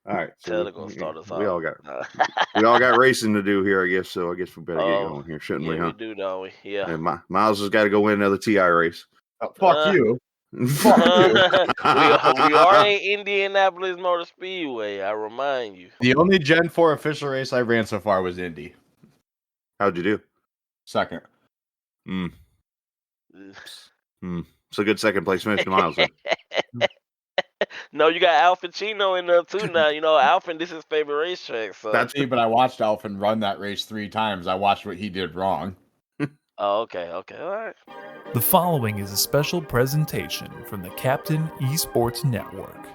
All right, so Telder gonna start us we off. all got racing to do here, I guess. So I guess we better get going here, shouldn't we? Yeah, Huh? we do, don't we? Yeah. And Miles has got to go win another TI race. Fuck you. Fuck you. we are in Indianapolis Motor Speedway. I remind you. The only Gen 4 official race I ran so far was Indy. How'd you do? Second. So good second place finish to Miles. No, you got Alpha Chino in there too now. You know, Alpha, this is his favorite racetrack. So That's me, but I watched Alpin run that race 3 times. I watched what he did wrong. Oh, okay, all right. The following is a special presentation from the Captain Esports Network.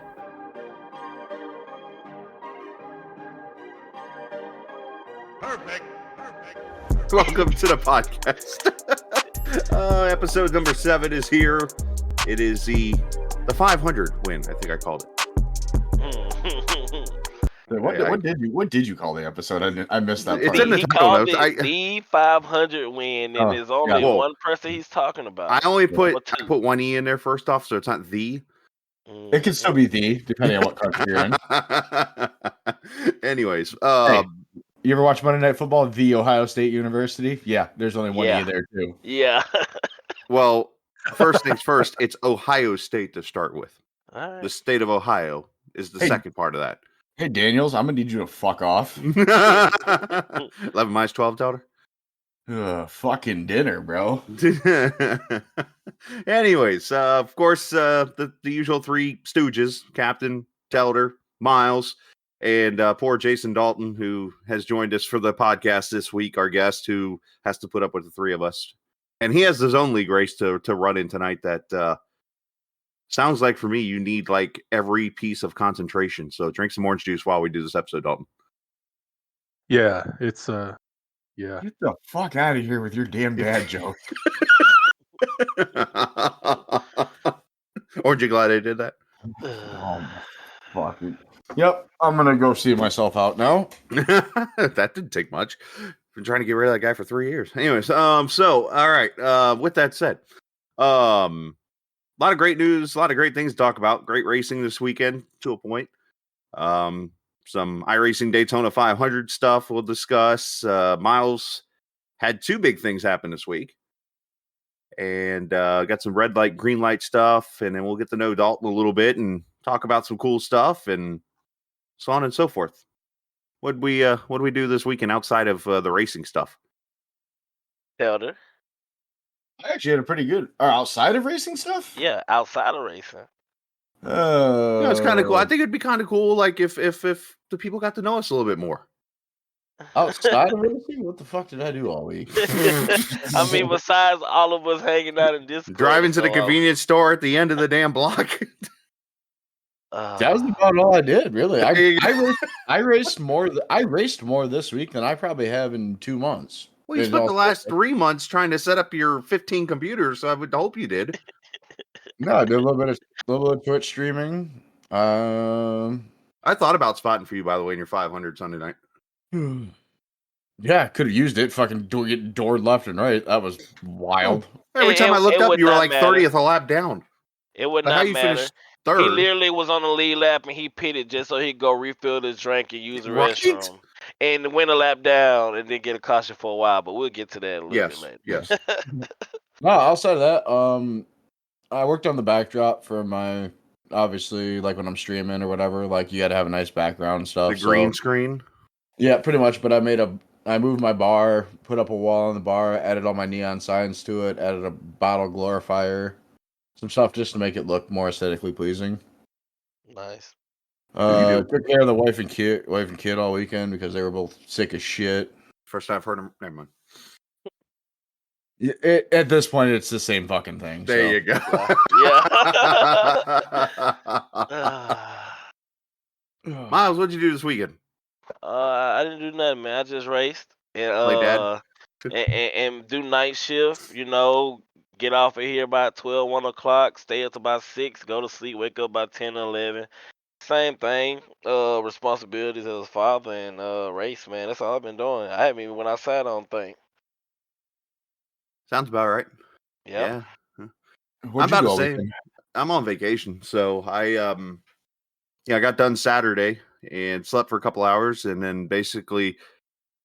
Perfect. Welcome to the podcast. Episode number 7 is here. It is the 500 win. I think I called it. What did you call the episode? I missed that part. It's in the He title called notes. it the 500 win, and there's only one person he's talking about. I only put one E in there first off, so it's not the. It can still be the, depending on what country you're in. Anyways, hey, you ever watch Monday Night Football? The Ohio State University? Yeah, there's only one E there too. Yeah. Well, first things first, it's Ohio State to start with. All right. The state of Ohio is the second part of that. Hey, Daniels, I'm going to need you to fuck off. 11 minus 12, Telder? Fucking dinner, bro. Anyways, of course, the usual three stooges, Captain, Telder, Miles, and poor Jason Dalton, who has joined us for the podcast this week, our guest, who has to put up with the three of us. And he has his own league race to run in tonight that sounds like for me you need like every piece of concentration. So drink some orange juice while we do this episode, Dalton. Yeah, it's yeah. Get the fuck out of here with your damn dad joke. Aren't you glad I did that? Oh, fuck it. Yep, I'm gonna go see myself out now. That didn't take much. Been trying to get rid of that guy for 3 years. Anyways, so all right. With that said, a lot of great news, a lot of great things to talk about. Great racing this weekend to a point. Some iRacing Daytona 500 stuff we'll discuss. Miles had two big things happen this week. And got some red light, green light stuff. And then we'll get to know Dalton a little bit and talk about some cool stuff and so on and so forth. What we do this weekend outside of the racing stuff? Telder. I actually had a pretty good. Or outside of racing stuff? Yeah, outside of racing. It's kind of cool. I think it'd be kind of cool, like if the people got to know us a little bit more. Outside of racing? What the fuck did I do all week? I mean, besides all of us hanging out in Discord, driving to the convenience store at the end of the damn block. That was about all I did, really. I raced more this week than I probably have in 2 months. Well, you spent the last 3 months trying to set up your 15 computers, so I would hope you did. No, I did a little bit of Twitch streaming. I thought about spotting for you, by the way, in your 500 Sunday night. Yeah, I could have used it. Fucking getting doored left and right. That was wild. Every time I looked up, you were like 30th a lap down. It would not matter. Third. He literally was on the lead lap and he pitted just so he'd go refill his drink and use the restroom. And win a lap down and then get a caution for a while, but we'll get to that a little bit later. Yes. No, outside of that, I worked on the backdrop for my, obviously, like when I'm streaming or whatever, like you got to have a nice background and stuff. The green screen? Yeah, pretty much, but I moved my bar, put up a wall on the bar, added all my neon signs to it, added a bottle glorifier, some stuff just to make it look more aesthetically pleasing. Nice. Took care of the wife and kid all weekend because they were both sick as shit. First time I've heard them. Never mind. At this point, it's the same fucking thing. There you go. Yeah. Miles, what'd you do this weekend? I didn't do nothing, man. I just raced and play dad and do night shift. You know, get off of here about 12, 1 o'clock, stay up to about 6, go to sleep, wake up about 10 or 11. Same thing. Responsibilities as a father and race, man. That's all I've been doing. I haven't even went outside, I don't think. Sounds about right. Yep. Yeah. I'm about to say I'm on vacation, so I got done Saturday and slept for a couple hours, and then basically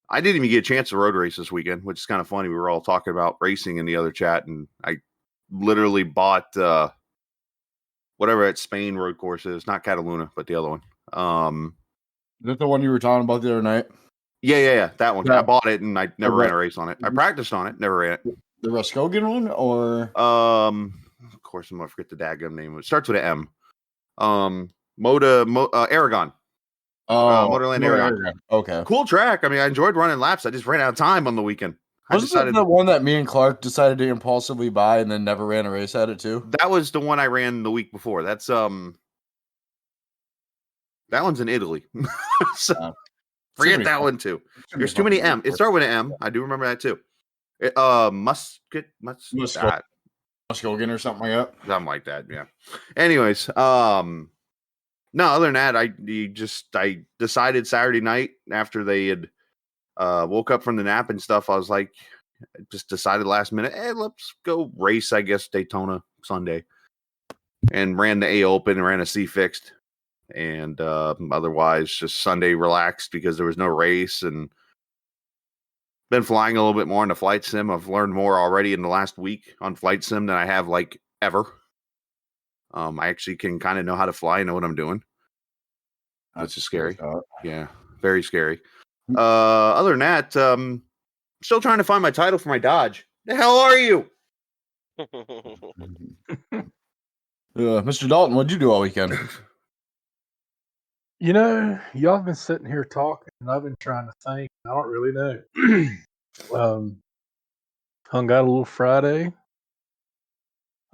I didn't even get a chance to road race this weekend, which is kind of funny. We were all talking about racing in the other chat, and I literally bought whatever that Spain road course is, not Cataluna, but the other one. Is that the one you were talking about the other night? Yeah, that one. Yeah. I bought it and I never ran a race on it. I practiced on it, never ran it. The Raskogan one, or of course I'm gonna forget the daggum name. It starts with an M. Aragon. Motorland Aragon. Okay. Cool track. I mean, I enjoyed running laps. I just ran out of time on the weekend. Wasn't that the one that me and Clark decided to impulsively buy and then never ran a race at it too? That was the one I ran the week before. That's that one's in Italy. So forget that one too. There's too many M. It started with an M. I do remember that too. Muscogan or something like that. Something like that, yeah. Anyways, no, other than that, I decided Saturday night after they had woke up from the nap and stuff, I was like, just decided last minute, hey, let's go race, I guess, Daytona Sunday. And ran the A Open and ran a C fixed. And otherwise, just Sunday relaxed because there was no race, and been flying a little bit more into flight sim. I've learned more already in the last week on flight sim than I have like ever. I actually can kind of know how to fly and know what I'm doing. That's just scary. Yeah, very scary. Other than that, still trying to find my title for my Dodge. The hell are you? Mr. Dalton, what'd you do all weekend? You know, y'all have been sitting here talking, and I've been trying to think. I don't really know. Hung out a little Friday.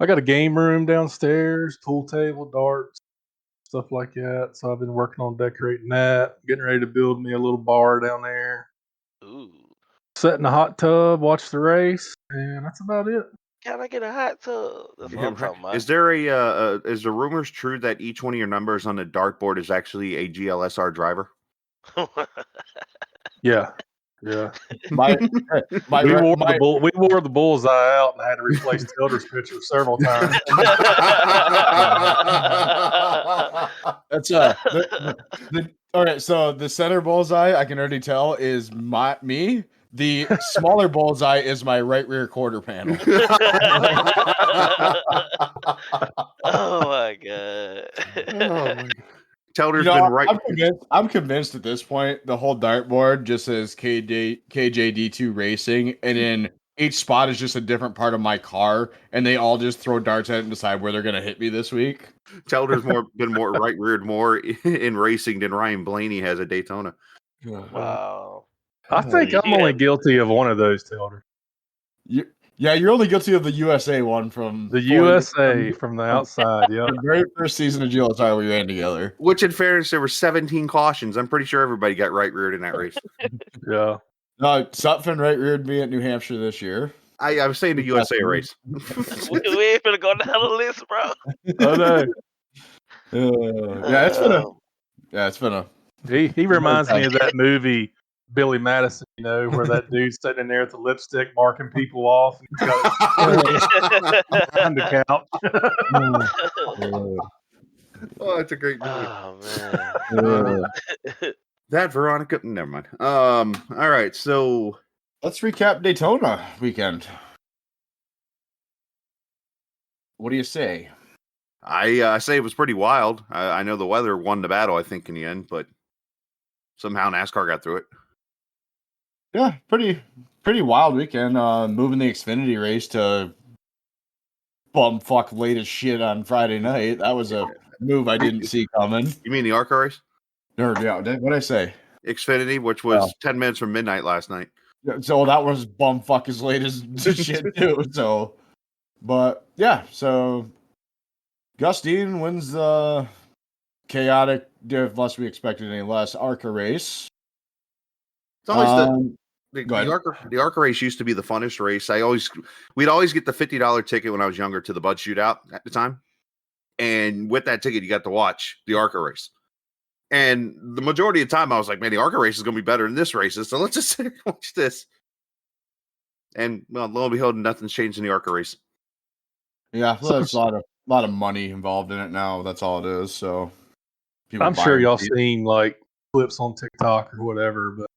I got a game room downstairs, pool table, darts, stuff like that. So I've been working on decorating that, getting ready to build me a little bar down there. Ooh. Sit in the hot tub, watch the race, and that's about it. Can I get a hot tub? That's what I'm talking about. Is there is the rumors true that each one of your numbers on the dartboard is actually a GLSR driver? Yeah. We My wore the bullseye out and I had to replace Telder's picture several times. That's all right. So the center bullseye, I can already tell, is me. The smaller bullseye is my right rear quarter panel. Oh my god. Telder's been right. I'm convinced at this point the whole dartboard just says KJD2 Racing, and then each spot is just a different part of my car, and they all just throw darts at it and decide where they're going to hit me this week. Telder's been more right reared more in racing than Ryan Blaney has at Daytona. Wow. I think I'm only guilty of one of those, Telder. You're only guilty of the USA one from the USA from the outside. Yeah, the very first season of GLSR we ran together. Which, in fairness, there were 17 cautions. I'm pretty sure everybody got right reared in that race. Yeah. No, Sutphin right reared me at New Hampshire this year. I was saying the USA race. we ain't gonna go down the list, bro. Oh no. It's been a. He reminds me of that movie Billy Madison, where that dude's sitting in there with the lipstick marking people off and he's got behind the couch. Oh, that's a great movie. Oh man. That Veronica, never mind. All right, so let's recap Daytona weekend. What do you say? I say it was pretty wild. I know the weather won the battle, I think, in the end, but somehow NASCAR got through it. Yeah, pretty wild weekend. Moving the Xfinity race to bumfuck late as shit on Friday night. That was a move I didn't see coming. You mean the ARCA race? No, yeah. What did I say? Xfinity, which was 10 minutes from midnight last night. So that was bumfuck as late as shit too. So, but yeah, so Gustine wins the chaotic, unless we expected any less, ARCA race. It's always the ARCA race used to be the funnest race. We'd always get the $50 ticket when I was younger to the Bud Shootout at the time. And with that ticket, you got to watch the ARCA race. And the majority of the time I was like, man, the ARCA race is going to be better than this race. So let's just sit here and watch this. And well, lo and behold, nothing's changed in the ARCA race. Yeah, well, there's a lot of money involved in it now. That's all it is. So, People I'm sure buying y'all seats. seen like clips on TikTok or whatever, but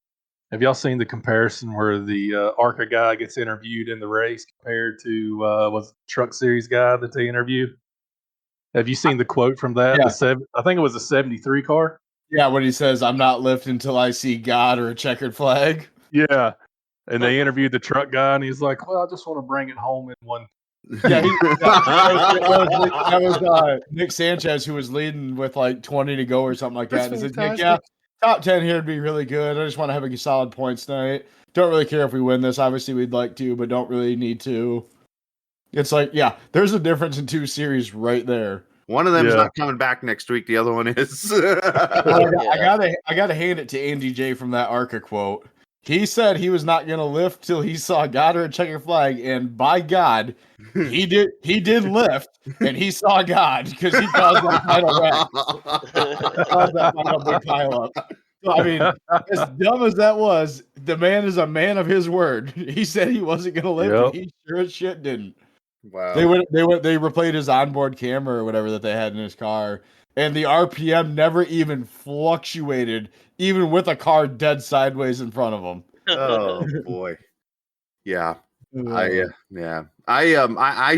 have y'all seen the comparison where the ARCA guy gets interviewed in the race compared to was it the Truck Series guy that they interviewed? Have you seen the quote from that? Yeah. I think it was a 73 car. Yeah, when he says, "I'm not lifting until I see God or a checkered flag." Yeah. And they interviewed the truck guy, and he's like, "Well, I just want to bring it home in one." Yeah, that was Nick Sanchez who was leading with like 20 to go or something like that. And he said, "Nick, yeah, top 10 here would be really good. I just want to have a solid points night. Don't really care if we win this. Obviously, we'd like to, but don't really need to." It's like, yeah, there's a difference in two series right there. One of them's Yeah. not coming back next week. The other one is. I gotta hand it to Andy J from that ARCA quote. He said he was not gonna lift till he saw God or a checkered flag, and by God, he did. He did lift, and he saw God because he caused that final wreck. He caused that final big pile up. So, I mean, as dumb as that was, the man is a man of his word. He said he wasn't gonna lift, Yep. and he sure as shit didn't. Wow. They replayed his onboard camera or whatever that they had in his car, and the RPM never even fluctuated, even with a car dead sideways in front of him. Oh boy. Yeah. I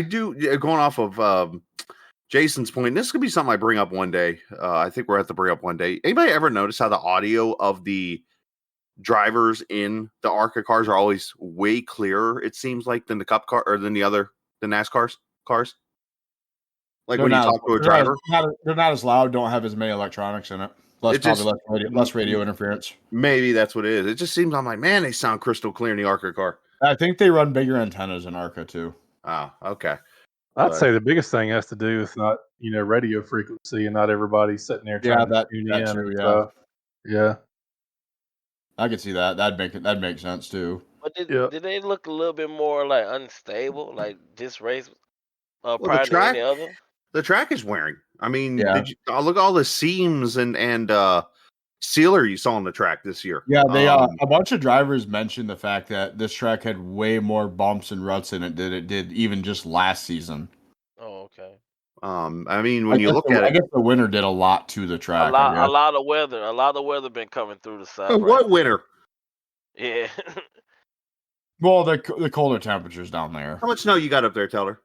do going off of Jason's point. This could be something I bring up one day. I think we're at to bring up one day. Anybody ever notice how the audio of the drivers in the ARCA cars are always way clearer? It seems like than the Cup car or than the NASCAR cars. Like They're when you not, talk to a driver, they're not as loud. Don't have as many electronics in it. Less radio interference. Maybe that's what it is. It just seems I'm like, man, they sound crystal clear in the ARCA car. I think they run bigger antennas in ARCA too. Oh, okay. I'd But- say the biggest thing has to do with not, radio frequency and not everybody sitting there Yeah, trying that to tune that in. too, and yeah. stuff. Yeah. I could see that. That'd make sense too. But Yeah. did they look a little bit more like unstable, like this race the prior to track- any other? The track is wearing. I mean, Yeah. look at all the seams and sealer you saw on the track this year. Yeah, they a bunch of drivers mentioned the fact that this track had way more bumps and ruts in it than it did even just last season. Oh, okay. I mean, when you look at I it, guess the winter did a lot to the track. A lot of weather been coming through the side. what winter? Yeah. Well, the colder temperatures down there. How much snow you got up there, Telder?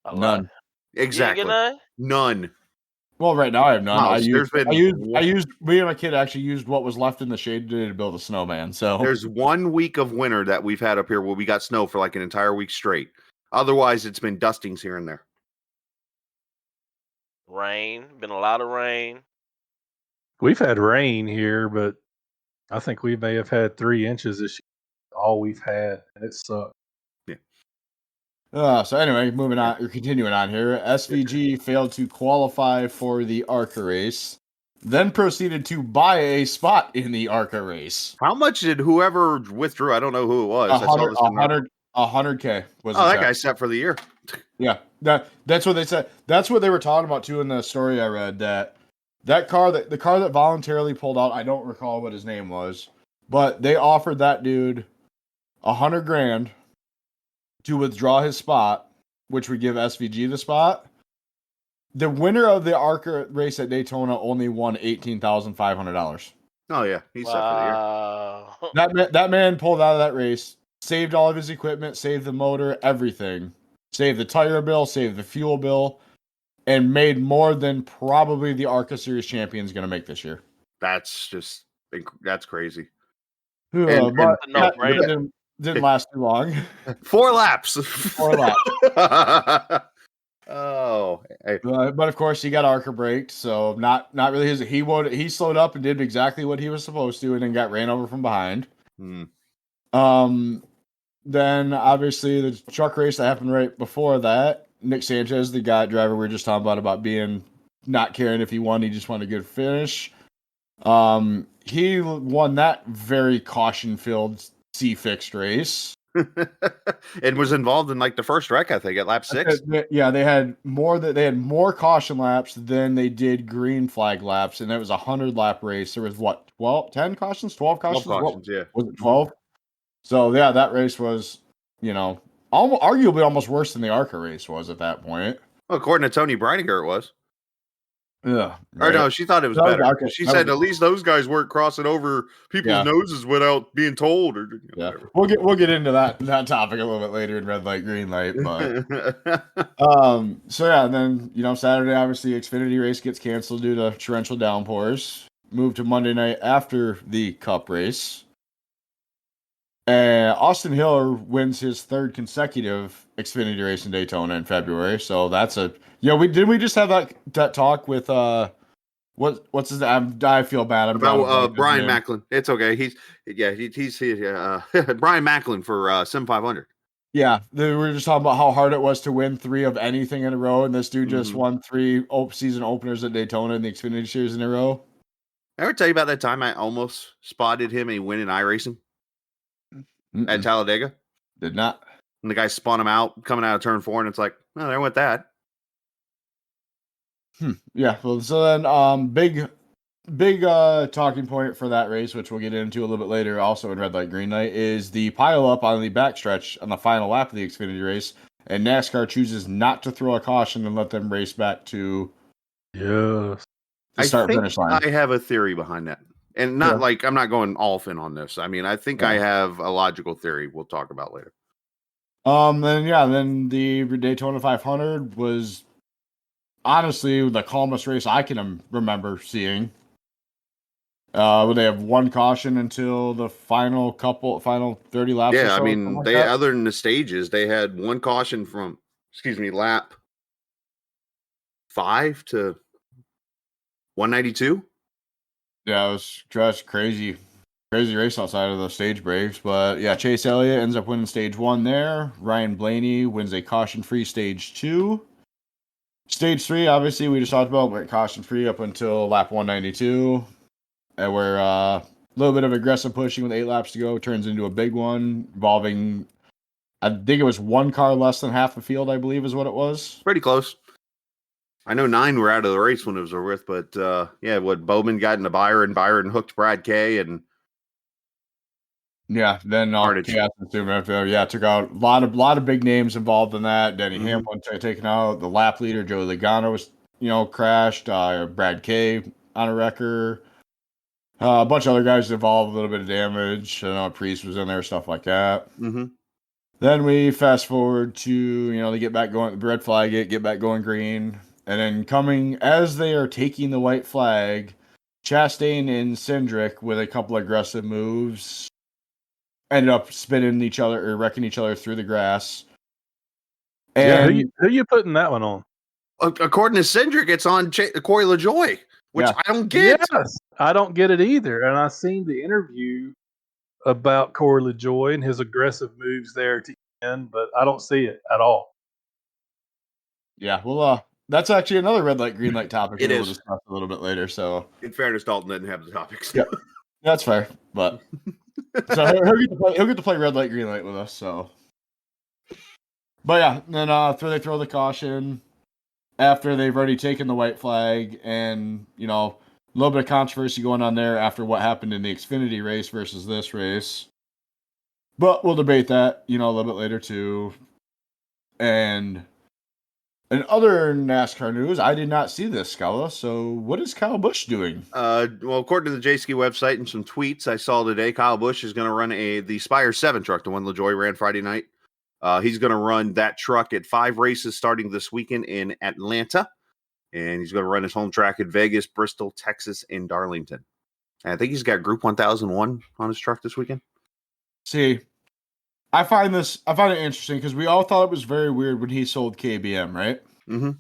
A None. lot. You didn't Exactly. get none? None. Well, right now I have none. Miles, I used. Me and my kid actually used what was left in the shade today to build a snowman. So There's 1 week of winter that we've had up here where we got snow for like an entire week straight. Otherwise, it's been dustings here and there. Rain. Been a lot of rain. We've had rain here, but I think we may have had 3 inches this year. All we've had, and it sucked. So anyway, moving on or continuing on here, SVG failed to qualify for the ARCA race, then proceeded to buy a spot in the ARCA race. How much did whoever withdrew? I don't know who it was. I saw this in there. 100K was. Oh, that guy's set for the year. Yeah, that's what they said. That's what they were talking about too in the story I read. The car that voluntarily pulled out. I don't recall what his name was, but they offered that dude $100,000 to withdraw his spot, which would give SVG the spot. The winner of the ARCA race at Daytona only won $18,500. Oh yeah, he's set for the year. That man pulled out of that race, saved all of his equipment, saved the motor, everything, saved the tire bill, saved the fuel bill, and made more than probably the ARCA Series champion is going to make this year. That's crazy. But no, right? didn't last too long. 4 laps. 4 laps. Oh, hey. But of course he got ARCA braked, so not really his. He slowed up and did exactly what he was supposed to, and then got ran over from behind. Then obviously the truck race that happened right before that, Nick Sanchez, the driver we were just talking about being not caring if he won, he just wanted a good finish. He won that very caution-filled C-fixed race. And was involved in like the first wreck, I think, at lap 6. Yeah, they had more caution laps than they did green flag laps, and it was a 100-lap race. There was what, 10 cautions, 12 cautions? 12 cautions, yeah. Was it 12? So yeah, that race was, arguably almost worse than the ARCA race was at that point. Well, according to Tony Breininger, it was. Yeah. Or no, she thought it was That was- better. okay, She that said was- at least those guys weren't crossing over people's Yeah. noses without being told, or Yeah, whatever. we'll get into that topic a little bit later in red light, green light. But so yeah, and then Saturday obviously Xfinity race gets canceled due to torrential downpours. Moved to Monday night after the Cup race. And Austin Hill wins his third consecutive Xfinity race in Daytona in February. So that's we just have that talk with what's his name? I feel bad. I'm drawing a blank about on his Brian name. Macklin. It's okay. He's Brian Macklin for Sim 500. Yeah, they were just talking about how hard it was to win 3 of anything in a row, and this dude just won 3 season openers at Daytona in the Xfinity Series in a row. I ever tell you about that time I almost spotted him a win in iRacing at Talladega? Did not. And the guy spun him out coming out of turn 4, and it's like, oh, there went that. Yeah, well, so then big talking point for that race, which we'll get into a little bit later, also in red light, green light, is the pile up on the backstretch on the final lap of the Xfinity race, and NASCAR chooses not to throw a caution and let them race back to Yes. the start think finish line. I have a theory behind that. And not like I'm not going all in on this. I mean, I think I have a logical theory we'll talk about later. Then the Daytona 500 was honestly the calmest race I can remember seeing. Where they have one caution until the final 30 laps. Yeah, or so, I mean, like they that. other than the stages, they had one caution from lap 5 to 192. Yeah, it was just crazy race outside of the stage breaks. But yeah, Chase Elliott ends up winning stage 1 there. Ryan Blaney wins a caution-free stage 2. Stage 3, obviously, we just talked about, went caution-free up until lap 192. And where a little bit of aggressive pushing with 8 laps to go turns into a big one involving, I think it was one car less than half the field, I believe is what it was. Pretty close. I know 9 were out of the race when it was over with, but Bowman got into Byron hooked Brad Kay, and yeah, then Carnage. chaos ensued. Took out a lot of big names involved in that. Denny Hamlin taken out. The lap leader Joey Logano was crashed. Brad Kay on a wrecker. A bunch of other guys involved, a little bit of damage. I know Priest was in there, stuff like that. Mm-hmm. Then we fast forward to they get back going. The red flag get back going green. And then coming as they are taking the white flag, Chastain and Cindric with a couple aggressive moves ended up spinning each other or wrecking each other through the grass. And who you putting that one on? According to Cindric, it's on Corey LaJoy, which I don't get. Yes, I don't get it either. And I seen the interview about Corey LaJoy and his aggressive moves there to end, but I don't see it at all. Yeah, well, that's actually another red light, green light topic. It we'll is. discuss a little bit later. So, In fairness, Dalton doesn't have the topics. Yeah. That's fair, but so he'll get to play red light, green light with us. So, but yeah, then they throw the caution after they've already taken the white flag, and a little bit of controversy going on there after what happened in the Xfinity race versus this race. But we'll debate that, a little bit later too. And in other NASCAR news, I did not see this, Skala. So what is Kyle Busch doing? Well, according to the JSki website and some tweets I saw today, Kyle Busch is going to run the Spire 7 truck, the one LaJoy ran Friday night. He's going to run that truck at 5 races starting this weekend in Atlanta. And he's going to run his home track at Vegas, Bristol, Texas, and Darlington. And I think he's got Group 1001 on his truck this weekend. See, I find it interesting because we all thought it was very weird when he sold KBM, right? Mm-hmm.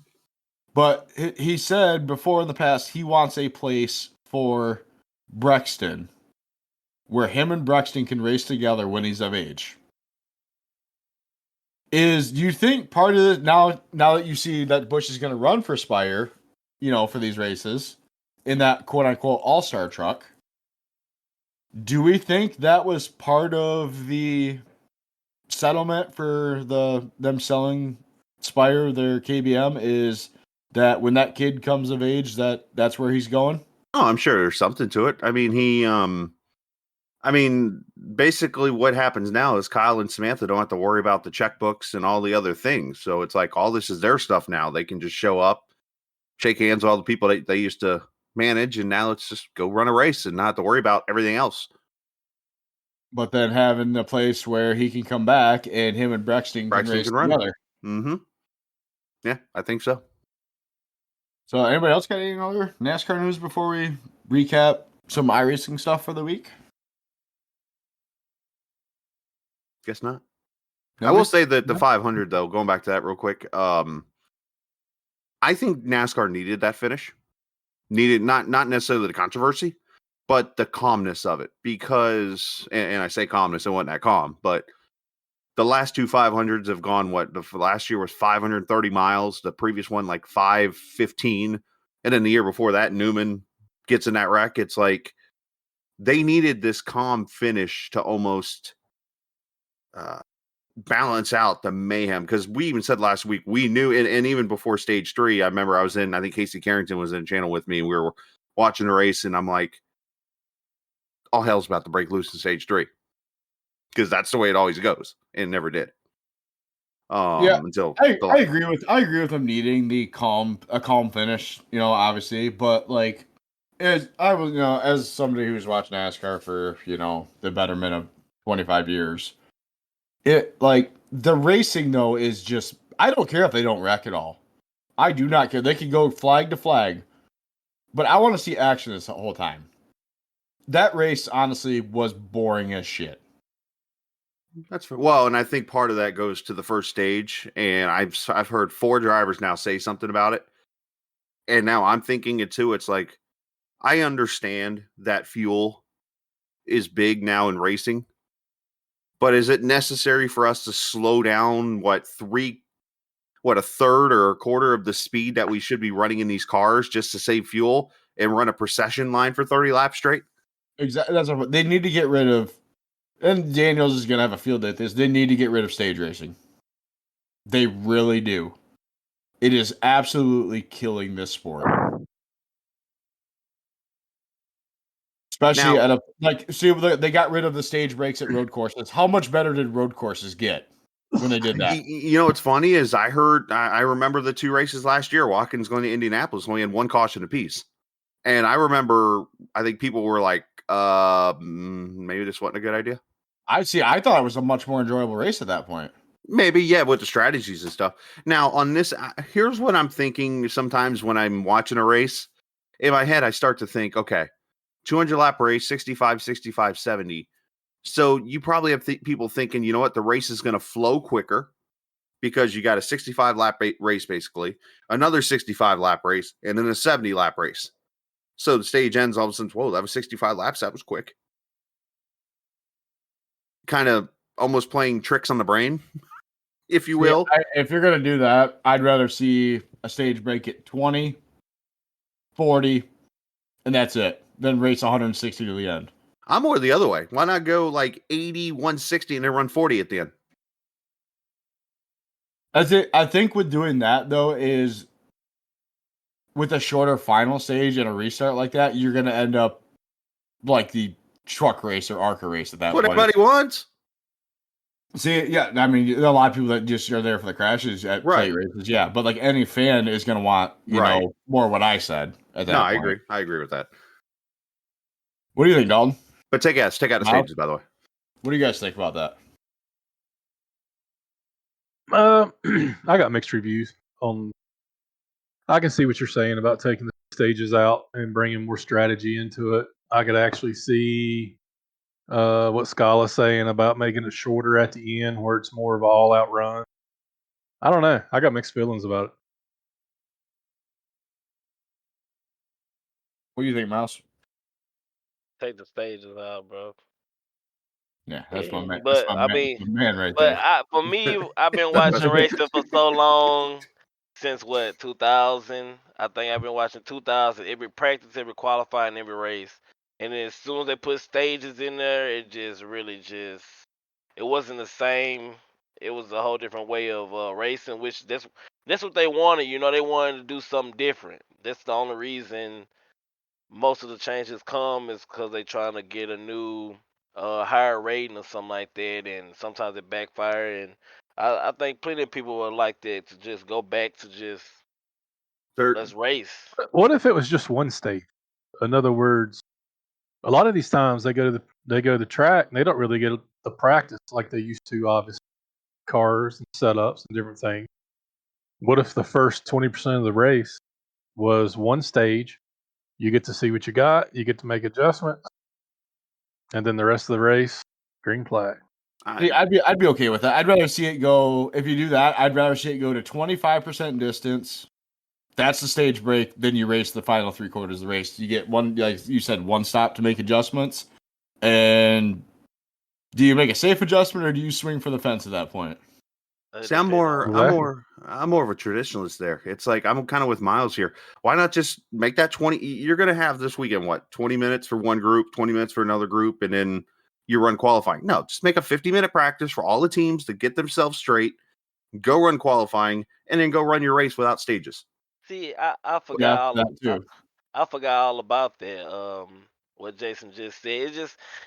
But he said before in the past he wants a place for Brexton where him and Brexton can race together when he's of age. Do you think part of this now that you see that Busch is going to run for Spire, for these races in that quote unquote all-star truck? Do we think that was part of the settlement for them selling Spire their KBM? Is that when that kid comes of age, that's where he's going? Oh, I'm sure there's something to it. I mean, basically what happens now is Kyle and Samantha don't have to worry about the checkbooks and all the other things. So it's like all this is their stuff now. They can just show up shake hands with all the people they used to manage, and now let's just go run a race and not have to worry about everything else. But then having a place where he can come back and him and Braxton can race run. together. Mm-hmm. Yeah, I think so. So anybody else got any other NASCAR news before we recap some iRacing stuff for the week? Guess not. Nobody? I will say that the No? 500, though, going back to that real quick, I think NASCAR needed that finish. Needed not necessarily the controversy, but the calmness of it. Because, and I say calmness, it wasn't that calm, but the last two 500s have gone, what? The last year was 530 miles. The previous one, like 515. And then the year before that, Newman gets in that wreck. It's like they needed this calm finish to almost balance out the mayhem. Because we even said last week, we knew, and even before stage 3, I remember I think Casey Carrington was in the channel with me, and we were watching the race, and I'm like, all hell's about to break loose in stage 3. Because that's the way it always goes, and it never did. Until I agree with them needing a calm finish, obviously, but like as somebody who's watched NASCAR for, the betterment of 25 years, it like the racing though is just, I don't care if they don't wreck at all. I do not care. They can go flag to flag, but I want to see action this whole time. That race honestly was boring as shit. That's fair. Well, and I think part of that goes to the first stage, and I've heard 4 drivers now say something about it, and now I'm thinking it too. It's like, I understand that fuel is big now in racing, but is it necessary for us to slow down a third or a quarter of the speed that we should be running in these cars just to save fuel and run a procession line for 30 laps straight? Exactly. That's what they need to get rid of. And Daniels is going to have a field day at this. They need to get rid of stage racing. They really do. It is absolutely killing this sport. Especially Now, they got rid of the stage breaks at road courses. How much better did road courses get when they did that? What's funny is I remember the 2 races last year. Watkins going to Indianapolis only had 1 caution apiece. And I remember, I think people were like, maybe this wasn't a good idea. I thought it was a much more enjoyable race at that point. Maybe, yeah, with the strategies and stuff. Now, on this, here's what I'm thinking sometimes when I'm watching a race. In my head, I start to think, okay, 200-lap race, 65, 65, 70. So you probably have people thinking, you know what, the race is going to flow quicker because you got a 65-lap race, basically, another 65-lap race, and then a 70-lap race. So the stage ends, all of a sudden, whoa, that was 65 laps. That was quick. Kind of almost playing tricks on the brain, if you will. If you're going to do that, I'd rather see a stage break at 20, 40, and that's it. Then race 160 to the end. I'm more the other way. Why not go like 80, 160, and then run 40 at the end? I think with doing that, though, is with a shorter final stage and a restart like that, you're going to end up like the truck race or ARCA race at that What point. everybody wants. See, yeah, I mean, a lot of people that just are there for the crashes at plate races, yeah. But like any fan is going to want, you know, more what I said at that point. I agree. I agree with that. What do you think, Dalton? But take out the stages, by the way. What do you guys think about that? I got mixed reviews on. I can see what you're saying about taking the stages out and bringing more strategy into it. I could actually see what Skala's saying about making it shorter at the end, where it's more of an all-out run. I don't know. I got mixed feelings about it. What do you think, Mouse? Take the stages out, bro. Yeah, that's my man. But that's I my mean, man right there. for me, I've been watching racing for so long, since 2000. I think I've been watching 2000. Every practice, every qualifying, every race. And then as soon as they put stages in there, it just really it wasn't the same. It was a whole different way of racing, which that's what they wanted. You know, they wanted to do something different. That's the only reason most of the changes come is because they trying to get a new higher rating or something like that, and sometimes it backfire. And I think plenty of people would like that, to just go back to just Let's race. What if it was just one stage? In other words, a lot of these times they go to the track and they don't really get the practice like they used to. Obviously, cars and setups and different things. What if the first 20% of the race was one stage? You get to see what you got. You get to make adjustments, and then the rest of the race, green flag. See, I'd be okay with that. I'd rather see it go. If you do that, I'd rather see it go to 25% distance. That's the stage break. Then you race the final 3/4 of the race. You get one, like you said, one stop to make adjustments. And do you make a safe adjustment or do you swing for the fence at that point? See, I'm more of a traditionalist there. It's like I'm kind of with Miles here. Why not just make that 20? You're going to have this weekend, 20 minutes for one group, 20 minutes for another group, and then you run qualifying. No, just make a 50-minute practice for all the teams to get themselves straight, go run qualifying, and then go run your race without stages. See, I forgot Yeah, that too. I forgot all about that. What Jason just said.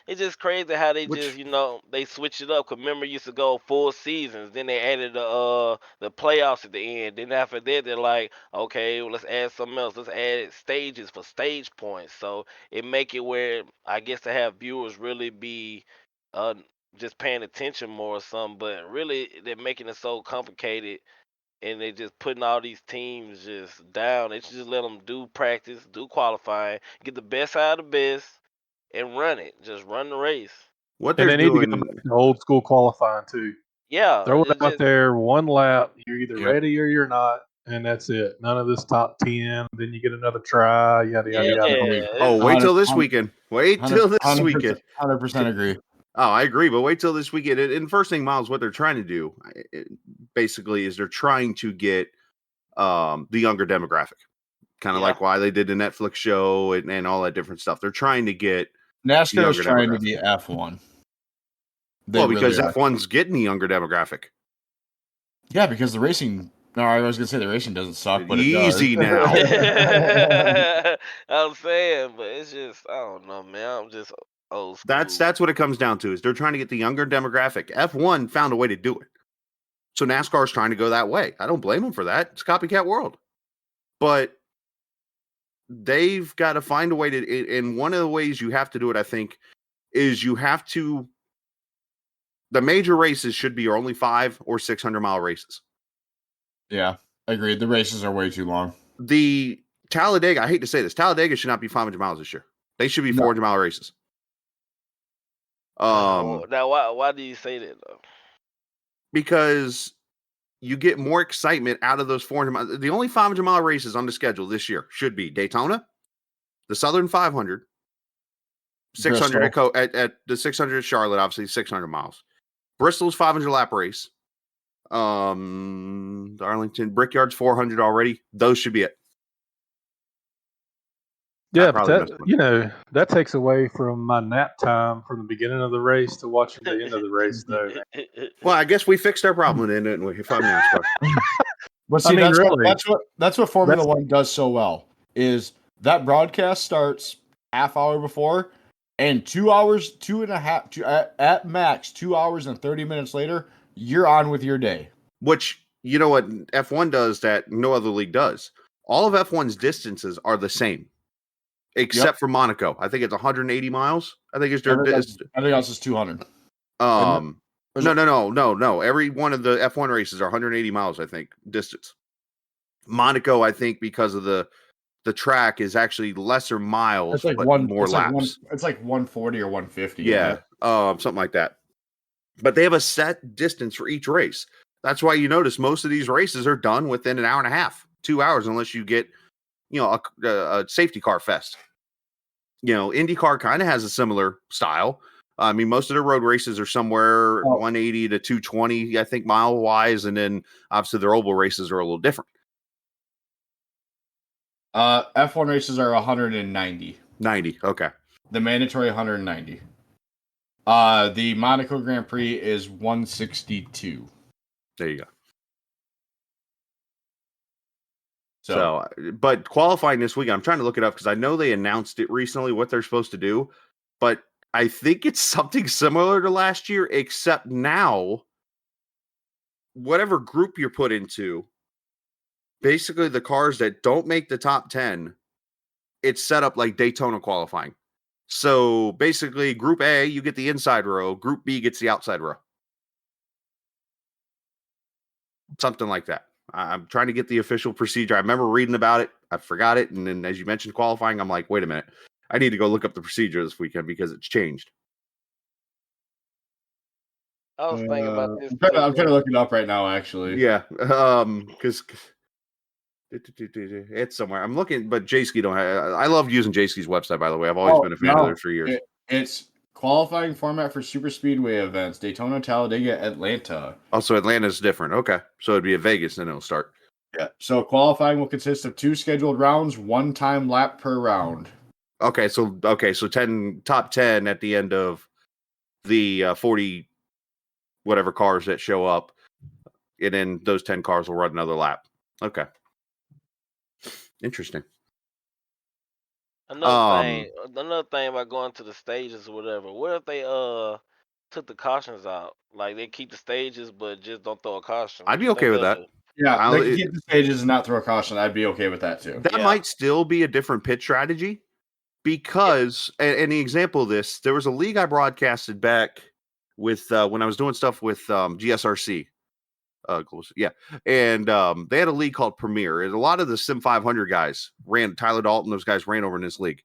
It's just crazy how they just they switch it up. 'Cause remember, it used to go 4 seasons. Then they added the playoffs at the end. Then after that, they're like, okay, well, let's add something else. Let's add stages for stage points. So it make it where I guess to have viewers really be uh just paying attention more or something. But really, they're making it so complicated and they just putting all these teams just down. They should just let them do practice, do qualifying, get the best out of the best, and run it. Just run the race. What And they're they need to doing, go back to old school qualifying too. Yeah, Throw it out just, there, one lap. You're either Yep. ready or you're not, and that's it. None of this top 10. Then you get another try. Yada yada yeah. yada. wait till this weekend. Wait till this 100%, weekend. 100% agree. Oh, I agree, but wait till this weekend. And first thing, Miles, what they're trying to do, basically, is they're trying to get the younger demographic, kind of like why they did the Netflix show and all that different stuff. They're trying to get NASCAR is trying to be F1. Because F1's getting the younger demographic. Yeah, because the racing. No, I was gonna say the racing doesn't suck, but easy it does. now. I'm saying, but it's just I don't know, man. I'm just old school. That's what it comes down to. Is they're trying to get the younger demographic. F1 found a way to do it, so NASCAR is trying to go that way. I don't blame them for that. It's a copycat world, but they've got to find a way to. And one of the ways you have to do it, I think, is you have to. The major races should be only 500 or 600-mile races. Yeah, agreed. The races are way too long. The Talladega, I hate to say this, Talladega should not be 500 miles this year. They should be 400-mile races. Now, why do you say that though? Because you get more excitement out of those 400 miles. The only 500-mile races on the schedule this year should be Daytona, the Southern 500, 600 at the 600 at Charlotte, obviously 600 miles. Bristol's 500-lap race. Darlington, Brickyard's 400 already. Those should be it. Yeah, but that takes away from my nap time from the beginning of the race to watching the end of the race, though. Well, I guess we fixed our problem then, didn't we? If I'm NASCAR. But see, that's what Formula One does so well. Is that broadcast starts half hour before, and 2 hours, at max 2 hours and 30 minutes later, you're on with your day. Which, you know what F1 does that no other league does? All of F1's distances are the same, except for Monaco. I think it's 180 miles. I think it's their distance. Everything else is 200. No. Every one of the F1 races are 180 miles, I think, distance. Monaco, I think, because of the track is actually lesser miles, but more laps. It's like 140 or 150. Yeah, something like that. But they have a set distance for each race. That's why you notice most of these races are done within an hour and a half, 2 hours, unless you get, a safety car fest. IndyCar kind of has a similar style. I mean, most of the road races are somewhere 180 to 220, I think, mile wise, and then obviously their oval races are a little different. F1 races are 190. 90, okay. The mandatory 190. The Monaco Grand Prix is 162. There you go. So, but qualifying this week, I'm trying to look it up because I know they announced it recently what they're supposed to do, but I think it's something similar to last year, except now, whatever group you're put into, basically the cars that don't make the top 10, it's set up like Daytona qualifying. So basically, Group A, you get the inside row. Group B gets the outside row. Something like that. I'm trying to get the official procedure. I remember reading about it. I forgot it. And then as you mentioned qualifying, I'm like, wait a minute. I need to go look up the procedure this weekend because it's changed. I was thinking about this. I'm trying to look it up right now, actually. Yeah. Because it's somewhere. I'm looking, but J-Ski don't have. I love using J-Ski's website, by the way. I've always been a fan of theirs for years. It's qualifying format for super speedway events: Daytona, Talladega, Atlanta. Also, Atlanta's different. Okay. So it'd be at Vegas, then it'll start. Yeah. So qualifying will consist of 2 scheduled rounds, 1 time lap per round. Okay. So top 10 at the end of the 40 whatever cars that show up, and then those 10 cars will run another lap. Okay. Interesting. Another thing about going to the stages or whatever. What if they took the cautions out? Like they keep the stages but just don't throw a caution. I'd be okay with that. Yeah, they can keep the stages and not throw a caution. I'd be okay with that too. That might still be a different pit strategy because, and the example of this, there was a league I broadcasted back with when I was doing stuff with GSRC. And they had a league called Premier, and a lot of the Sim 500 guys ran. Tyler Dalton, those guys ran over in this league.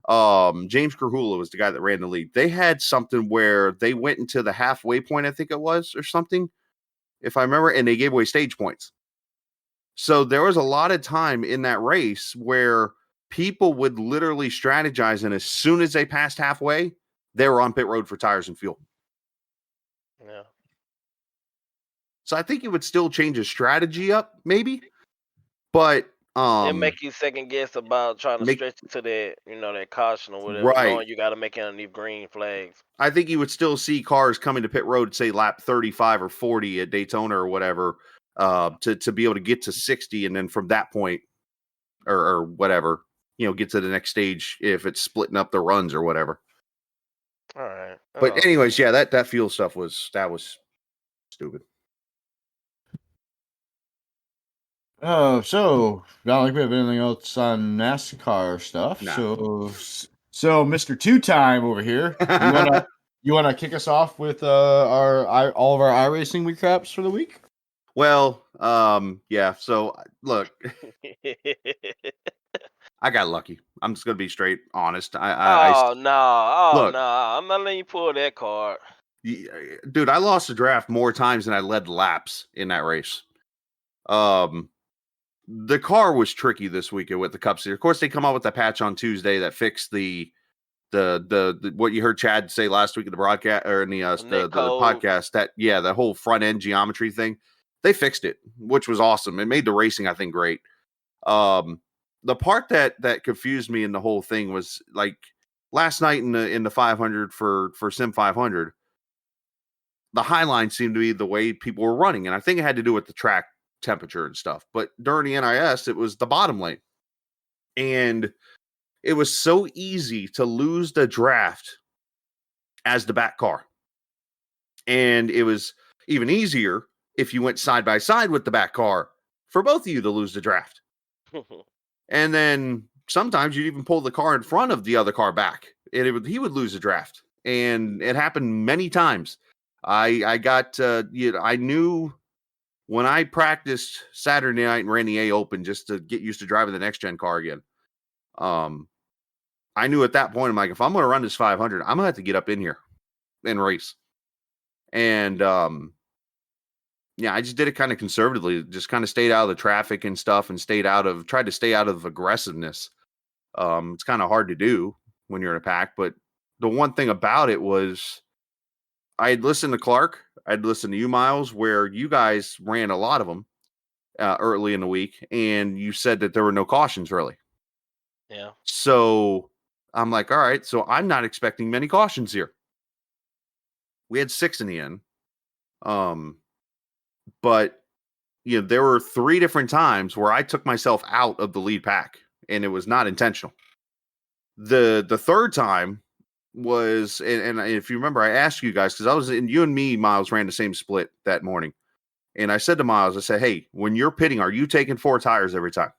James Krahula was the guy that ran the league. They had something where they went into the halfway point, I think it was, or something, if I remember, and they gave away stage points. So there was a lot of time in that race where people would literally strategize, and as soon as they passed halfway, they were on pit road for tires and fuel. Yeah. So I think it would still change his strategy up, maybe. But it make you second guess about trying to stretch it to that, that caution or whatever. Right. Knowing you got to make it underneath green flags. I think you would still see cars coming to pit road, say lap 35 or 40 at Daytona or whatever, to be able to get to 60, and then from that point, or whatever, get to the next stage if it's splitting up the runs or whatever. All right. But anyways, yeah, that fuel stuff was stupid. So I don't think we have anything else on NASCAR stuff. Nah. So Mr. Two-Time over here, you wanna kick us off with all of our iRacing recaps for the week? Well, yeah. So look, I got lucky. I'm just gonna be straight honest. No. I'm not letting you pull that card. Dude, I lost the draft more times than I led laps in that race. The car was tricky this weekend with the Cup Series. Of course, they come out with that patch on Tuesday that fixed the what you heard Chad say last week in the broadcast or in the podcast, that the whole front end geometry thing. They fixed it, which was awesome. It made the racing, I think, great. The part that confused me in the whole thing was like last night in the 500 for Sim 500, the high line seemed to be the way people were running, and I think it had to do with the track temperature and stuff. But during the NIS, it was the bottom lane, and it was so easy to lose the draft as the back car, and it was even easier if you went side by side with the back car for both of you to lose the draft. And then sometimes you'd even pull the car in front of the other car back, and he would lose the draft, and it happened many times. I got I knew when I practiced Saturday night and ran the A Open just to get used to driving the next gen car again. I knew at that point, I'm like, if I'm going to run this 500, I'm going to have to get up in here and race. And I just did it kind of conservatively, just kind of stayed out of the traffic and stuff, and tried to stay out of aggressiveness. It's kind of hard to do when you're in a pack, but the one thing about it was I had listened to Clark. I'd listened to you, Miles, where you guys ran a lot of them early in the week, and you said that there were no cautions really. Yeah. So I'm like, all right, so I'm not expecting many cautions here. We had 6 in the end. But there were 3 different times where I took myself out of the lead pack, and it was not intentional. The third time was, and if you remember, I asked you guys, because you and me, Miles, ran the same split that morning, And I said to Miles, I said, hey, when you're pitting, are you taking 4 tires every time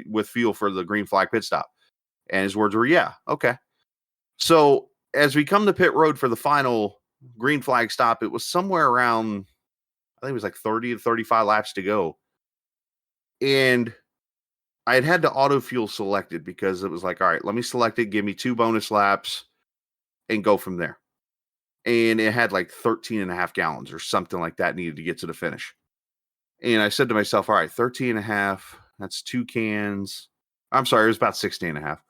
with fuel for the green flag pit stop? And his words were, yeah, okay. So as we come to pit road for the final green flag stop, it was somewhere around, I think it was like 30 to 35 laps to go. And I had the auto fuel selected because it was like, all right, let me select it, give me 2 bonus laps and go from there. And it had like 13 and a half gallons or something like that needed to get to the finish. And I said to myself, all right, 13 and a half, that's 2 cans. I'm sorry, it was about 16 and a half.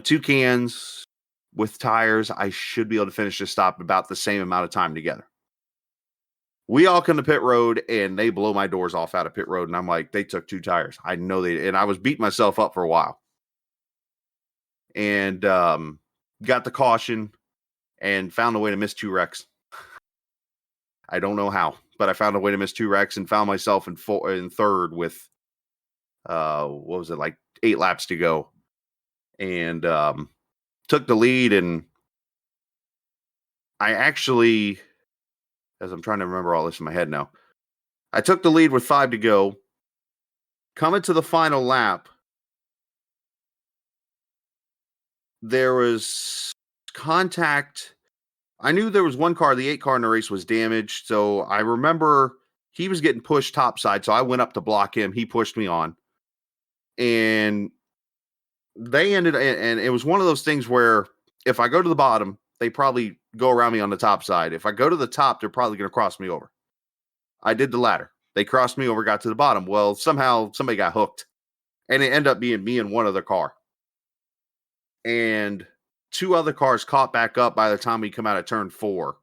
2 cans with tires, I should be able to finish this stop about the same amount of time together. We all come to pit road and they blow my doors off out of pit road. And I'm like, they took 2 tires. I know they, and I was beating myself up for a while. And got the caution and found a way to miss 2 wrecks. I don't know how, but I found a way to miss 2 wrecks and found myself in third with, what was it, like 8 laps to go. And took the lead. And I actually, as I'm trying to remember all this in my head now, I took the lead with 5 to go. Coming to the final lap, there was contact. I knew there was one car, the 8 car in the race was damaged. So I remember he was getting pushed topside. So I went up to block him. He pushed me on. And they ended, and it was one of those things where if I go to the bottom, they probably go around me on the top side. If I go to the top, they're probably going to cross me over. I did the latter. They crossed me over, got to the bottom. Well, somehow somebody got hooked. And it ended up being me and one other car. And 2 other cars caught back up by the time we come out of turn 4.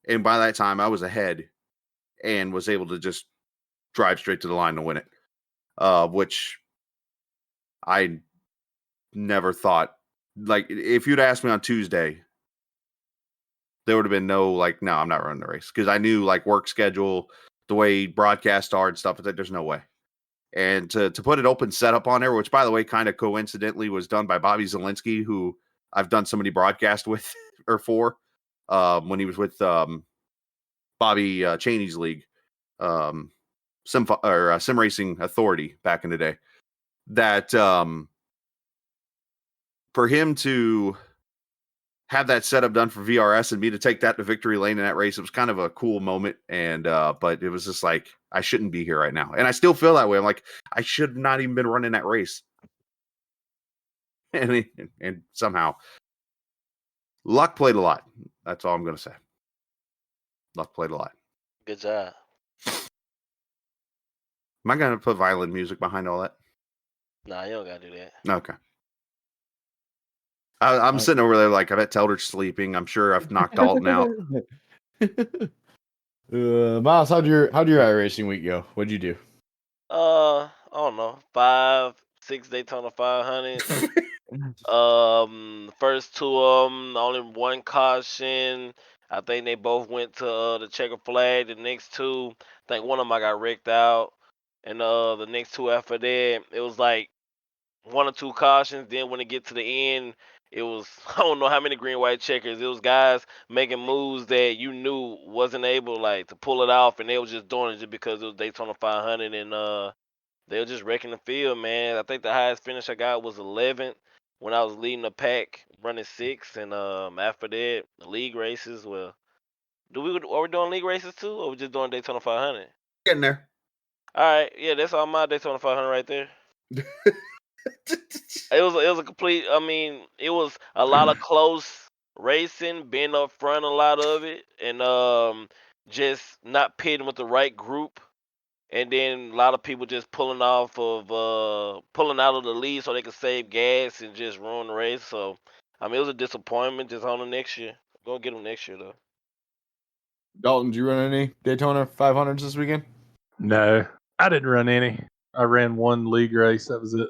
And by that time, I was ahead and was able to just drive straight to the line to win it. Which I never thought. Like, if you'd asked me on Tuesday, there would have been no, like, no, I'm not running the race. Because I knew, like, work schedule, the way broadcasts are and stuff, that there's no way. And to put an open setup on there, which, by the way, kind of coincidentally was done by Bobby Zielinski, who I've done so many broadcasts with or for when he was with Bobby Cheney's league, Sim Racing Authority back in the day. That for him to have that setup done for VRS and me to take that to victory lane in that race, it was kind of a cool moment. And but it was just like, I shouldn't be here right now. And I still feel that way. I'm like, I should not even been running that race. And somehow luck played a lot. That's all I'm going to say. Luck played a lot. Good job. Am I going to put violin music behind all that? Nah, you don't got to do that. Okay. I'm sitting over there like, I bet Telder's sleeping. I'm sure I've knocked Dalton out. Miles, how'd your iRacing week go? What'd you do? I don't know, 5, 6 Daytona 500. First 2 of them, only 1 caution. I think they both went to the checker flag. The next 2, I think one of them I got wrecked out, and the next 2 after that, it was like 1 or 2 cautions. Then when it get to the end, it was, I don't know how many green white checkers. It was guys making moves that you knew wasn't able like to pull it off, and they was just doing it just because it was Daytona 500, and they were just wrecking the field, man. I think the highest finish I got was 11th when I was leading the pack, running 6th, and after that, the league races. Well, are we doing league races too, or we just doing Daytona 500? Getting there. All right, yeah, that's all my Daytona 500 right there. It was a complete. I mean, it was a lot of close racing, being up front, a lot of it, and just not pitting with the right group, and then a lot of people just pulling out of the lead so they could save gas and just ruin the race. So, I mean, it was a disappointment. Just on the next year. Gonna get them next year though. Dalton, did you run any Daytona 500s this weekend? No, I didn't run any. I ran 1 league race. That was it.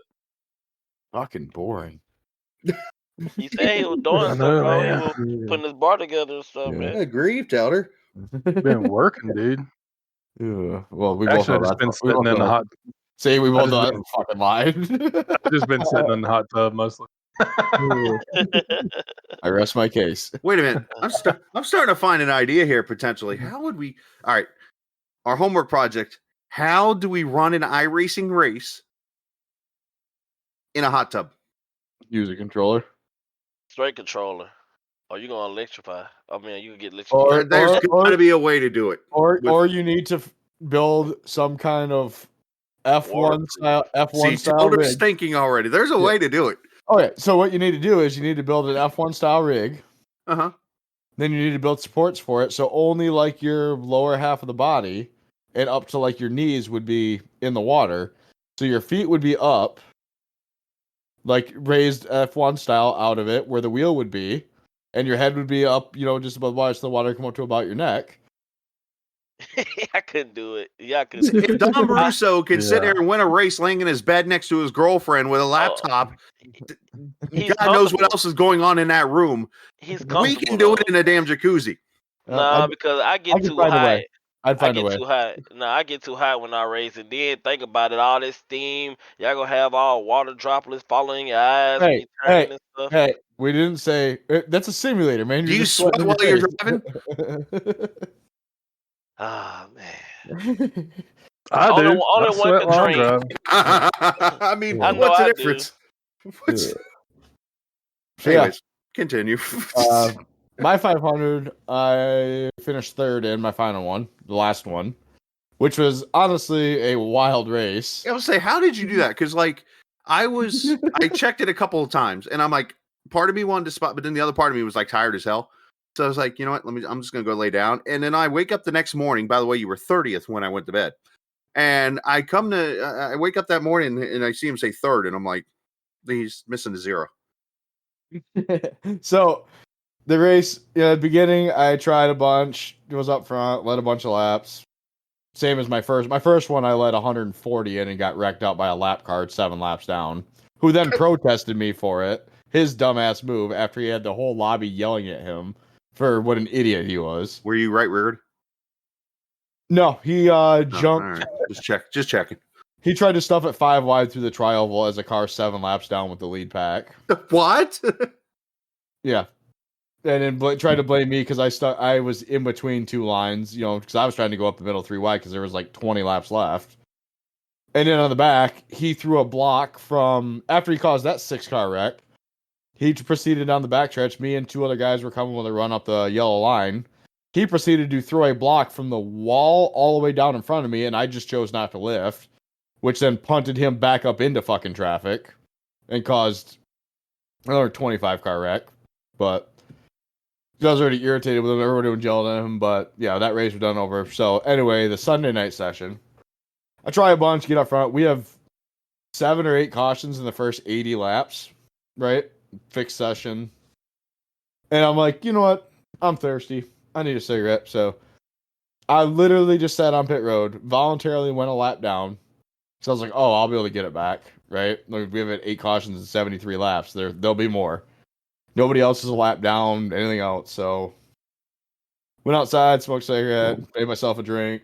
Fucking boring. He said he was doing I stuff, know, bro. He man. was putting his bar together and stuff, Yeah. man. I agree, Telder. Been working, dude. Yeah. Well, we Actually, I've both know just been that. We sitting both in the know. hot. See, we both just know been- that's fucking live. I've just been sitting in the hot tub mostly. I rest my case. Wait a minute. I'm starting to find an idea here potentially. How would we? All right. our homework project. How do we run an iRacing race in a hot tub? Use a controller. Straight controller. Or you gonna electrify? I mean, you can get electrified. There's got to be a way to do it. Or you need to build some kind of F1 style Telder's rig. thinking already. There's a way to do it. Okay, so what you need to do is you need to build an F1 style rig. Uh-huh. Then you need to build supports for it. So only like your lower half of the body and up to like your knees would be in the water. So your feet would be up, like raised F1 style out of it, where the wheel would be. And your head would be up, just above the water, so the water come up to about your neck. I couldn't do it. Yeah, I couldn't. If Dom Russo can sit there and win a race laying in his bed next to his girlfriend with a laptop, God knows what else is going on in that room. We can do it in a damn jacuzzi. Nah, because I get too hot. I'd find a way. Too hot. Nah, I get too hot when I race. And then think about it, all this steam. Y'all gonna have all water droplets falling in your eyes when you turn and stuff. Hey, we didn't say that's a simulator, man. Do you sweat while you're driving? Ah, man. I do. Only one can dream. I mean, what's the difference? Anyways, continue. My 500, I finished third in my final one, the last one, which was honestly a wild race. I would say, how did you do that? Because I checked it a couple of times, and I'm like, part of me wanted to spot, but then the other part of me was like tired as hell. So I was like, you know what? I'm just gonna go lay down. And then I wake up the next morning. By the way, you were 30th when I went to bed, and I wake up that morning and I see him say third, and I'm like, he's missing a zero. So the race, at the beginning, I tried a bunch. It was up front, led a bunch of laps. Same as my first. My first one, I led 140 in and got wrecked out by a lap card 7 laps down, who then protested me for it. His dumbass move after he had the whole lobby yelling at him for what an idiot he was. Were you right reared? No, he jumped. Right. Just checking. He tried to stuff it 5 wide through the tri-oval as a car 7 laps down with the lead pack. What? Yeah. And then tried to blame me because I was in between 2 lines, because I was trying to go up the middle 3 wide because there was like 20 laps left. And then on the back, he threw a block from after he caused that 6-car wreck. He proceeded down the backstretch. Me and 2 other guys were coming with a run up the yellow line. He proceeded to throw a block from the wall all the way down in front of me, and I just chose not to lift, which then punted him back up into fucking traffic and caused another 25-car wreck. But I was already irritated with him. Everybody was yelling at him. But yeah, that race was done over. So anyway, the Sunday night session, I try a bunch, get up front. We have 7 or 8 cautions in the first 80 laps, right? Fixed session. And I'm like, you know what? I'm thirsty. I need a cigarette. So I literally just sat on pit road, voluntarily went a lap down. So I was like, oh, I'll be able to get it back, right? Like, we have 8 cautions and 73 laps. There'll be more. Nobody else is a lap down, anything else. So went outside, smoked a cigarette, made myself a drink,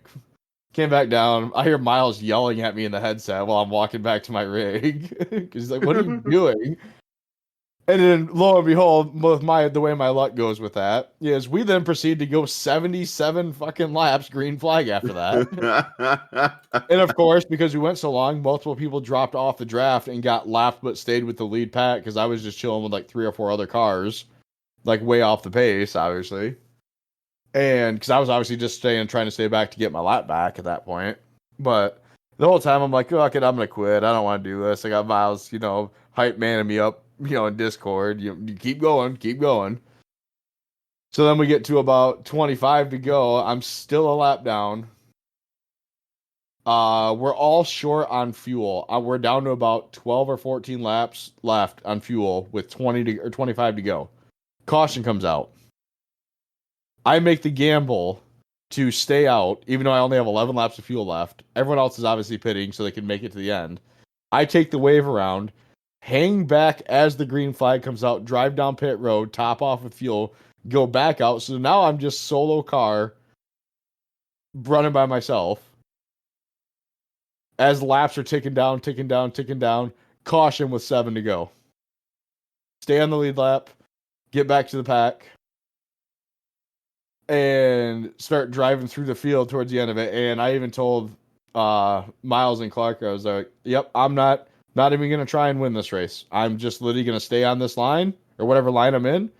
came back down. I hear Miles yelling at me in the headset while I'm walking back to my rig. Because he's like, what are you doing? And then, lo and behold, with the way my luck goes with that is we then proceed to go 77 fucking laps green flag after that. And of course, because we went so long, multiple people dropped off the draft and got lapped but stayed with the lead pack because I was just chilling with like 3 or 4 other cars, like way off the pace, obviously. And because I was obviously just trying to stay back to get my lap back at that point. But the whole time I'm like, fuck it, I'm going to quit. I don't want to do this. I got Miles, hype manning me up. In Discord, you keep going. So then we get to about 25 to go. I'm still a lap down. We're all short on fuel. We're down to about 12 or 14 laps left on fuel with 20 or 25 to go. Caution comes out. I make the gamble to stay out, even though I only have 11 laps of fuel left. Everyone else is obviously pitting so they can make it to the end. I take the wave around, hang back as the green flag comes out, drive down pit road, top off with fuel, go back out. So now I'm just solo car running by myself. As laps are ticking down, caution with 7 to go. Stay on the lead lap, get back to the pack. and start driving through the field towards the end of it. And I even told Miles and Clark, I was like, "Yep, I'm not even gonna try and win this race. I'm just literally gonna stay on this line or whatever line I'm in.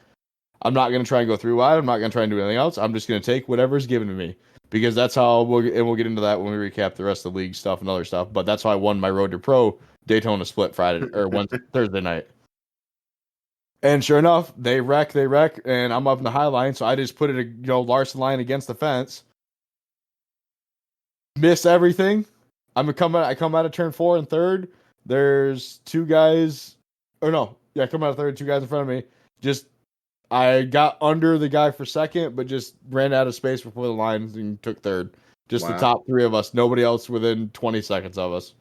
I'm not gonna try and go through wide. I'm not gonna try and do anything else. I'm just gonna take whatever's given to me because that's how we'll get into that when we recap the rest of the league stuff and other stuff. But that's how I won my Road to Pro Daytona split Friday or Thursday night. And sure enough, they wreck, and I'm up in the high line, so I just put it, Larson line against the fence. Miss everything. I come out of turn 4 and third. There's two guys, or no, yeah, come out of third, two guys in front of me. I got under the guy for second, but just ran out of space before the line and took third. Just the top three of us. Nobody else within 20 seconds of us.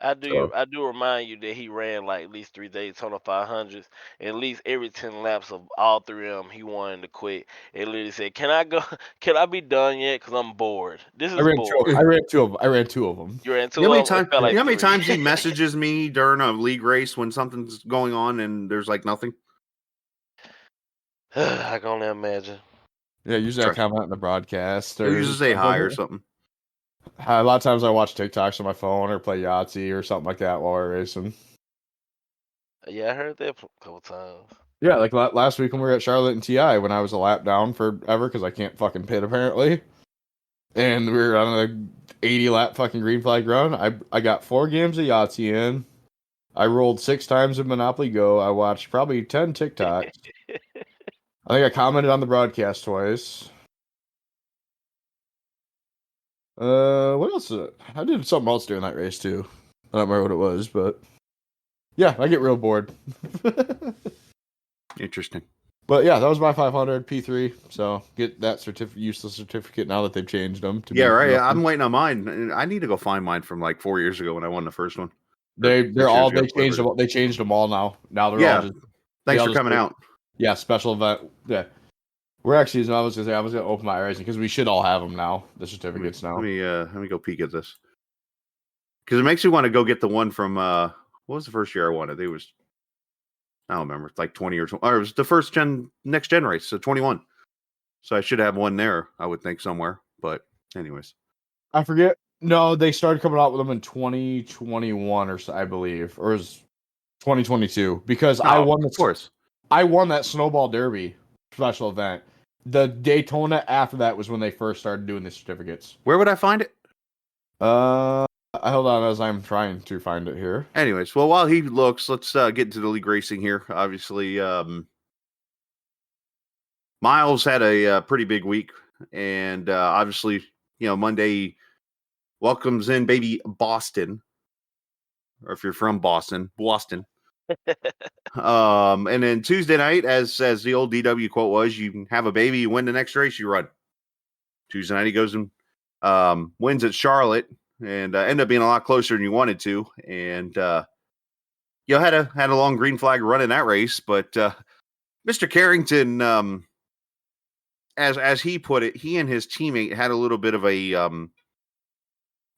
I do remind you that he ran like at least 3 Daytona 500s. At least every 10 laps of all 3 of them, he wanted to quit. It literally said, "Can I go? Can I be done yet? Because I'm bored. This is bored." I ran two of them. You ran two You know of them? It felt like how many 3. times he messages me during a league race when something's going on and there's like nothing? I can only imagine. Yeah, usually I comment in the broadcast. Or usually say hi or something. A lot of times I watch TikToks on my phone or play Yahtzee or something like that while we're racing. Yeah, I heard that a couple times. Yeah, like last week when we were at Charlotte and TI when I was a lap down forever because I can't fucking pit apparently. And we were on an 80 lap fucking green flag run. I got 4 games of Yahtzee in. I rolled 6 times of Monopoly Go. I watched probably 10 TikToks. I think I commented on the broadcast twice. What else? I did something else during that race too. I don't remember what it was, but yeah, I get real bored. Interesting. But yeah, that was my 500 P3. So get that useless certificate now that they've changed them. Right. I'm waiting on mine. I need to go find mine from like 4 years ago when I won the first one. They changed them all now. Now they're all just. Thanks for coming out. Yeah, special event. Yeah. We're actually. I was gonna open my iRacing because we should all have them now. The certificates now. Let me go peek at this because it makes me want to go get the one from what was the first year I won it? It was I don't remember. It's like 20 or 20. Or it was the next gen race, so 21. So I should have one there. I would think somewhere. But anyways, I forget. No, they started coming out with them in 2021 or so, I believe, or it was 2022 because I won. Of course, I won that Snowball Derby special event. The Daytona after that was when they first started doing the certificates. Where would I find it? Hold on as I'm trying to find it here. Anyways, well, while he looks, let's get into the league racing here. Obviously, Miles had a pretty big week, and obviously, Monday welcomes in baby Boston, or if you're from Boston. And then Tuesday night, as the old DW quote was, you can have a baby, you win the next race, you run. Tuesday night he goes and wins at Charlotte, and ended up being a lot closer than you wanted to. And had a long green flag run in that race, but Mr. Carrington, as he put it, he and his teammate had a little bit of a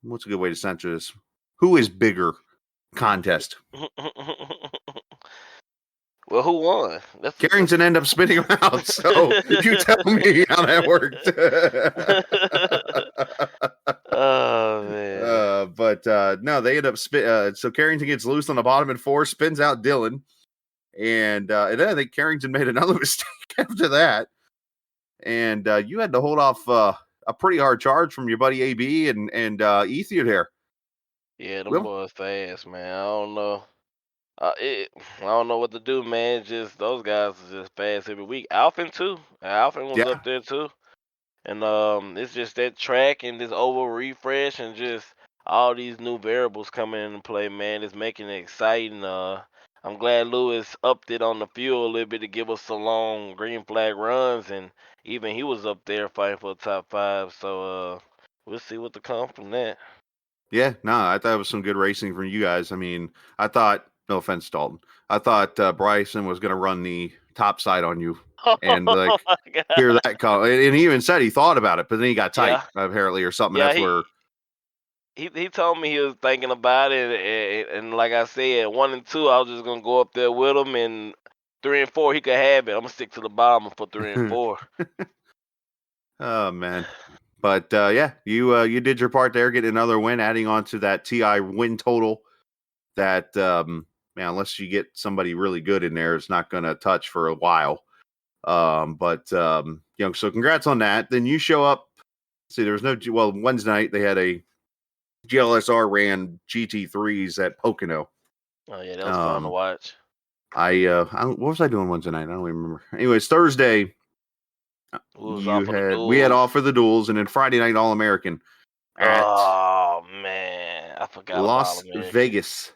what's a good way to censor this? Who is bigger contest? Well, who won? Carrington ended up spinning him out. So you tell me how that worked. Oh man! But no, they end up so Carrington gets loose on the bottom at 4, spins out Dylan, and then I think Carrington made another mistake after that, and you had to hold off a pretty hard charge from your buddy AB and Ethier there. Yeah, them boys fast, man. I don't know. I don't know what to do, man. Just those guys are just fast every week. Alphin too. Alphin was up there too. And it's just that track and this over refresh and just all these new variables coming into play, man. It's making it exciting. I'm glad Lewis upped it on the fuel a little bit to give us some long green flag runs, and even he was up there fighting for the top 5. So we'll see what to come from that. Yeah, no, I thought it was some good racing from you guys. I mean, I thought, no offense, Dalton, I thought Bryson was going to run the top side on you and hear that call. And he even said he thought about it, but then he got tight apparently or something. That's where he told me he was thinking about it. And like I said, 1 and 2, I was just going to go up there with him. And 3 and 4, he could have it. I'm gonna stick to the bottom for 3 and 4. Oh man. But yeah, you did your part there, getting another win, adding on to that TI win total that man, unless you get somebody really good in there, it's not gonna touch for a while. So congrats on that. Then you show up. See, there was Wednesday night they had a GLSR ran GT3s at Pocono. Oh yeah, that was fun to watch. What was I doing Wednesday night? I don't even remember. Anyways, Thursday we had off for the duels, and then Friday night All American at oh man, I forgot Las about Vegas.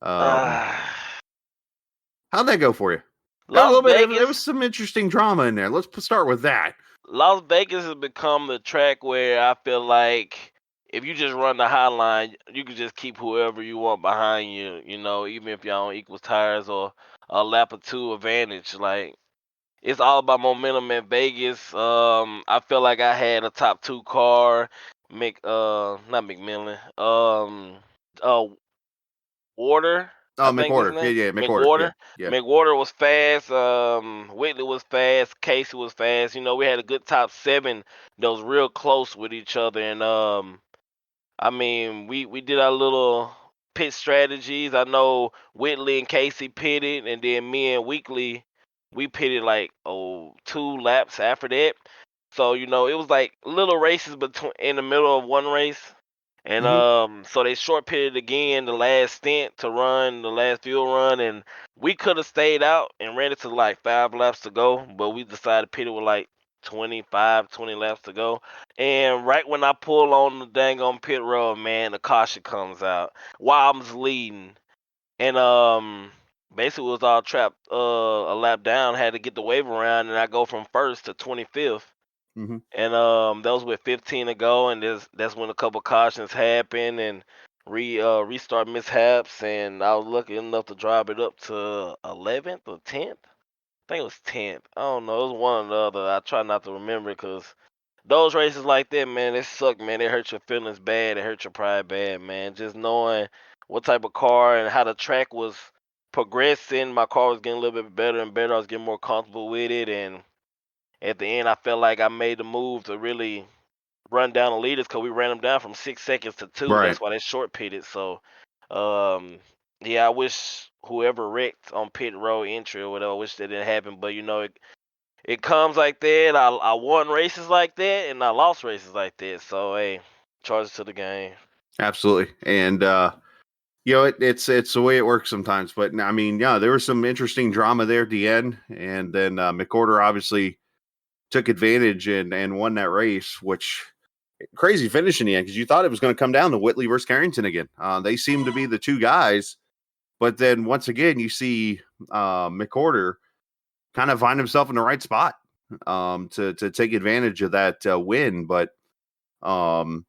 How'd that go for you? There was some interesting drama in there. Let's start with that. Las Vegas has become the track where I feel like if you just run the high line, you can just keep whoever you want behind you, even if y'all on equal tires or a lap or two advantage. Like, it's all about momentum in Vegas. I feel like I had a top 2 car, not McMillan, Water. Oh, McWhorter. Yeah, McWhorter. Yeah. McWhorter was fast. Whitley was fast. Casey was fast. We had a good top 7 that was real close with each other. And we did our little pit strategies. I know Whitley and Casey pitted, and then me and Weekly, we pitted like 2 laps after that. So it was like little races in the middle of one race. And so they short pitted again the last stint to run the last fuel run, and we could have stayed out and ran it to like 5 laps to go, but we decided to pit it with like 20 laps to go. And right when I pull on the dang on pit road, man, the caution comes out while I'm leading, and basically was all trapped a lap down, had to get the wave around, and I go from first to 25th. Mm-hmm. And that was with 15 to go, and that's when a couple cautions happened and restart mishaps, and I was lucky enough to drive it up to 11th or 10th. I think it was 10th. I don't know. It was one or the other. I try not to remember because those races like that, man, they suck, man. They hurt your feelings bad. They hurt your pride bad, man. Just knowing what type of car and how the track was progressing, my car was getting a little bit better and better. I was getting more comfortable with it, and at the end, I felt like I made the move to really run down the leaders because we ran them down from 6 seconds to 2. Right. That's why they short pitted. So, I wish whoever wrecked on pit road entry or whatever, I wish that didn't happen. But, it comes like that. I won races like that, and I lost races like that. So, hey, charges to the game. Absolutely. And, it's the way it works sometimes. But, I mean, yeah, there was some interesting drama there at the end. And then McWhorter obviously took advantage and won that race, which crazy finish in the end because you thought it was going to come down to Whitley versus Carrington again. They seem to be the two guys, but then once again you see McWhorter kind of find himself in the right spot to take advantage of that win, but had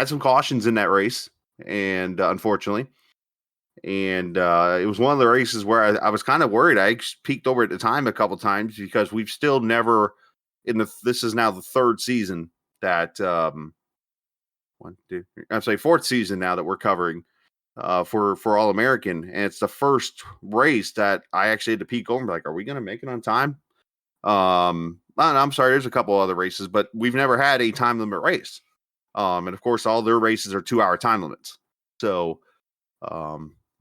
some cautions in that race, and unfortunately. And it was one of the races where I was kind of worried. I peeked over at the time a couple times because we've still never this is now the 3rd season that 4th season now that we're covering for All American, and it's the first race that I actually had to peek over and be like, are we going to make it on time? I'm sorry, there's a couple other races, but we've never had a time limit race. And of course, all their races are 2-hour time limits. So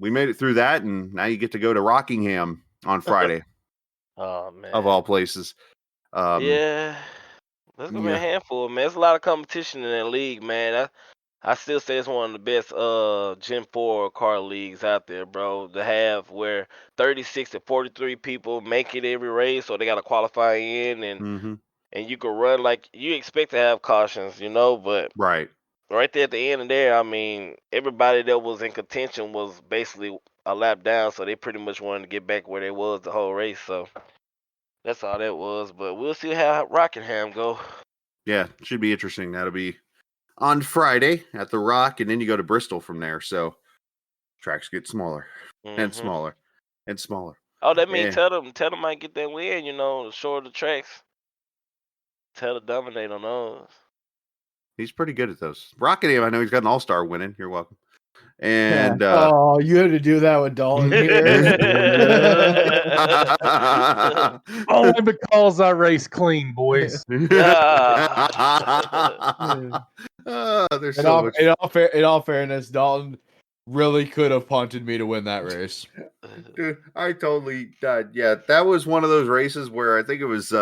we made it through that, and now you get to go to Rockingham on Friday. Oh man, of all places. Yeah, that's gonna be a handful, man. There's a lot of competition in that league, man. I still say it's one of the best Gen 4 car leagues out there, bro. To have where 36 to 43 people make it every race, so they got to qualify in, and you can run like you expect to have cautions, but right there at the end of there, I mean, everybody that was in contention was basically a lap down, so they pretty much wanted to get back where they was the whole race. So that's all that was. But we'll see how Rockingham go. Yeah, should be interesting. That'll be on Friday at the Rock, and then you go to Bristol from there. So tracks get smaller and smaller and smaller. Oh, that means tell them might get that win. The shorter tracks. Tell to dominate on those. He's pretty good at those. Rockingham, I know he's got an all-star winning. You're welcome. And you had to do that with Dalton here. Only because I race clean, boys. There's so much. In all fairness, Dalton really could have punted me to win that race. Dude, I totally yeah, that was one of those races where I think it was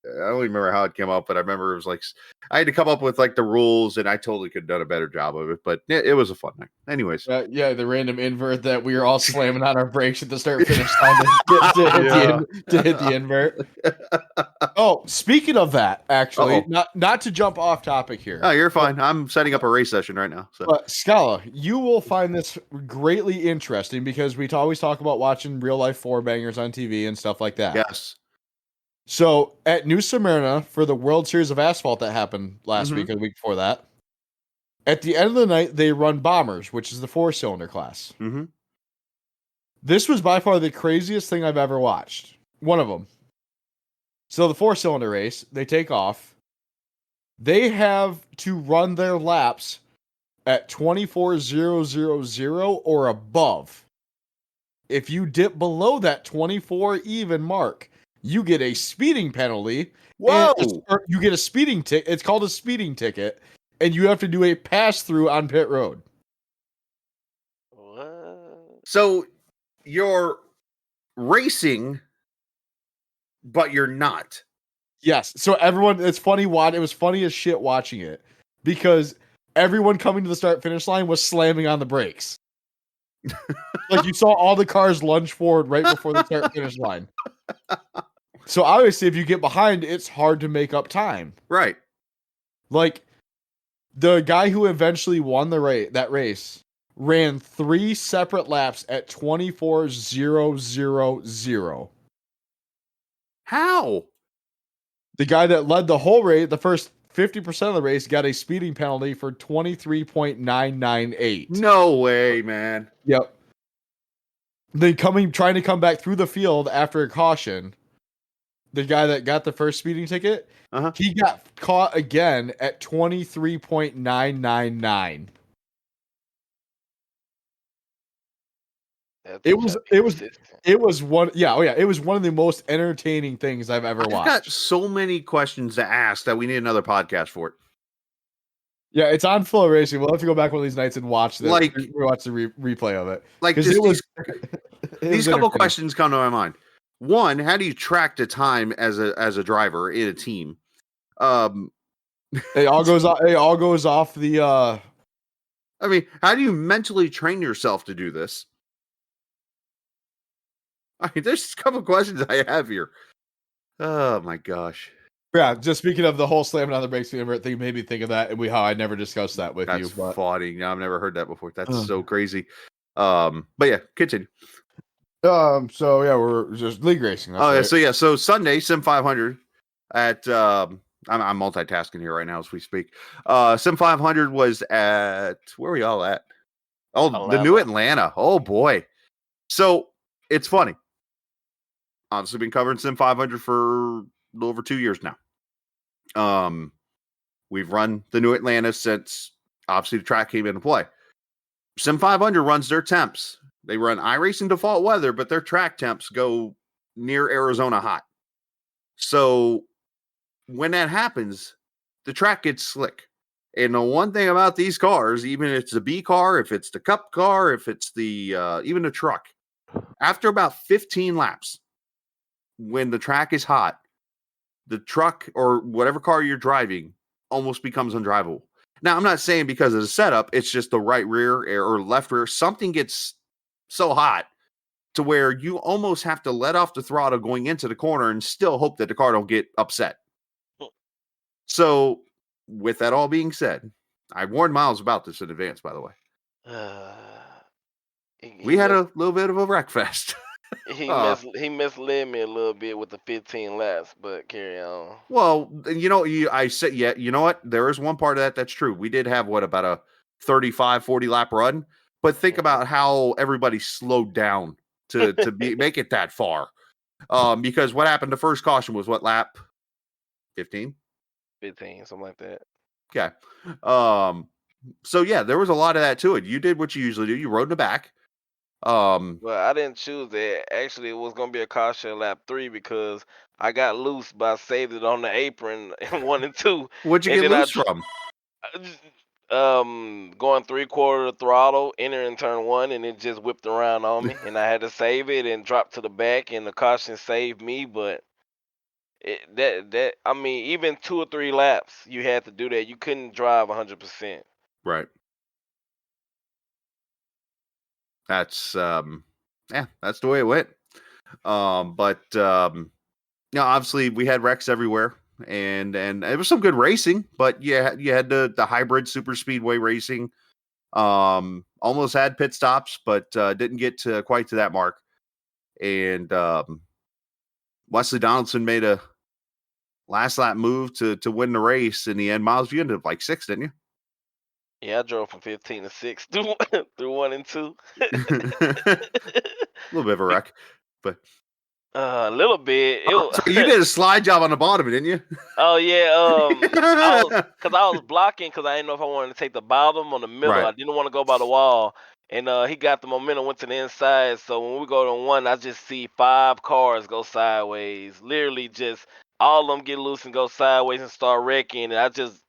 I don't even remember how it came up, but I remember it was like I had to come up with like the rules, and I totally could have done a better job of it. But it was a fun night. Anyways, yeah, the random invert that we were all slamming on our brakes at the start finish line to hit the invert. Oh, speaking of that, actually, not to jump off topic here. Oh, you're fine. I'm setting up a race session right now. So, but Skala, you will find this greatly interesting because we always talk about watching real life four bangers on TV and stuff like that. yes. So at New Smyrna for the World Series of Asphalt that happened last week or the week before that, at the end of the night, they run bombers, which is the 4-cylinder class. Mm-hmm. This was by far the craziest thing I've ever watched. One of them. So the 4-cylinder race, they take off. They have to run their laps at 24,000 or above. If you dip below that 24 even mark, you get a speeding penalty. Whoa! You get a speeding ticket. It's called a speeding ticket, and you have to do a pass-through on pit road. What? So you're racing, but you're not. Yes. So everyone, it's funny. It was funny as shit watching it because everyone coming to the start-finish line was slamming on the brakes. Like you saw all the cars lunge forward right before the start-finish line. So obviously, if you get behind, it's hard to make up time. Right. Like the guy who eventually won that race ran 3 separate laps at 24,000. How? The guy that led the whole race, the first 50% of the race, got a speeding penalty for 23.998. No way, man. Yep. Then trying to come back through the field after a caution. The guy that got the first speeding ticket, he got caught again at 23.999. It was one of the most entertaining things I've ever watched. I've got so many questions to ask that we need another podcast for it. Yeah, it's on Flow Racing. We'll have to go back one of these nights and watch the replay of it. Like these couple questions come to my mind. One, how do you track the time as a driver in a team? It all goes off the. I mean, how do you mentally train yourself to do this? I mean, there's a couple questions I have here. Oh my gosh. Yeah, just speaking of the whole slamming on the brakes thing made me think of that, and how I never discussed that with you. That's funny. I've never heard that before. That's so crazy. But yeah, continue. So yeah, we're just league racing. Right. So Sunday, Sim 500 at I'm multitasking here right now as we speak. Sim 500 was at where are we all at? Oh, Atlanta. The new Atlanta. Oh boy. So it's funny. Obviously been covering Sim 500 for a little over 2 years now. We've run the new Atlanta since obviously the track came into play. Sim 500 runs their temps. They run iRacing default weather, but their track temps go near Arizona hot. So when that happens, the track gets slick. And the one thing about these cars, even if it's the B car, if it's the Cup car, if it's the even the truck, after about 15 laps, when the track is hot, the truck or whatever car you're driving almost becomes undrivable. Now, I'm not saying because of the setup, it's just the right rear or left rear. Something gets so hot to where you almost have to let off the throttle going into the corner and still hope that the car don't get upset. So, with that all being said, I warned Miles about this in advance, by the way. We had a little bit of a wreck fest. He misled me a little bit with the 15 laps, but carry on. Well, I said, yeah, you know what? There is one part of that that's true. We did have about a 35, 40 lap run, but think about how everybody slowed down to make it that far. Because what happened, the first caution was what lap? 15? 15, something like that. Okay. So yeah, there was a lot of that to it. You did what you usually do. You rode in the back. Well, I didn't choose it. Actually, it was gonna be a caution lap 3 because I got loose, but I saved it on the apron in 1 and 2. What'd you And get then loose from? going 3/4 throttle, entering turn 1, and it just whipped around on me, and I had to save it and drop to the back, and the caution saved me. But I mean, even 2 or 3 laps, you had to do that. You couldn't drive 100%. Right. That's that's the way it went. Obviously we had wrecks everywhere, and it was some good racing, but you had the hybrid super speedway racing. Almost had pit stops, but didn't get quite to that mark. And Wesley Donaldson made a last lap move to win the race. In the end, Miles, you ended up like 6th, didn't you? Yeah, I drove from 15 to 6 through 1 and 2. A little bit of a wreck, but A little bit. It was, so you did a slide job on the bottom, didn't you? oh yeah, I was blocking because I didn't know if I wanted to take the bottom or the middle. Right. I didn't want to go by the wall, and he got the momentum, went to the inside. So when we go to 1, I just see 5 cars go sideways. Literally, just all of them get loose and go sideways and start wrecking. And I just,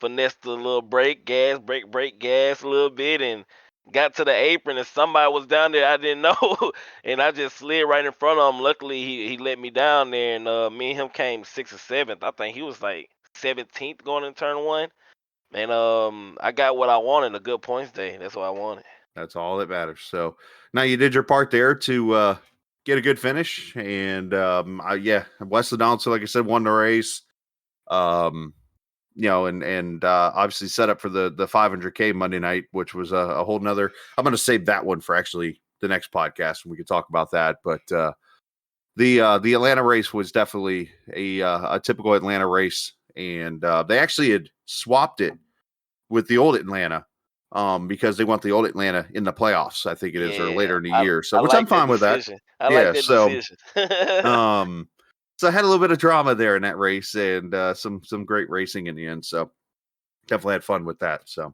finessed a little brake, gas, brake, gas a little bit, and got to the apron, and somebody was down there I didn't know, and I just slid right in front of him. Luckily, he let me down there, and me and him came 6th or 7th. I think he was like 17th going in turn 1, and I got what I wanted, a good points day. That's what I wanted. That's all that matters. So now you did your part there to get a good finish, and Wesley Donaldson, like I said, won the race. Obviously set up for the 500K Monday night, which was a whole nother. I'm going to save that one for actually the next podcast, and we can talk about that. But the Atlanta race was definitely a typical Atlanta race, and they actually had swapped it with the old Atlanta because they want the old Atlanta in the playoffs. I think it is, or later in the year. So, which I'm fine with that. I like that decision. So I had a little bit of drama there in that race, and some great racing in the end. So definitely had fun with that. So,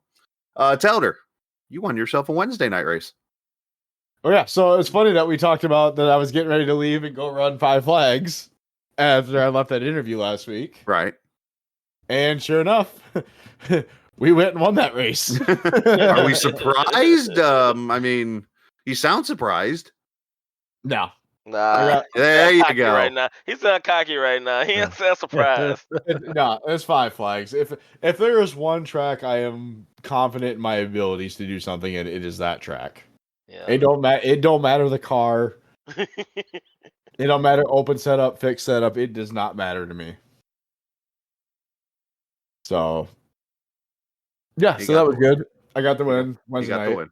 Telder, you won yourself a Wednesday night race. Oh yeah, so it's funny that we talked about that I was getting ready to leave and go run 5 flags after I left that interview last week. Right. And sure enough, we went and won that race. Are we surprised? I mean, you sound surprised. No. Nah, there you go. Right now, he sound cocky right now. He ain't sound surprised. No, it's 5 flags. If there is one track I am confident in my abilities to do something, it is that track. Yeah. It don't matter the car. It don't matter open setup, fixed setup. It does not matter to me. So yeah, so that was good. I got the win Wednesday night.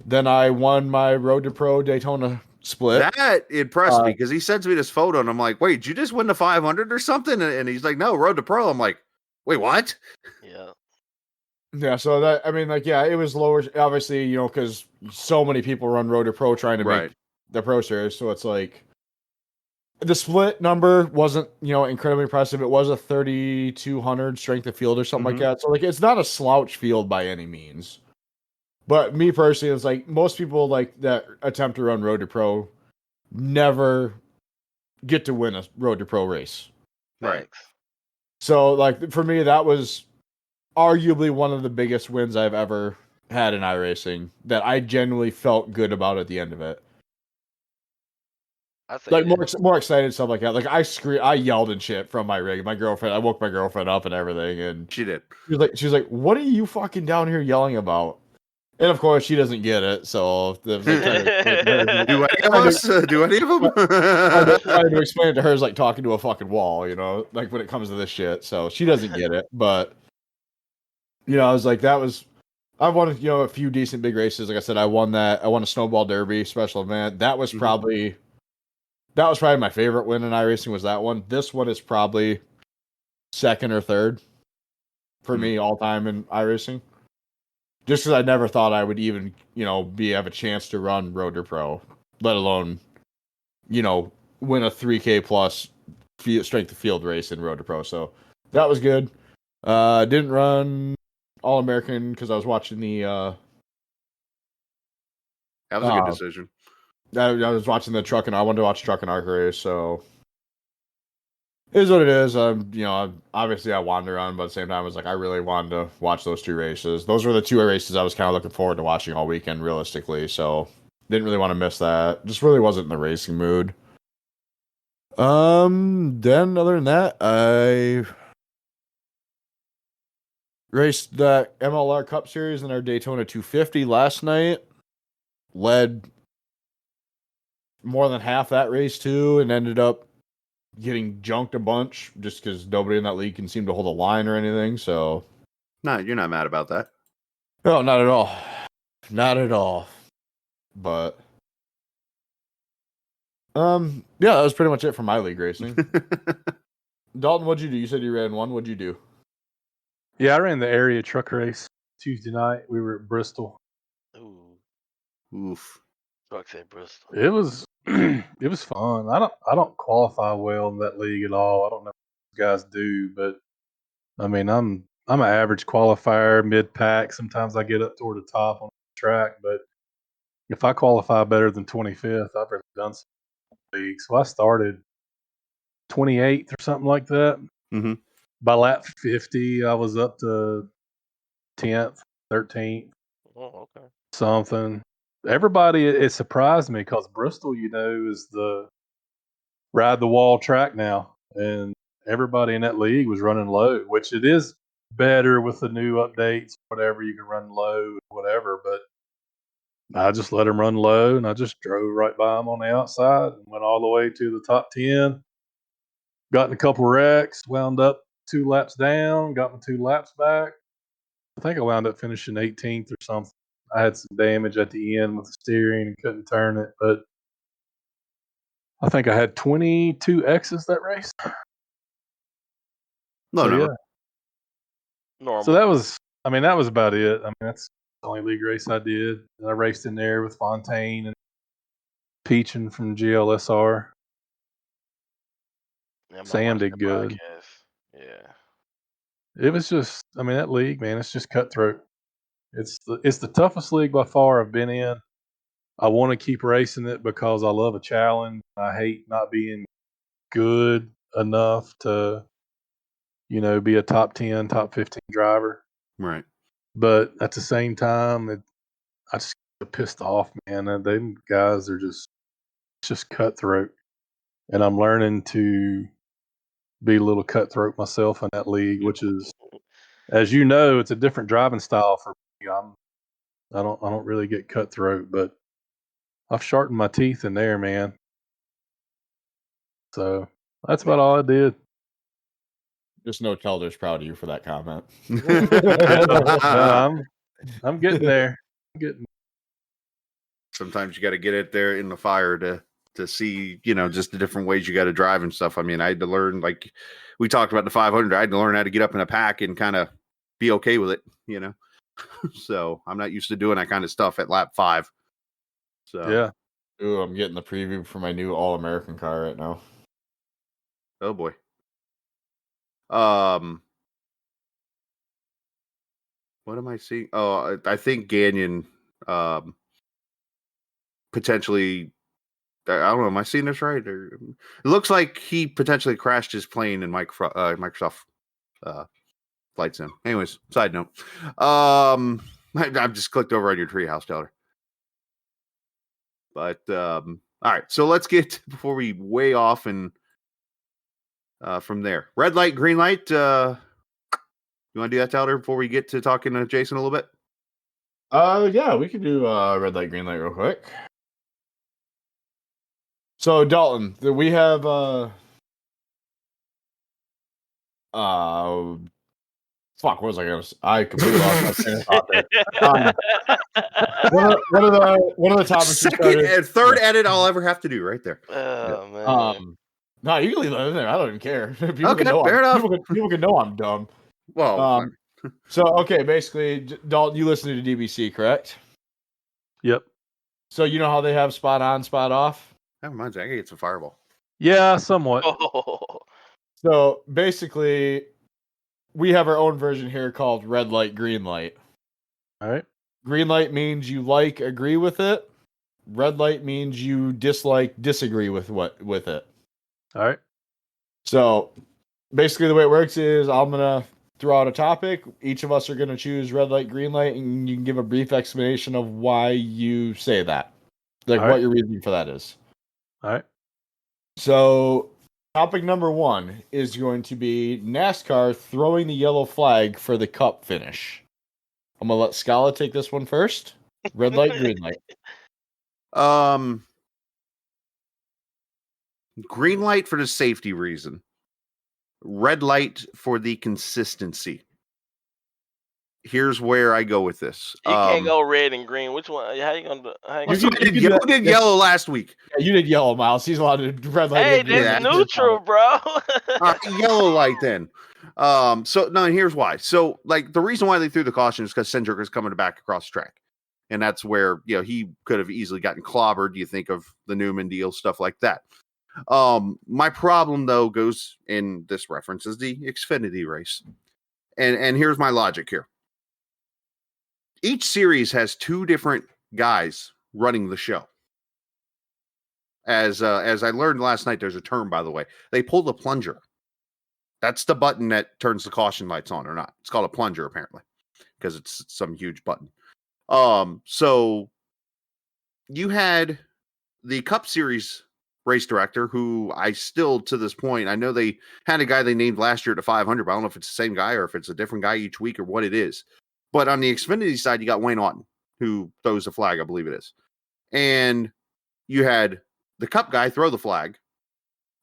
Then I won my Road to Pro Daytona split. That impressed me because he sends me this photo and I'm like, wait, did you just win the 500 or something? And he's like, no, Road to Pro. I'm like, wait, what? Yeah, so that, I mean, like, yeah, it was lower, obviously, because so many people run Road to Pro trying to make the Pro Series. So it's like the split number wasn't, incredibly impressive. It was a 3,200 strength of field or something like that. So like, it's not a slouch field by any means. But me personally, it's like most people like that attempt to run Road to Pro never get to win a Road to Pro race. Right. So like for me, that was arguably one of the biggest wins I've ever had in iRacing that I genuinely felt good about at the end of it. Like more excited stuff like that. Like I yelled and shit from my rig. I woke my girlfriend up and everything, and she did. She was like, "What are you fucking down here yelling about?" And of course, she doesn't get it. So do any of them? I had to explain it to her as like talking to a fucking wall, like when it comes to this shit. So she doesn't get it, but I was like, I've won a few decent big races. Like I said, I won a Snowball Derby special event. That was probably my favorite win in iRacing was that one. This one is probably second or third for me all time in iRacing. Just because I never thought I would even, have a chance to run Road to Pro, let alone, win a 3K plus strength of field race in Road to Pro. So that was good. Didn't run All American because I was watching the That was a good decision. I was watching the truck, and I wanted to watch truck and arc race, so it is what it is. Obviously I wanted to run, but at the same time, I was like, I really wanted to watch those 2 races. Those were the 2 races I was kind of looking forward to watching all weekend, realistically. So didn't really want to miss that. Just really wasn't in the racing mood. Then other than that, I raced the MLR Cup Series in our Daytona 250 last night. Led more than half that race too, and ended up getting junked a bunch just because nobody in that league can seem to hold a line or anything. So, No, you're not mad about that. no, not at all, not at all. But, yeah, that was pretty much it for my league racing. Dalton, what'd you do? You said you ran one. What'd you do? Yeah, I ran the area truck race Tuesday night. We were at Bristol. Ooh, Oof. trucks at Bristol. It was it was fun. I don't qualify well in that league at all. I don't know what you guys do, but I mean I'm an average qualifier, mid pack. Sometimes I get up toward the top on the track, but if I qualify better than 25th, I've really done some league. So I started 28th or something like that. Mhm. By lap 50, I was up to 10th, 13th, Oh, okay. something. Everybody, it surprised me because Bristol, is the ride the wall track now, and everybody in that league was running low, which it is better with the new updates, whatever. You can run low, whatever. But I just let them run low, and I just drove right by them on the outside and went all the way to the top 10. Got in a couple wrecks, wound up 2 laps down, got my 2 laps back. I think I wound up finishing 18th or something. I had some damage at the end with the steering and couldn't turn it, but I think I had 22 X's that race. No, So, no. yeah. Normal. So that was about it. I mean, that's the only league race I did. And I raced in there with Fontaine and Peachin from GLSR. Yeah, I'm Sam watching did the good. podcast. Yeah. It was just, that league, man, it's just cutthroat. It's the toughest league by far I've been in. I want to keep racing it because I love a challenge. I hate not being good enough to, be a top 10, top 15 driver. Right. But at the same time, I just get pissed off, man. And them guys are just cutthroat. And I'm learning to be a little cutthroat myself in that league, which is, as you know, it's a different driving style for me. I don't really get cutthroat, but I've sharpened my teeth in there, man. So that's about all I did. Just know Telder's proud of you for that comment. Yeah, I'm getting there. Sometimes you got to get it there in the fire to see, just the different ways you got to drive and stuff. I mean, I had to learn, like we talked about the 500. I had to learn how to get up in a pack and kind of be okay with it, So I'm not used to doing that kind of stuff at lap 5. So Yeah. Ooh, I'm getting the preview for my new All-American car right now. Oh boy. What am I seeing? Oh, I think Gagnon potentially. I don't know. Am I seeing this right? Or, it looks like he potentially crashed his plane in Microsoft Flight Sim. Anyways, side note. I've just clicked over on your treehouse, Teller. But all right. So let's get before we way off and from there. Red light, green light. You want to do that, Teller, before we get to talking to Jason a little bit? Yeah, we could do red light, green light real quick. So Dalton, we have fuck, what was I gonna say? I completely lost my train of thought there. One of the topics Second and third edit I'll ever have to do right there. Oh, man. No, you can leave that in there. I don't even care. People Okay, can know fair enough. People can know I'm dumb. Well, So okay, basically, Dalton, you listen to DBC, correct? Yep. So you know how they have spot on, spot off? never mind. I can get some Fireball. Yeah, somewhat. Oh. So basically, we have our own version here called red light, green light. All right. Green light means you agree with it. Red light means you disagree with it. All right. So basically the way it works is I'm gonna throw out a topic. Each of us are gonna choose red light, green light, and you can give a brief explanation of why you say that. Like All what right. your reasoning for that is. All right. So topic number 1 is going to be NASCAR throwing the yellow flag for the cup finish. I'm gonna let Skala take this one first. Red light, green light. Green light for the safety reason. Red light for the consistency. Here's where I go with this. You can't go red and green. Which one? How you gonna do? You did yellow last week. Yeah, you did yellow, Miles. He's allowed to red light. Hey, that's neutral, bro. Yellow light then. So no, and here's why. So like the reason why they threw the caution is because Cindric is coming back across the track. And that's where, he could have easily gotten clobbered. You think of the Newman deal, stuff like that. My problem though goes in this reference is the Xfinity race. And here's my logic here. Each series has 2 different guys running the show. As I learned last night, there's a term, by the way. They pull the plunger. That's the button that turns the caution lights on or not. It's called a plunger, apparently, because it's some huge button. So you had the Cup Series race director, who I still, to this point, I know they had a guy they named last year at the 500, but I don't know if it's the same guy or if it's a different guy each week or what it is. But on the Xfinity side, you got Wayne Auten, who throws the flag, I believe it is. And you had the Cup guy throw the flag,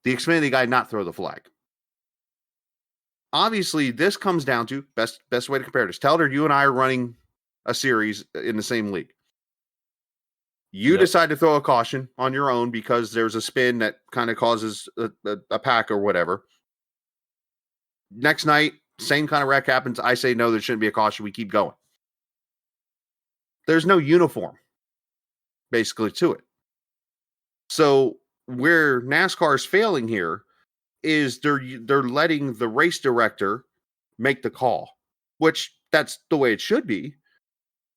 the Xfinity guy not throw the flag. Obviously, this comes down to best way to compare this. Telder, you and I are running a series in the same league. You decide to throw a caution on your own because there's a spin that kind of causes a pack or whatever. Next night, same kind of wreck happens. I say, no, there shouldn't be a caution. We keep going. There's no uniform, basically, to it. So where NASCAR is failing here is they're letting the race director make the call, which that's the way it should be.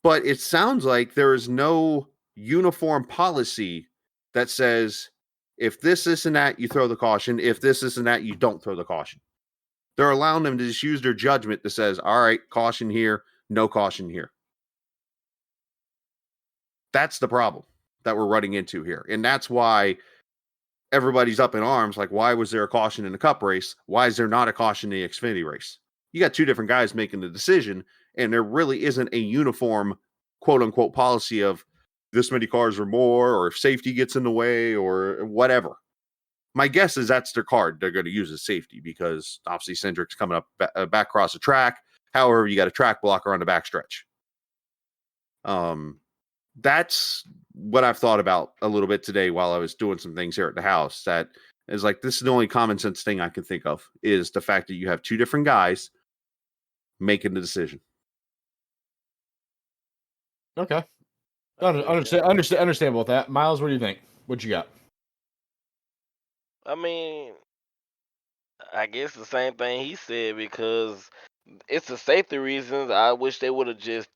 But it sounds like there is no uniform policy that says if this and that, you throw the caution. If this and that, you don't throw the caution. They're allowing them to just use their judgment that says, all right, caution here, no caution here. That's the problem that we're running into here. And that's why everybody's up in arms. Like, why was there a caution in the Cup race? Why is there not a caution in the Xfinity race? You got 2 different guys making the decision, and there really isn't a uniform, quote unquote, policy of this many cars or more, or if safety gets in the way or whatever. My guess is that's their card they're going to use as safety, because obviously Cindric's coming up back across the track. However, you got a track blocker on the backstretch. That's what I've thought about a little bit today while I was doing some things here at the house. That is like, this is the only common sense thing I can think of, is the fact that you have 2 different guys making the decision. Okay. Understandable with that. Miles, what do you think? What you got? I mean, I guess the same thing he said, because it's the safety reasons. I wish they would have just,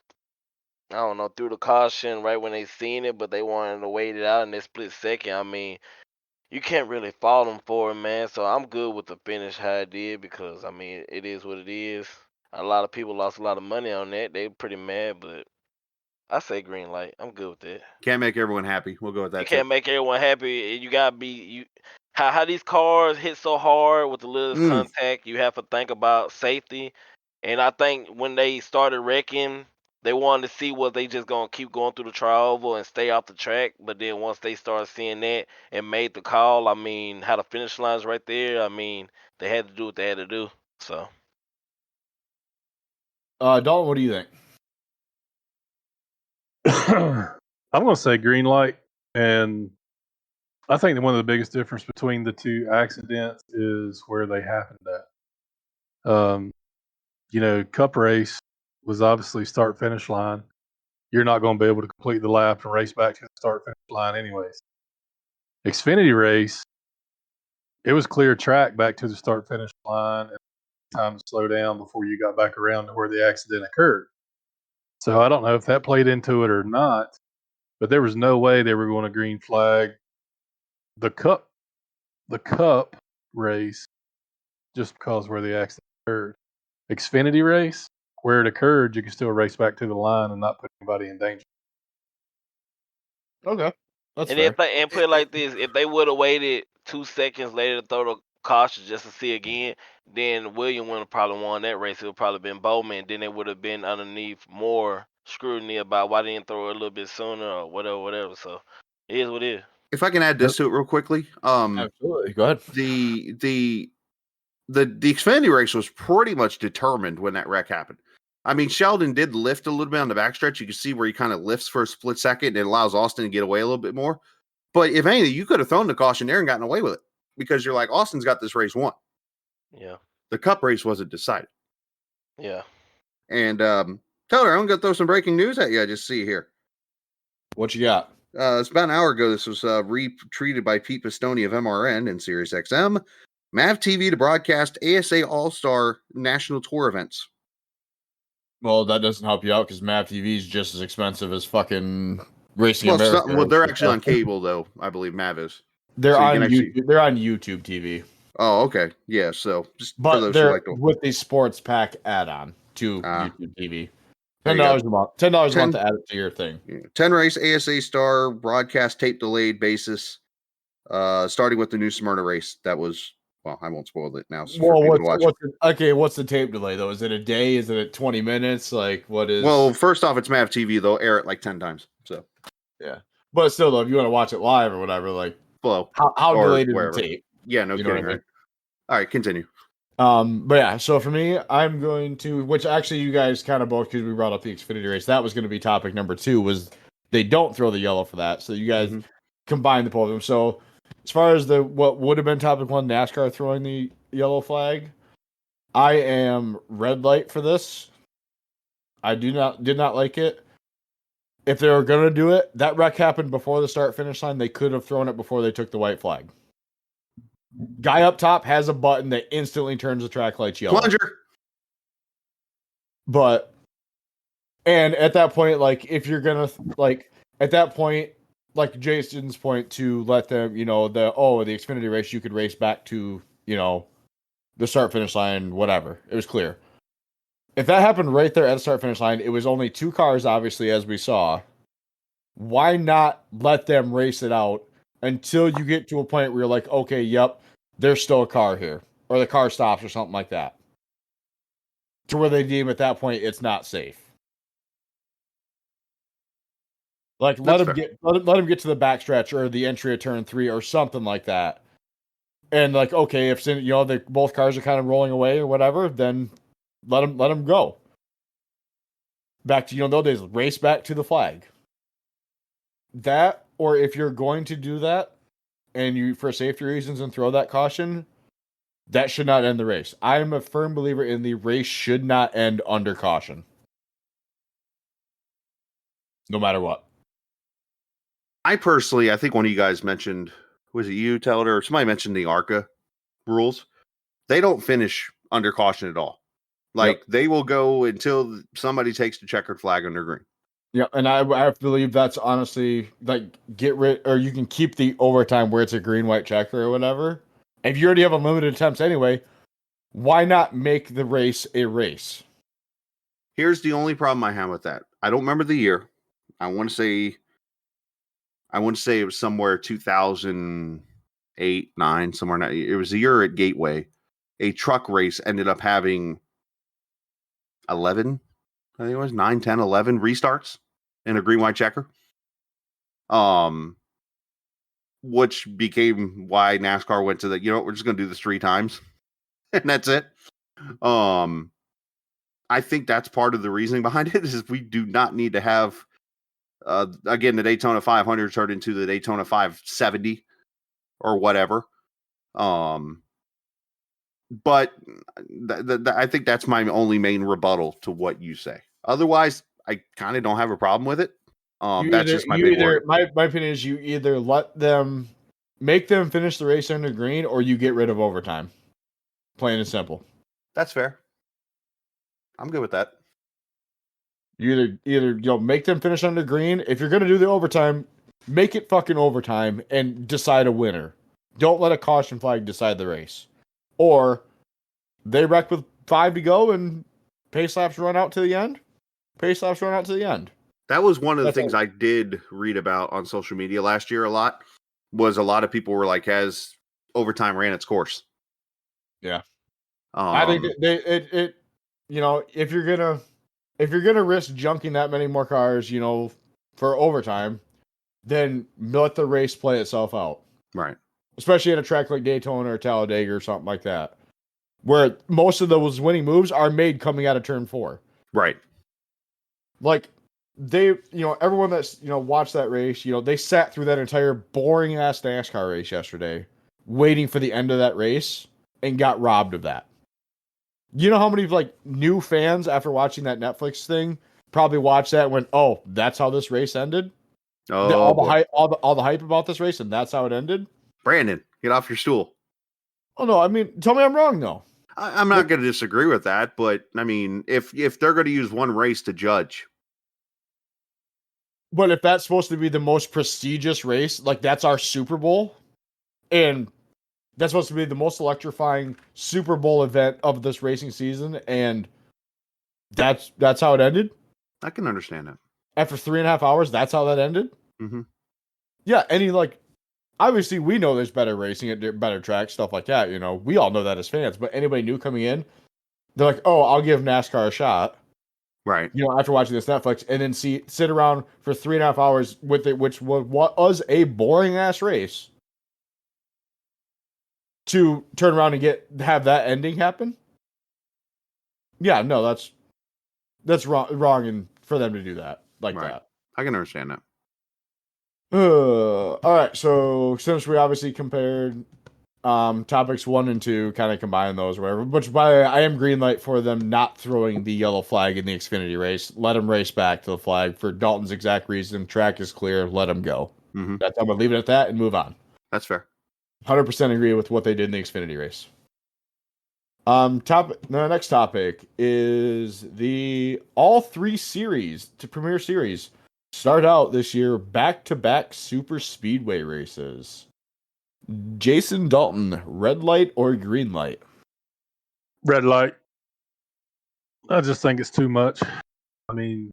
I don't know, threw the caution right when they seen it, but they wanted to wait it out in this split second. I mean, you can't really fault them for it, man. So I'm good with the finish how it did, because, I mean, it is what it is. A lot of people lost a lot of money on that. They pretty mad, but I say green light. I'm good with that. Can't make everyone happy. We'll go with that. You can't make everyone happy. You gotta be how these cars hit so hard with the little contact. You have to think about safety, and I think when they started wrecking, they wanted to see was they just gonna keep going through the tri-oval and stay off the track. But then once they started seeing that and made the call, I mean, how the finish line's right there. I mean, they had to do what they had to do. So, Dalton, what do you think? I'm going to say green light. And I think that one of the biggest difference between the 2 accidents is where they happened at. Cup race was obviously start finish line. You're not going to be able to complete the lap and race back to the start finish line anyways. Xfinity race, it was clear track back to the start finish line, and time to slow down before you got back around to where the accident occurred. So I don't know if that played into it or not, but there was no way they were going to green flag the cup race just because where the accident occurred. Xfinity race, where it occurred, you can still race back to the line and not put anybody in danger. Okay, that's And fair. if they and put it like this, if they would have waited 2 seconds later to throw the caution just to see again, then William would have probably won that race. It would probably been Bowman. Then it would have been underneath more scrutiny about why they didn't throw it a little bit sooner or whatever. So it is what it is. If I can add this to it real quickly, Absolutely. Go ahead. the Xfinity race was pretty much determined when that wreck happened. I mean, Sheldon did lift a little bit on the backstretch. You can see where he kind of lifts for a split second and it allows Austin to get away a little bit more. But if anything, you could have thrown the caution there and gotten away with it because you're like, Austin's got this race won. Yeah. The Cup race wasn't decided. Yeah. And Telder, I'm going to throw some breaking news at you. I just see here. What you got? It's about an hour ago. This was retweeted by Pete Pistoni of MRN and SiriusXM. MAV TV to broadcast ASA All-Star National Tour events. Well, that doesn't help you out because MAV TV is just as expensive as fucking Racing Well, America. they're actually on cable, though. I believe MAV is. They're so on YouTube. They're on YouTube TV. Oh, okay. Yeah, so just but for those they're who like to... with the sports pack add-on to YouTube TV. $10 a month. $10 a month to add it to your thing. 10 race ASA Star broadcast tape delayed basis. Starting with the new Smyrna race. That was, well, I won't spoil it now. Well, what's the tape delay though? Is it a day? Is it 20 minutes? Like what is? Well, first off, it's MAV TV. They'll air it like 10 times. So yeah, but still though, if you want to watch it live or whatever, like how delayed is the tape? Yeah, no kidding. Right? All right, continue. But yeah, so for me, I'm going to, which actually you guys kind of both, because we brought up the Xfinity race, that was going to be topic number 2, was they don't throw the yellow for that. So you guys combine the both of them. So as far as what would have been topic 1, NASCAR throwing the yellow flag, I am red light for this. I did not like it. If they were going to do it, that wreck happened before the start finish line. They could have thrown it before they took the white flag. Guy up top has a button that instantly turns the track lights yellow. Plunger. But, and at that point, like, if you're gonna, like, at that point, like Jason's point, to let them, the Xfinity race, you could race back to, the start finish line, whatever. It was clear. If that happened right there at the start finish line, it was only 2 cars, obviously, as we saw. Why not let them race it out until you get to a point where you're like, okay, yep, there's still a car here, or the car stops or something like that, to where they deem at that point it's not safe. Like let them get to the backstretch or the entry of turn 3 or something like that, and like okay, if both cars are kind of rolling away or whatever, then let them go back to those days. Race back to the flag. That, or if you're going to do that, and you, for safety reasons, and throw that caution, that should not end the race. I am a firm believer in the race should not end under caution. No matter what. I think one of you guys mentioned, was it you, Telder, or somebody mentioned the ARCA rules? They don't finish under caution at all. Like, they will go until somebody takes the checkered flag under green. Yeah, and I believe that's honestly, like, you can keep the overtime where it's a green-white checker or whatever. If you already have unlimited attempts anyway, why not make the race a race? Here's the only problem I have with that. I don't remember the year. I want to say it was somewhere 2008, 9, somewhere. It was a year at Gateway. A truck race ended up having 11, I think it was 9, 10, 11 restarts in a green-white checker. Which became why NASCAR went to we're just going to do this 3 times. And that's it. I think that's part of the reasoning behind it is we do not need to have, again, the Daytona 500 turned into the Daytona 570 or whatever. But I think that's my only main rebuttal to what you say. Otherwise, I kind of don't have a problem with it. That's just my big word. My opinion is you either make them finish the race under green, or you get rid of overtime. Plain and simple. That's fair. I'm good with that. You either make them finish under green. If you're gonna do the overtime, make it fucking overtime and decide a winner. Don't let a caution flag decide the race. Or they wreck with 5 to go and pace laps run out to the end. Pace laps run out to the end. That was one of the That's things I did read about on social media last year a lot. Was a lot of people were like, has overtime ran its course? Yeah. I think it if you're gonna risk junking that many more cars, for overtime, then let the race play itself out. Right. Especially at a track like Daytona or Talladega or something like that, where most of those winning moves are made coming out of turn 4. Right. Like everyone that's watched that race, they sat through that entire boring ass NASCAR race yesterday, waiting for the end of that race, and got robbed of that. You know how many new fans after watching that Netflix thing probably watched that and went, "Oh, that's how this race ended." Oh, all the boy. hype, all the hype about this race, and that's how it ended. Brandon, get off your stool. Oh no, I mean, tell me I'm wrong though. I'm not going to disagree with that, but I mean, if they're going to use one race to judge, but if that's supposed to be the most prestigious race, like that's our Super Bowl, and that's supposed to be the most electrifying Super Bowl event of this racing season, and that's how it ended. I can understand that. After 3.5 hours, that's how that ended. Mm-hmm. Yeah, obviously we know there's better racing at better tracks, stuff like that. We all know that as fans. But anybody new coming in, they're like, "Oh, I'll give NASCAR a shot." Right. After watching this Netflix, and then sit around for 3.5 hours with it, which was a boring ass race, to turn around and have that ending happen. Yeah, no, that's wrong, and for them to do that like Right. that. I can understand that. All right, so since we obviously compared topics 1 and 2, kind of combine those or whatever, which by the way, I am green light for them not throwing the yellow flag in the Xfinity race. Let them race back to the flag for Dalton's exact reason. Track is clear. Let them go. Mm-hmm. I'm going to leave it at that and move on. That's fair. 100% agree with what they did in the Xfinity race. The next topic is the all 3 series to Premier Series start out this year back-to-back super speedway races. Jason Dalton, red light or green light? Red light. I just think it's too much. I mean,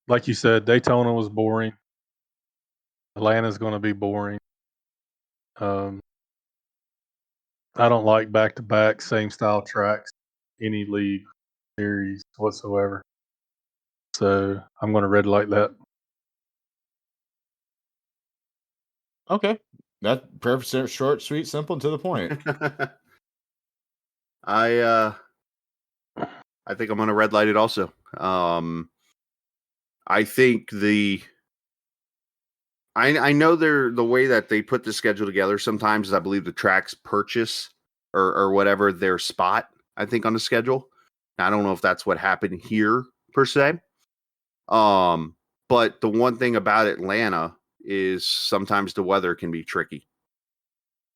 like you said, Daytona was boring. Atlanta's going to be boring. I don't like back-to-back same style tracks, any league series whatsoever. So I'm going to red light that. Okay. That's perfect, short, sweet, simple, and to the point. I think I'm going to red light it also. I think I know the way that they put the schedule together sometimes is I believe the tracks purchase or whatever their spot, I think, on the schedule. I don't know if that's what happened here per se. But the one thing about Atlanta is sometimes the weather can be tricky.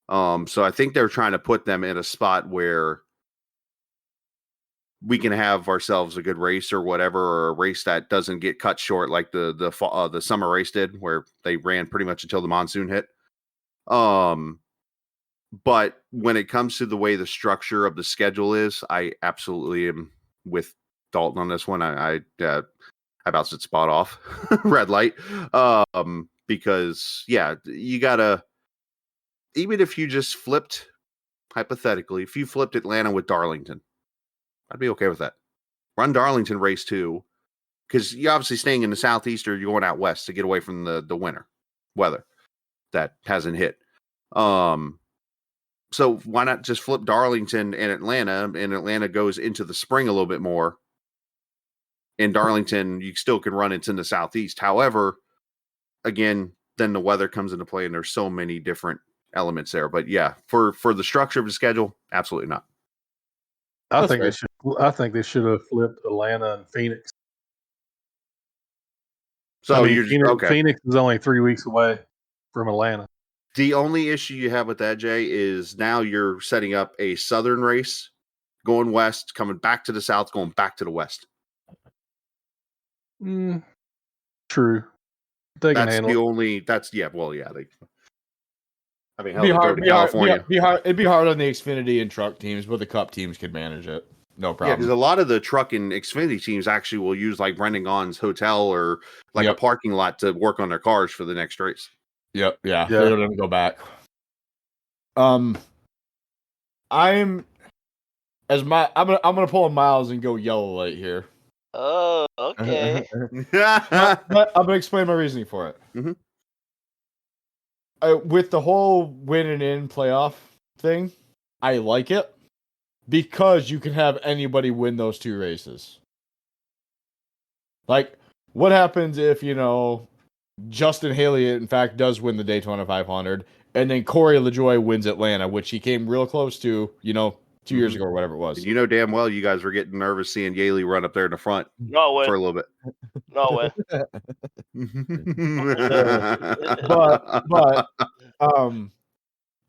So I think they're trying to put them in a spot where we can have ourselves a good race or whatever, or a race that doesn't get cut short like the summer race did, where they ran pretty much until the monsoon hit. But when it comes to the way the structure of the schedule is, I absolutely am with Dalton on this one. I about said spot off, red light. Because you gotta, even if you just flipped, hypothetically, if you flipped Atlanta with Darlington, I'd be okay with that. Run Darlington race 2, because you're obviously staying in the southeast or you're going out west to get away from the winter weather that hasn't hit. So why not just flip Darlington and Atlanta goes into the spring a little bit more. In Darlington, you still can run it in the southeast. However, again, then the weather comes into play and there's so many different elements there. But yeah, for the structure of the schedule, absolutely not. I think they should have flipped Atlanta and Phoenix. So you're just, okay. Phoenix is only 3 weeks away from Atlanta. The only issue you have with that, Jay, is now you're setting up a southern race, going west, coming back to the south, going back to the west. True. They can That's handle the it. only. That's yeah. Well, yeah. I mean, hell, Be they go hard, to be hard, California. be hard. It'd be hard on the Xfinity and truck teams, but the Cup teams could manage it. No Yeah, problem. because a lot of the truck and Xfinity teams actually will use like renting on's hotel or like a Yep. parking lot to work on their cars for the next race. Yep. Yeah. Yeah. They don't even go back. I'm gonna pull a Miles and go yellow light here. Oh, okay. But I'm gonna explain my reasoning for it. Mhm. With the whole win and in playoff thing, I like it because you can have anybody win those two races. Like, what happens if, Justin Haley, in fact, does win the Daytona 500, and then Corey LaJoie wins Atlanta, which he came real close to, 2 years ago or whatever it was. And you know damn well you guys were getting nervous seeing Yaley run up there in the front No way. for a little bit. No way. But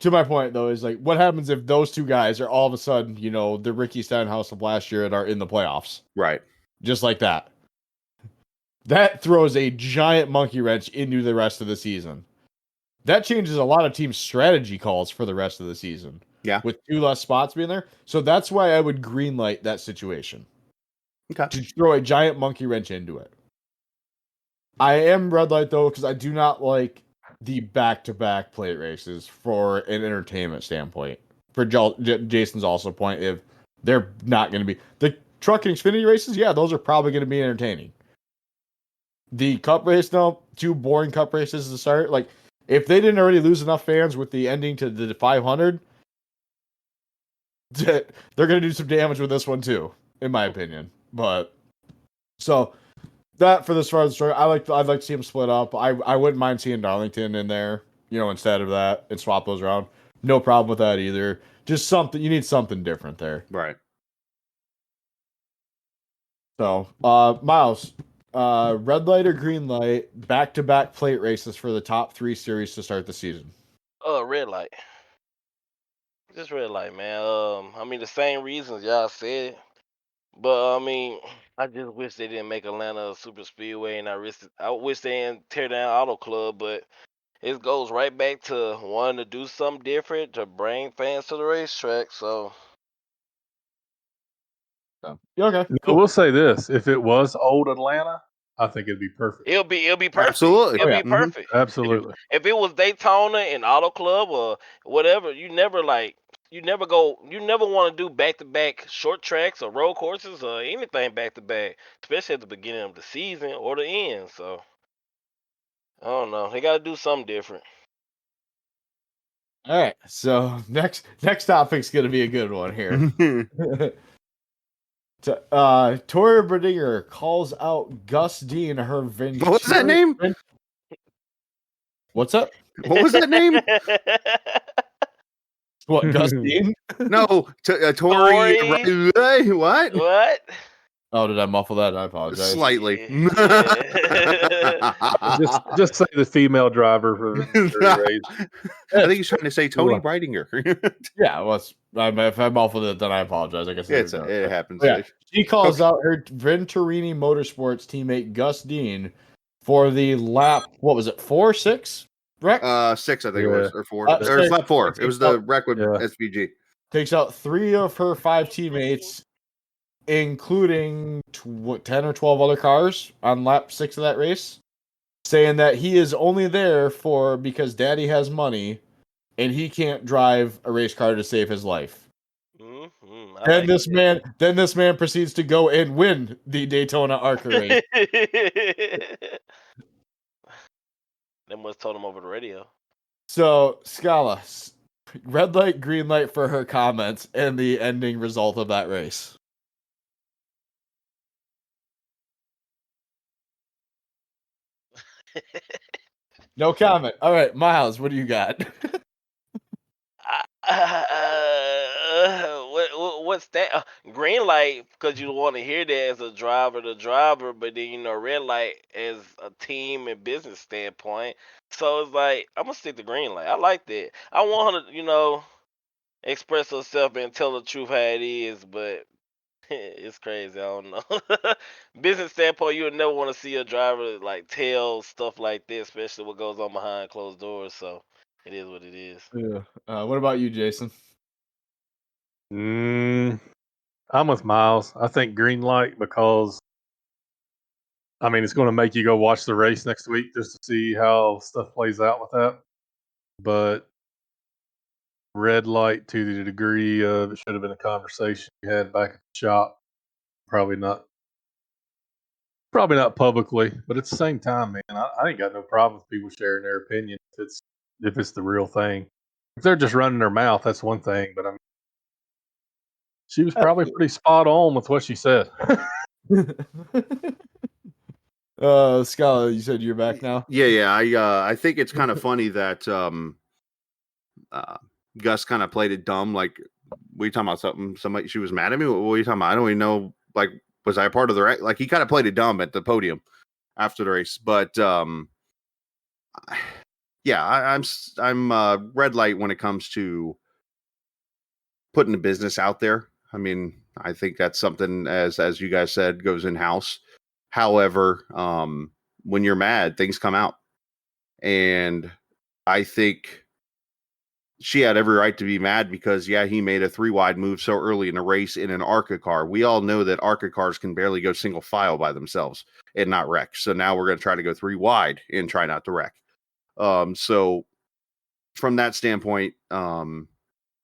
to my point though is like, what happens if those two guys are all of a sudden, the Ricky Stenhouse of last year and are in the playoffs, Right. just like that? That throws a giant monkey wrench into the rest of the season. That changes a lot of teams' strategy calls for the rest of the season. Yeah. With 2 less spots being there. So that's why I would greenlight that situation. Okay. To throw a giant monkey wrench into it. I am red light though, because I do not like the back-to-back plate races for an entertainment standpoint. For Jason's also point, if they're not going to be the truck and Xfinity races, yeah, those are probably going to be entertaining. The Cup race, though, 2 boring Cup races to start. Like, if they didn't already lose enough fans with the ending to the 500, they're going to do some damage with this one too, in my opinion. But so that for this far as the story, I'd like to see them split up. I wouldn't mind seeing Darlington in there, instead of that, and swap those around. No problem with that either. Just something, you need something different there. Right. So, Miles, red light or green light, back-to-back plate races for the top 3 series to start the season. Red light. Just red light, man. I mean the same reasons y'all said, but I mean, I just wish they didn't make Atlanta a super speedway, and I wish they didn't tear down Auto Club, but it goes right back to wanting to do something different to bring fans to the racetrack. So Okay, I cool. will say this: if it was old Atlanta, I think it'd be perfect. it'll be perfect. Absolutely. It'll yeah. be perfect. Absolutely. If it was Daytona and Auto Club or whatever, you never want to do back-to-back short tracks or road courses or anything back-to-back, especially at the beginning of the season or the end. So I don't know. They got to do something different. All right, so next topic's going to be a good one here. Tori Bredinger calls out Gus Dean, her Venturi. What was that name? What's up? What was that name? What, Gus Dean? No, Tori. Tori. What? What? Oh, did I muffle that? I apologize. Slightly. Just say the female driver for the race. I think he's trying to say Tony Bridinger. Yeah, well, if I muffled it, then I apologize. I guess it happens. Yeah, she calls out her Venturini Motorsports teammate Gus Dean for the lap. What was it? 4, 6 wreck? 6, I think it was, or 4. Or Or it's not 4. It was the wreck with SVG. Takes out 3 of her 5 teammates, including 10 or 12 other cars on lap 6 of that race, saying that he is only there because Daddy has money and he can't drive a race car to save his life. Then this man proceeds to go and win the Daytona ARCA race. They must told him over the radio. So, Skala, red light, green light for her comments and the ending result of that race. No comment. All right, Miles, what do you got? What's that? Green light, because you want to hear that as a driver, but then red light as a team and business standpoint. So it's like I'm gonna stick to green light. I like that. I want her to, express herself and tell the truth how it is, but It's crazy. I don't know. Business standpoint, you would never want to see a driver like tell stuff like this, especially what goes on behind closed doors. So it is what it is. Yeah. What about you, Jason? I'm with Miles. I think green light because I mean it's going to make you go watch the race next week just to see how stuff plays out with that. But red light to the degree of it should have been a conversation you had back at the shop. Probably not publicly, but at the same time, man, I ain't got no problem with people sharing their opinion if it's the real thing. If they're just running their mouth, that's one thing. But I mean, she was probably pretty spot on with what she said. Skala, you said you're back now. Yeah. I think it's kind of funny that Gus kind of played it dumb. Like, were you talking about something? Somebody, she was mad at me. What were you talking about? I don't even know. Like, was I a part of the race? Like, he kind of played it dumb at the podium after the race. But yeah, I'm red light when it comes to putting the business out there. I mean, I think that's something, as you guys said, goes in house. However, when you're mad, things come out, and I think she had every right to be mad because, yeah, he made a 3-wide move so early in the race in an ARCA car. We all know that ARCA cars can barely go single file by themselves and not wreck. So now we're going to try to go 3-wide and try not to wreck. So from that standpoint,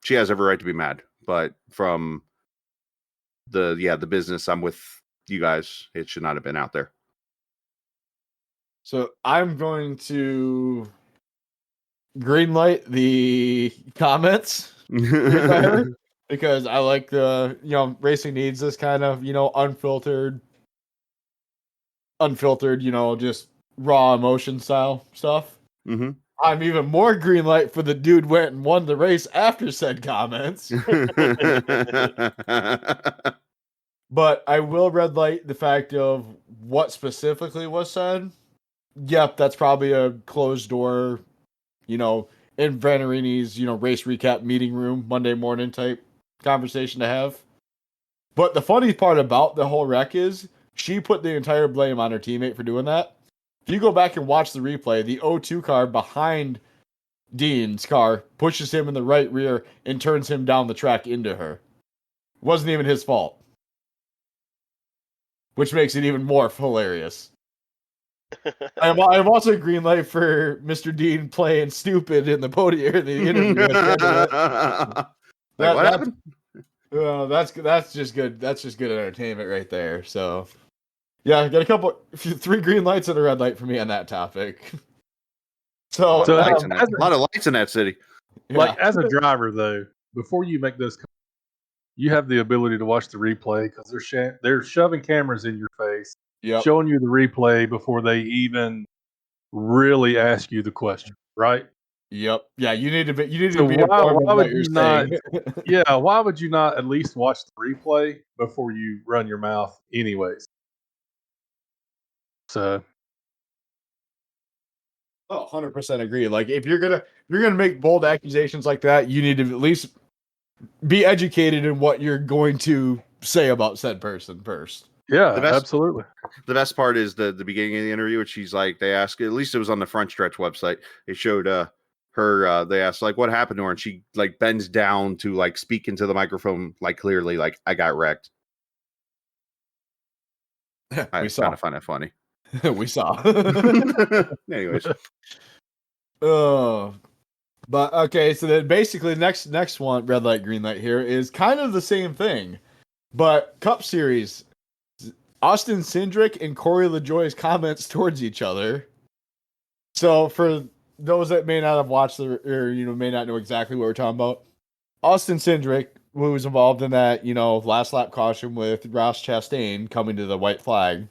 she has every right to be mad. But from the business, I'm with you guys. It should not have been out there. So I'm going to green light the comments because I like racing needs this kind of, unfiltered, just raw emotion style stuff. Mm-hmm. I'm even more green light for the dude went and won the race after said comments. But I will red light the fact of what specifically was said. Yep, that's probably a closed door, in Vanarini's, race recap meeting room, Monday morning type conversation to have. But the funny part about the whole wreck is she put the entire blame on her teammate for doing that. If you go back and watch the replay, the O2 car behind Dean's car pushes him in the right rear and turns him down the track into her. It wasn't even his fault. Which makes it even more hilarious. I'm also green light for Mr. Dean playing stupid in the podium in the interview. What happened? That's just good. That's just good entertainment right there. So, yeah, I got 3 green lights and a red light for me on that topic. A lot of lights in that city. Like as a driver, though, before you make those, you have the ability to watch the replay because they're shoving cameras in your face, showing you the replay before they even really ask you the question, right? Yep. Yeah, you need to be. Why would you not? Yeah, why would you not at least watch the replay before you run your mouth, anyways? So. 100% agree. Like if you're gonna make bold accusations like that, you need to at least be educated in what you're going to say about said person first. Yeah, absolutely. The best part is the beginning of the interview, which she's like, they asked, at least it was on the Front Stretch website. It showed her. They asked like, what happened to her, and she like bends down to like speak into the microphone, like clearly, like I got wrecked. I kind of find it funny. We saw. Anyways. But okay, so then basically next one, red light, green light here is kind of the same thing. But Cup Series, Austin Cindric and Corey LaJoie's comments towards each other. So for those that may not have watched or may not know exactly what we're talking about, Austin Cindric, who was involved in that, last lap caution with Ross Chastain coming to the white flag,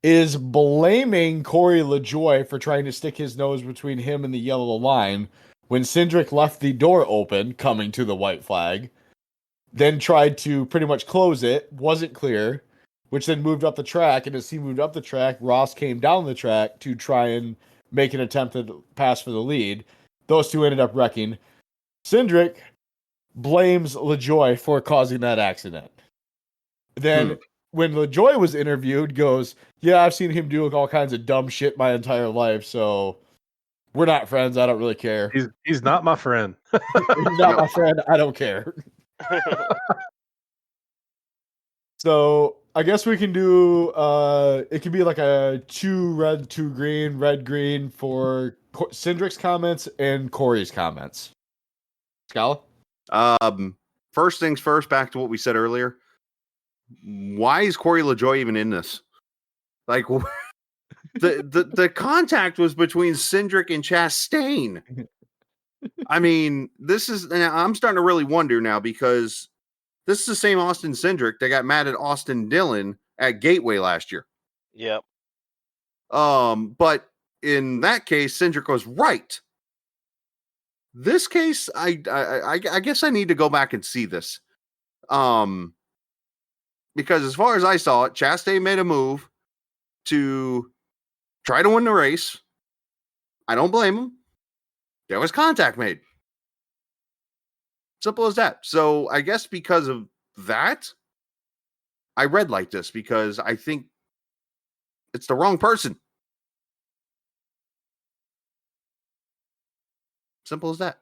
is blaming Corey LaJoie for trying to stick his nose between him and the yellow line when Cindric left the door open coming to the white flag, then tried to pretty much close it, wasn't clear, which then moved up the track, and as he moved up the track, Ross came down the track to try and make an attempted pass for the lead. Those two ended up wrecking. Cindric blames LaJoie for causing that accident. Then when LaJoy was interviewed, goes, yeah, I've seen him do all kinds of dumb shit my entire life, so we're not friends. I don't really care. He's not my friend. He's not my friend. I don't care. So I guess we can do it could be like a 2 red, 2 green, red, green for Cindric's comments and Corey's comments. Skala? First things first, back to what we said earlier. Why is Corey LaJoy even in this? Like the contact was between Cindric and Chastain. I mean, I'm starting to really wonder now, because this is the same Austin Cindric that got mad at Austin Dillon at Gateway last year. Yep. But in that case, Cindric was right. This case, I guess I need to go back and see this. Because as far as I saw it, Chastain made a move to try to win the race. I don't blame him. There was contact made. Simple as that. So I guess because of that, I red light this, because I think it's the wrong person. Simple as that.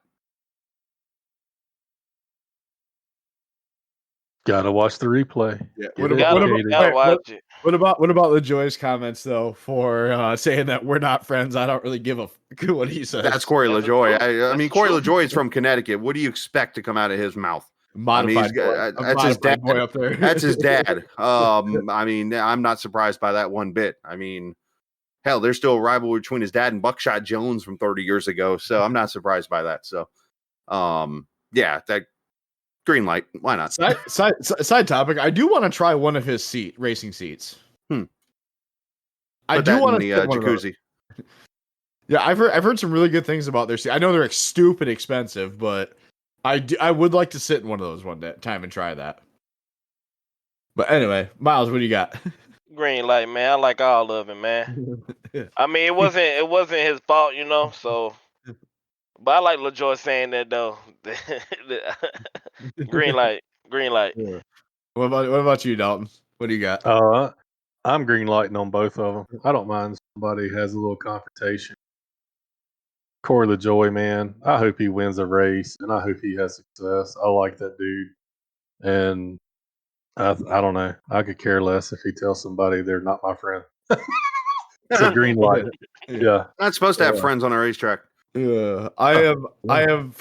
Gotta watch the replay. Yeah. Gotta watch it. What about LaJoy's comments though for saying that we're not friends? I don't really give a fuck what he says. That's Corey LaJoy. I mean, Corey true. LaJoy is from Connecticut. What do you expect to come out of his mouth? Modified That's his dad. boy up there. That's his dad. I mean, I'm not surprised by that one bit. I mean, hell, there's still a rivalry between his dad and Buckshot Jones from 30 years ago. So I'm not surprised by that. So, yeah, that green light. Why not? Side topic. I do want to try one of his racing seats. I Put do that want in to the jacuzzi. Yeah, I've heard some really good things about their seat. I know they're stupid expensive, but I would like to sit in one of those one time and try that. But anyway, Miles, what do you got? Green light, man. I like all of it, man. I mean, it wasn't his fault, you know. So, but I like LaJoy saying that though. Green light. Yeah. What about you, Dalton? What do you got? I'm green lighting on both of them. I don't mind somebody has a little confrontation. Corey LaJoy, man, I hope he wins a race, and I hope he has success. I like that dude, and I don't know. I could care less if he tells somebody they're not my friend. It's a green light. Yeah. Not supposed to have friends on a racetrack. Yeah, I am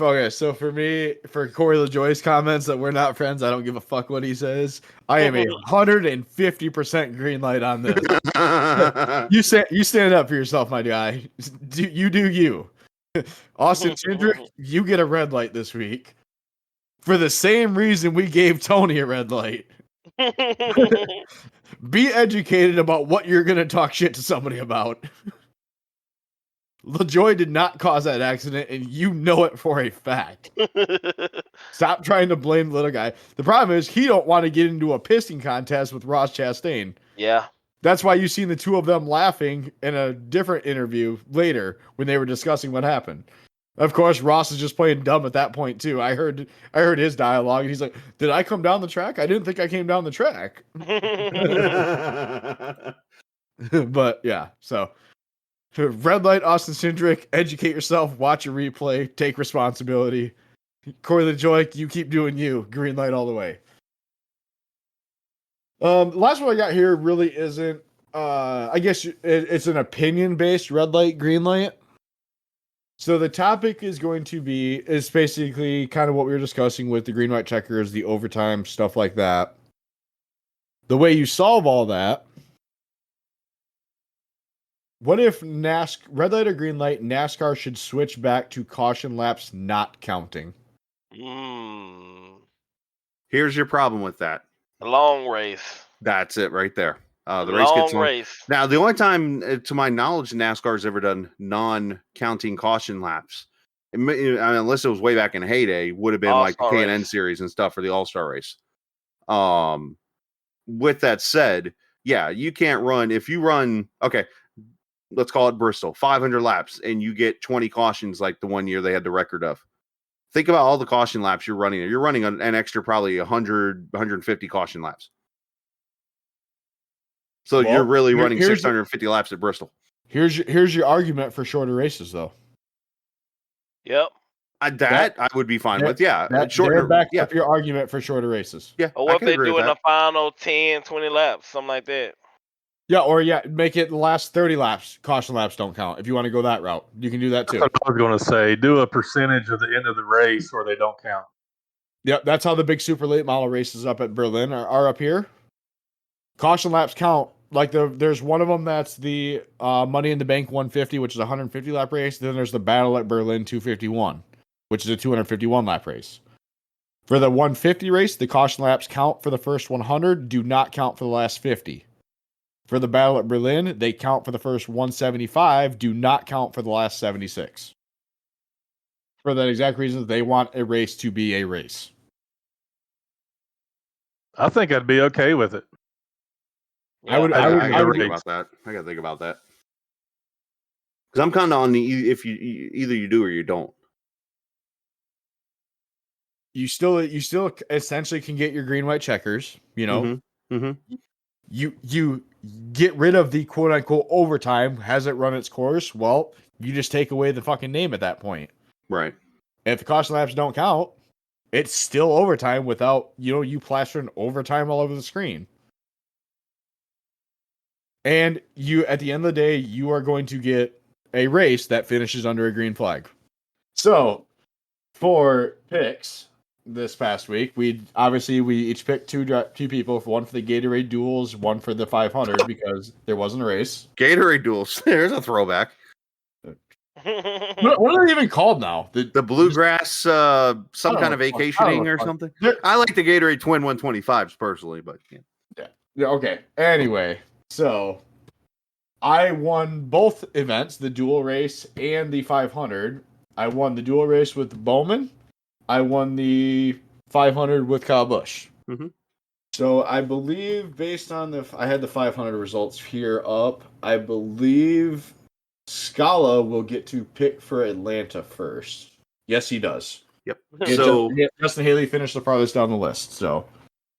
okay. So for me, for Corey LaJoy's comments that we're not friends, I don't give a fuck what he says. I am 150% green light on this. You stand up for yourself, my guy. You do you. Austin Cindric, you get a red light this week for the same reason we gave Tony a red light. Be educated about what you're going to talk shit to somebody about. LaJoy did not cause that accident, and you know it for a fact. Stop trying to blame the little guy. The problem is he don't want to get into a pissing contest with Ross Chastain. Yeah. That's why you've seen the two of them laughing in a different interview later when they were discussing what happened. Of course, Ross is just playing dumb at that point too. I heard his dialogue, and he's like, "Did I come down the track? I didn't think I came down the track." But yeah, so red light, Austin Cindric. Educate yourself. Watch a replay. Take responsibility. Corey LaJoy, you keep doing you. Green light all the way. The last one I got here really isn't. I guess it's an opinion-based red light, green light. So the topic is basically kind of what we were discussing with the green white checkers, the overtime stuff like that. The way you solve all that. What if red light or green light, NASCAR should switch back to caution laps not counting? Here's your problem with that. A long race. That's it right there. The race. Now, the only time, to my knowledge, NASCAR has ever done non-counting caution laps, unless it was way back in heyday, would have been like the K&N series and stuff for the All-Star race. With that said, yeah, you can't run. If you run, okay, let's call it Bristol, 500 laps, and you get 20 cautions like the one year they had the record of. Think about all the caution laps you're running. You're running an extra probably 100, 150 caution laps. So Well, you're really running here's 650 laps at Bristol. Here's your argument for shorter races, though. Yep. That I would be fine with. Yeah. There backs up your argument for shorter races. Yeah. Or I what if can they agree do with in that. the final 10, 20 laps, something like that? Yeah, or make it the last 30 laps. Caution laps don't count. If you want to go that route, you can do that too. That's what I was going to say. Do a percentage of the end of the race where they don't count. Yep, that's how the big super late model races up at Berlin are up here. Caution laps count. Like there's one of them that's the Money in the Bank 150, which is a 150 lap race. Then there's the Battle at Berlin 251, which is a 251 lap race. For the 150 race, the caution laps count for the first 100, do not count for the last 50. For the Battle at Berlin, they count for the first 175, do not count for the last 76. For that exact reason, they want a race to be a race. I think I'd be okay with it. Yeah. I gotta would think about that. I gotta think about that. Because I'm kind of on the if you either you do or you don't. You still essentially can get your green white checkers, you know. Mm-hmm. You get rid of the quote unquote overtime. Has it run its course? Well, you just take away the fucking name at that point. Right. If the caution laps don't count, it's still overtime without you plastering overtime all over the screen. And you, at the end of the day, you are going to get a race that finishes under a green flag. So, for picks this past week, we each picked two people, one for the Gatorade duels, one for the 500 because there wasn't a race. Gatorade duels. There's a throwback. What are they even called now? The bluegrass, some kind of vacationing or something. I like the Gatorade Twin 125s personally, but yeah. Okay. Anyway, so I won both events, the dual race and the 500. I won the dual race with Bowman. I won the 500 with Kyle Busch. Mm-hmm. So I believe, based on I had the 500 results here up. I believe Skala will get to pick for Atlanta first. Yes, he does. Yep. And So Justin Haley finished the farthest down the list. So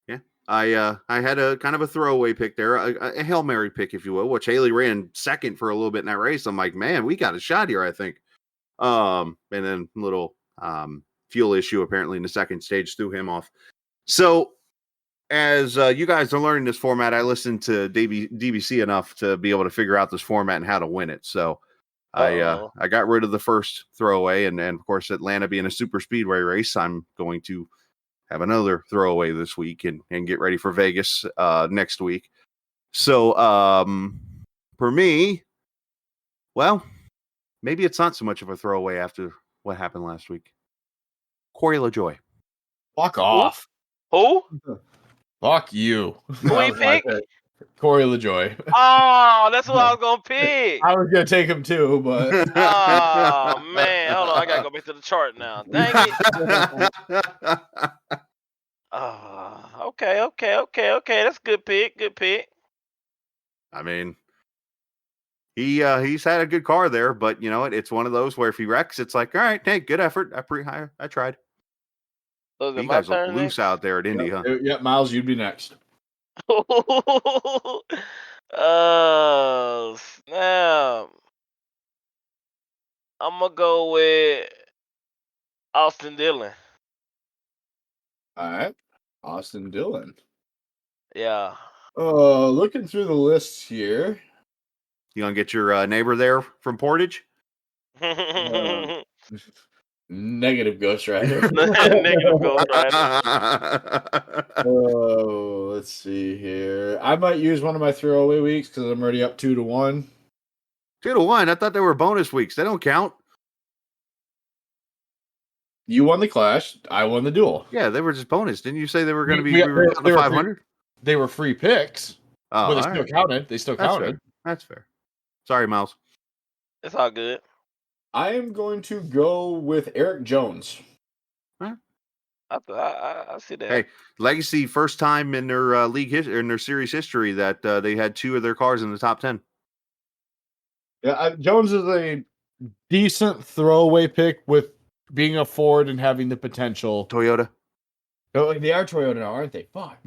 yeah, I had a kind of a throwaway pick there, a Hail Mary pick, if you will, which Haley ran second for a little bit in that race. I'm like, man, we got a shot here, I think. And then a little fuel issue apparently in the second stage threw him off. So as you guys are learning this format, I listened to DBC enough to be able to figure out this format and how to win it. So I got rid of the first throwaway, and of course, Atlanta being a super speedway race, I'm going to have another throwaway this week and get ready for Vegas next week. So for me, well, maybe it's not so much of a throwaway after what happened last week. Corey LaJoy. fuck off. Who? Fuck you. Who he picked? Corey LaJoy. Oh, that's what I was gonna pick. I was gonna take him too, but Oh man, hold on, I gotta go back to the chart now. Dang it. Okay. That's a good pick. Good pick. I mean, he's had a good car there, but you know what? It's one of those where if he wrecks, it's like, all right, hey, good effort. I tried. So is it You my guys look turn loose out there at Indy, huh? yeah, Miles, you'd be next. Oh snap! I'm gonna go with Austin Dillon. All right, Austin Dillon. Yeah. Looking through the lists here. You gonna get your neighbor there from Portage? Negative Ghost Rider. Negative Ghost Rider. Oh, let's see here. I might use one of my throwaway weeks because I'm already up 2-1. 2-1. I thought they were bonus weeks. They don't count. You won the Clash. I won the duel. Yeah, they were just bonus. Didn't you say they were going to be? We We were were 500. They were free picks, Oh, but they all still right. counted. They still That's counted. fair. That's fair. Sorry, Miles. It's all good. I am going to go with Eric Jones. I see that. Hey, Legacy first time in their in their series history that they had two of their cars in the top 10. Yeah, Jones is a decent throwaway pick with being a Ford and having the potential. Toyota. Oh, they are Toyota now, aren't they? Fuck.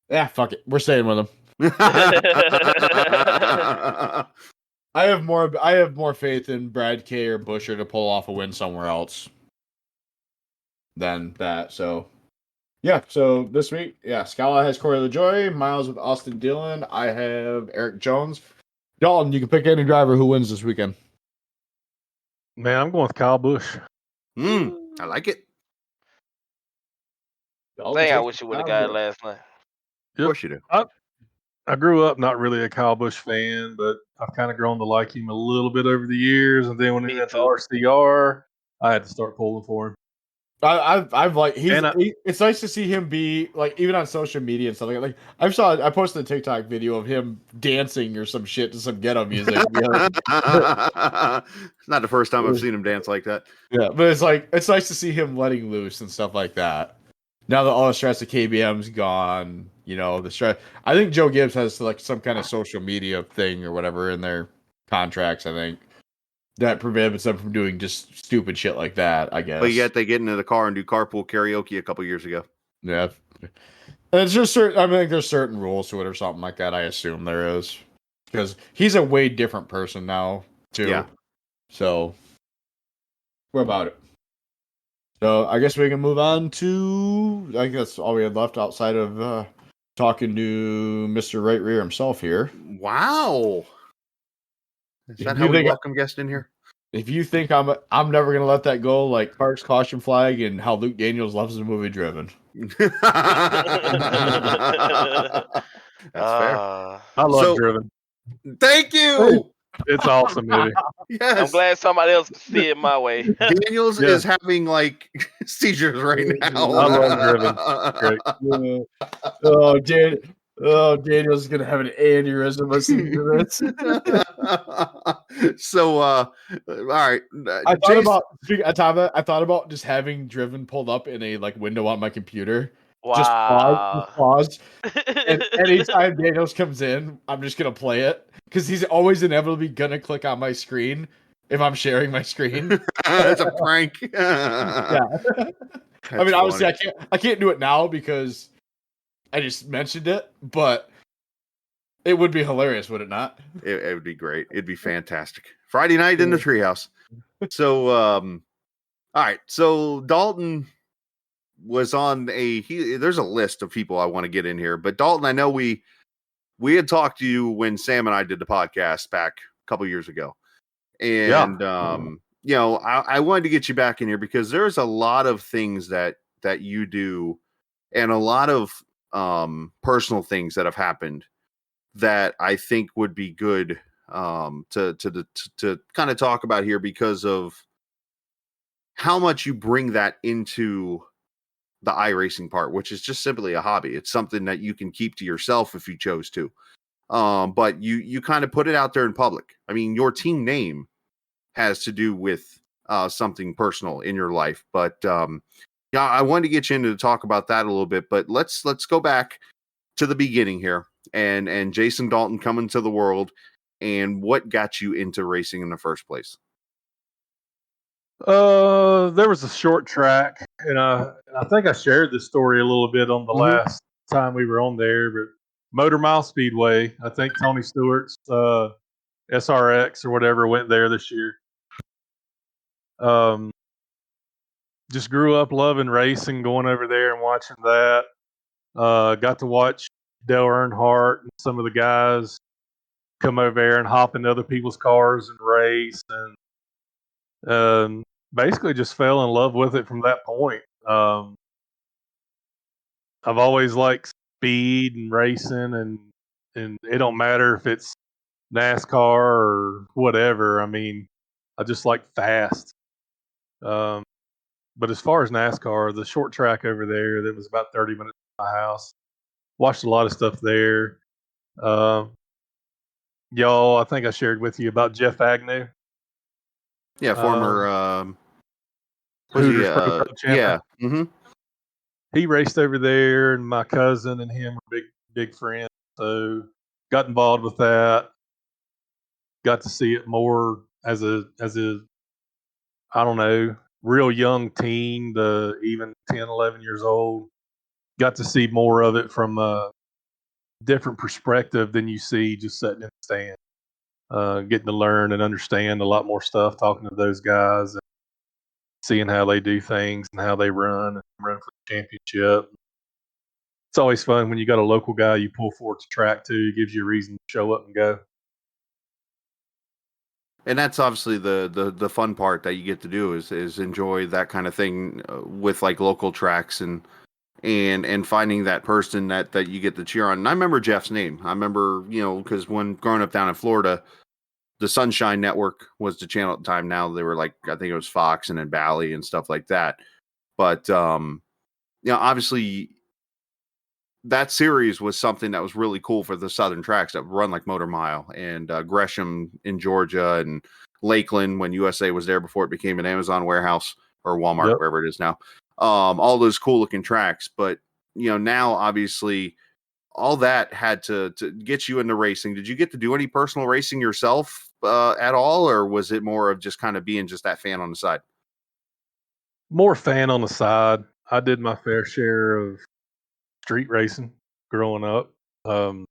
Yeah, fuck it. We're staying with them. I have more faith in Brad K or Busher to pull off a win somewhere else than that. So yeah, so this week, Skala has Corey LaJoy, Miles with Austin Dillon. I have Eric Jones. Dalton, you can pick any driver who wins this weekend. Man, I'm going with Kyle Busch. I like it. Dalton Dang, I takes wish you would have Kyle got it Busch. last night. Of course you do. I grew up not really a Kyle Busch fan, but I've kind of grown to like him a little bit over the years. And then when he Me went to too. RCR, I had to start pulling for him. I've like And it's nice to see him be like even on social media and stuff like I posted a TikTok video of him dancing or some shit to some ghetto music. It's not the first time I've seen him dance like that. Yeah, but it's nice to see him letting loose and stuff like that. Now that all the stress of KBM's gone, the stress. I think Joe Gibbs has like some kind of social media thing or whatever in their contracts. I think that prohibits them from doing just stupid shit like that. I guess. But yet they get into the car and do carpool karaoke a couple years ago. Yeah, and it's just certain. I mean, there's certain rules to it or something like that. I assume there is because he's a way different person now too. Yeah. So, what about it? So I guess we can move on to. I think that's all we had left outside of talking to Mr. Right Rear himself here. Wow. Is that If how you we think- welcome guest in here? If you think I'm never gonna let that go, like Parks Caution Flag and how Luke Daniels loves the movie Driven. That's fair. I love Driven. Thank you. It's awesome movie. Yes. I'm glad somebody else can see it my way. Daniels Yeah. is having like seizures right now. I love Driven. Great. Daniel's is gonna have an aneurysm listening to this. So, all right. I thought about just having Driven pulled up in a like window on my computer. Wow. Just pause. And anytime Daniels comes in, I'm just gonna play it because he's always inevitably gonna click on my screen if I'm sharing my screen. It's a prank. Yeah. I mean, obviously, I can't do it now because I just mentioned it, but it would be hilarious, would it not? It would be great. It'd be fantastic. Friday night in the treehouse. So, all right. So Dalton was on there's a list of people I want to get in here, but Dalton, I know we had talked to you when Sam and I did the podcast back a couple years ago. And, I wanted to get you back in here because there's a lot of things that you do and a lot of personal things that have happened that I think would be good to kind of talk about here because of how much you bring that into the iRacing part, which is just simply a hobby. It's something that you can keep to yourself if you chose to. But you kind of put it out there in public. I mean, your team name has to do with something personal in your life. But I wanted to get you into to talk about that a little bit. But let's go back to the beginning here and Jason Dalton coming to the world and what got you into racing in the first place. There was a short track, and I think I shared this story a little bit on the last time we were on there. But Motor Mile Speedway, I think Tony Stewart's SRX or whatever went there this year. Just grew up loving racing, going over there and watching that. Got to watch Dale Earnhardt and some of the guys come over there and hop into other people's cars and race, and basically just fell in love with it from that point. I've always liked speed and racing, and it don't matter if it's NASCAR or whatever. I mean, I just like fast. But as far as NASCAR, the short track over there that was about 30 minutes from my house, watched a lot of stuff there. Y'all, I think I shared with you about Jeff Agnew. Yeah, former Hooters Pro champion. yeah. Mm-hmm. He raced over there, and my cousin and him were big friends. So got involved with that. Got to see it more as a I don't know, real young teen to even 10, 11 years old. Got to see more of it from different perspective than you see just sitting in the stand. Getting to learn and understand a lot more stuff, talking to those guys and seeing how they do things and how they run for the championship. It's always fun when you got a local guy you pull forward to track to. It gives you a reason to show up and go. And that's obviously the fun part that you get to do is enjoy that kind of thing with like local tracks and finding that person that you get to cheer on. And I remember Jeff's name. I remember, because when growing up down in Florida, the Sunshine Network was the channel at the time. Now they were like, I think it was Fox and then Bally and stuff like that. But, obviously that series was something that was really cool for the Southern tracks that run like Motor Mile and Gresham in Georgia and Lakeland when USA was there before it became an Amazon warehouse or Walmart, Yep. wherever it is now. All those cool looking tracks. But, now obviously all that had to get you into racing. Did you get to do any personal racing yourself at all? Or was it more of just kind of being just that fan on the side? More fan on the side. I did my fair share of street racing growing up. Come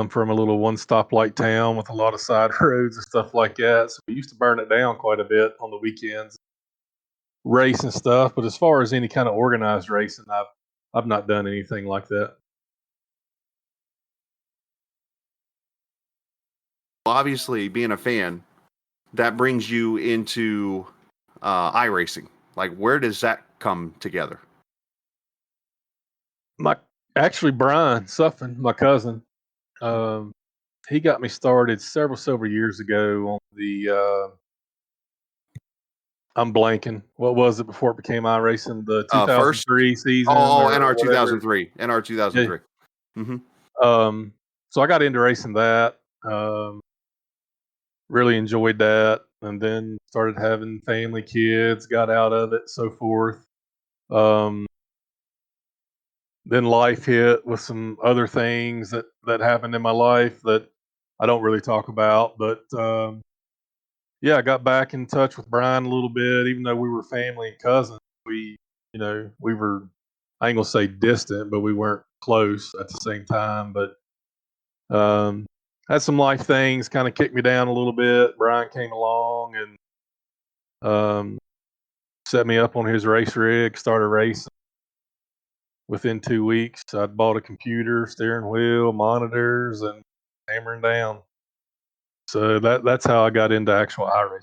from a little one stoplight town with a lot of side roads and stuff like that. So we used to burn it down quite a bit on the weekends, race and stuff. But as far as any kind of organized racing, I've not done anything like that. Obviously, being a fan, that brings you into iRacing. Like, where does that come together? Actually, Brian Suffin, my cousin, he got me started several years ago on the. I'm blanking. What was it before it became iRacing? The 2003 season. Oh, or NR whatever. 2003. NR 2003. Yeah. Mm-hmm. So I got into racing that. Really enjoyed that, and then started having family, kids, got out of it, so forth. Then life hit with some other things that happened in my life that I don't really talk about. But I got back in touch with Brian a little bit, even though we were family and cousins. We were, I ain't gonna say distant, but we weren't close at the same time. But had some life things kind of kicked me down a little bit. Brian came along and set me up on his race rig, started racing. Within 2 weeks, I'd bought a computer, steering wheel, monitors, and hammering down. So that's how I got into actual iRacing.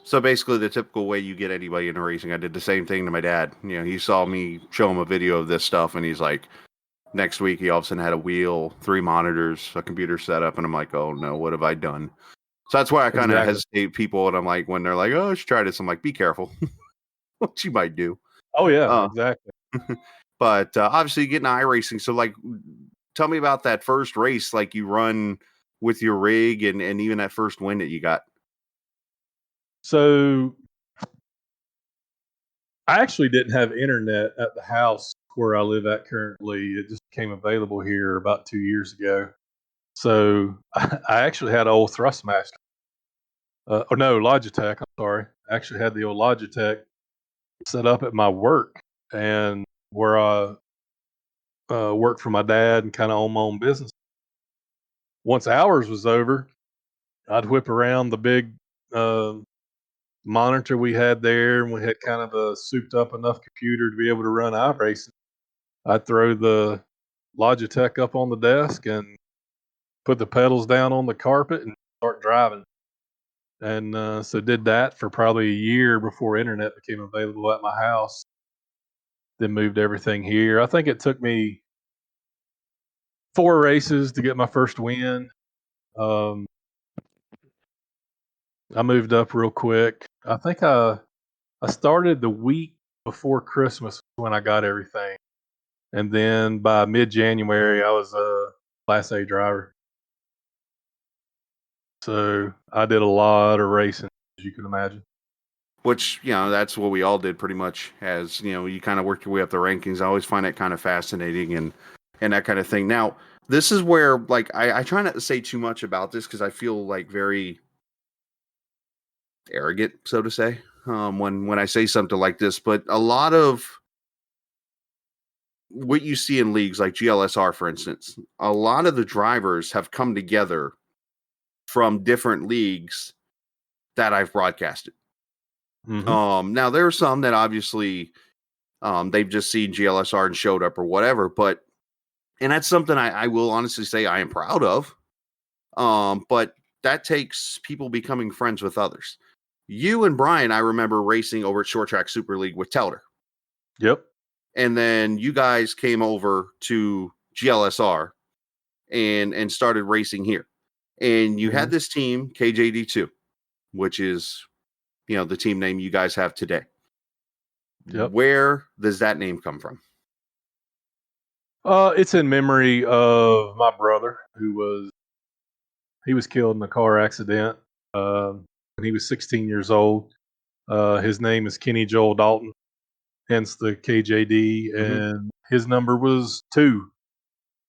So basically, the typical way you get anybody into racing, I did the same thing to my dad. He saw me show him a video of this stuff, and he's like, next week, he all of a sudden had a wheel, 3 monitors, a computer setup, and I'm like, oh no, what have I done? So that's why I kind of hesitate people, and I'm like, when they're like, oh, let's try this, I'm like, be careful what you might do. Oh yeah, exactly. But obviously, getting iRacing. So, like, tell me about that first race, like you run with your rig, and even that first win that you got. So, I actually didn't have internet at the house where I live at currently. It just became available here about 2 years ago. So, I actually had an old Thrustmaster. Logitech. I'm sorry. I actually had the old Logitech set up at my work, and where I worked for my dad and kind of own my own business. Once hours was over, I'd whip around the big monitor we had there, and we had kind of a souped up enough computer to be able to run iRacing. I'd throw the Logitech up on the desk and put the pedals down on the carpet and start driving. And so did that for probably a year before internet became available at my house. Then moved everything here. I think it took me 4 races to get my first win. I moved up real quick. I think I started the week before Christmas when I got everything. And then by mid-January, I was a Class A driver. So I did a lot of racing, as you can imagine. Which, that's what we all did pretty much. As, you kind of work your way up the rankings. I always find that kind of fascinating and that kind of thing. Now, this is where, like, I try not to say too much about this because I feel like very arrogant, so to say, when I say something like this. But a lot of what you see in leagues like GLSR, for instance, a lot of the drivers have come together from different leagues that I've broadcasted. Now there are some that obviously they've just seen GLSR and showed up or whatever, and that's something I will honestly say I am proud of. But that takes people becoming friends with others. You and Brian, I remember racing over at Short Track Super League with Telder. Yep. And then you guys came over to GLSR and started racing here. And you had this team, KJD2, which is, the team name you guys have today. Yep. Where does that name come from? It's in memory of my brother he was killed in a car accident when he was 16 years old. His name is Kenny Joel Dalton, hence the KJD, and his number was 2.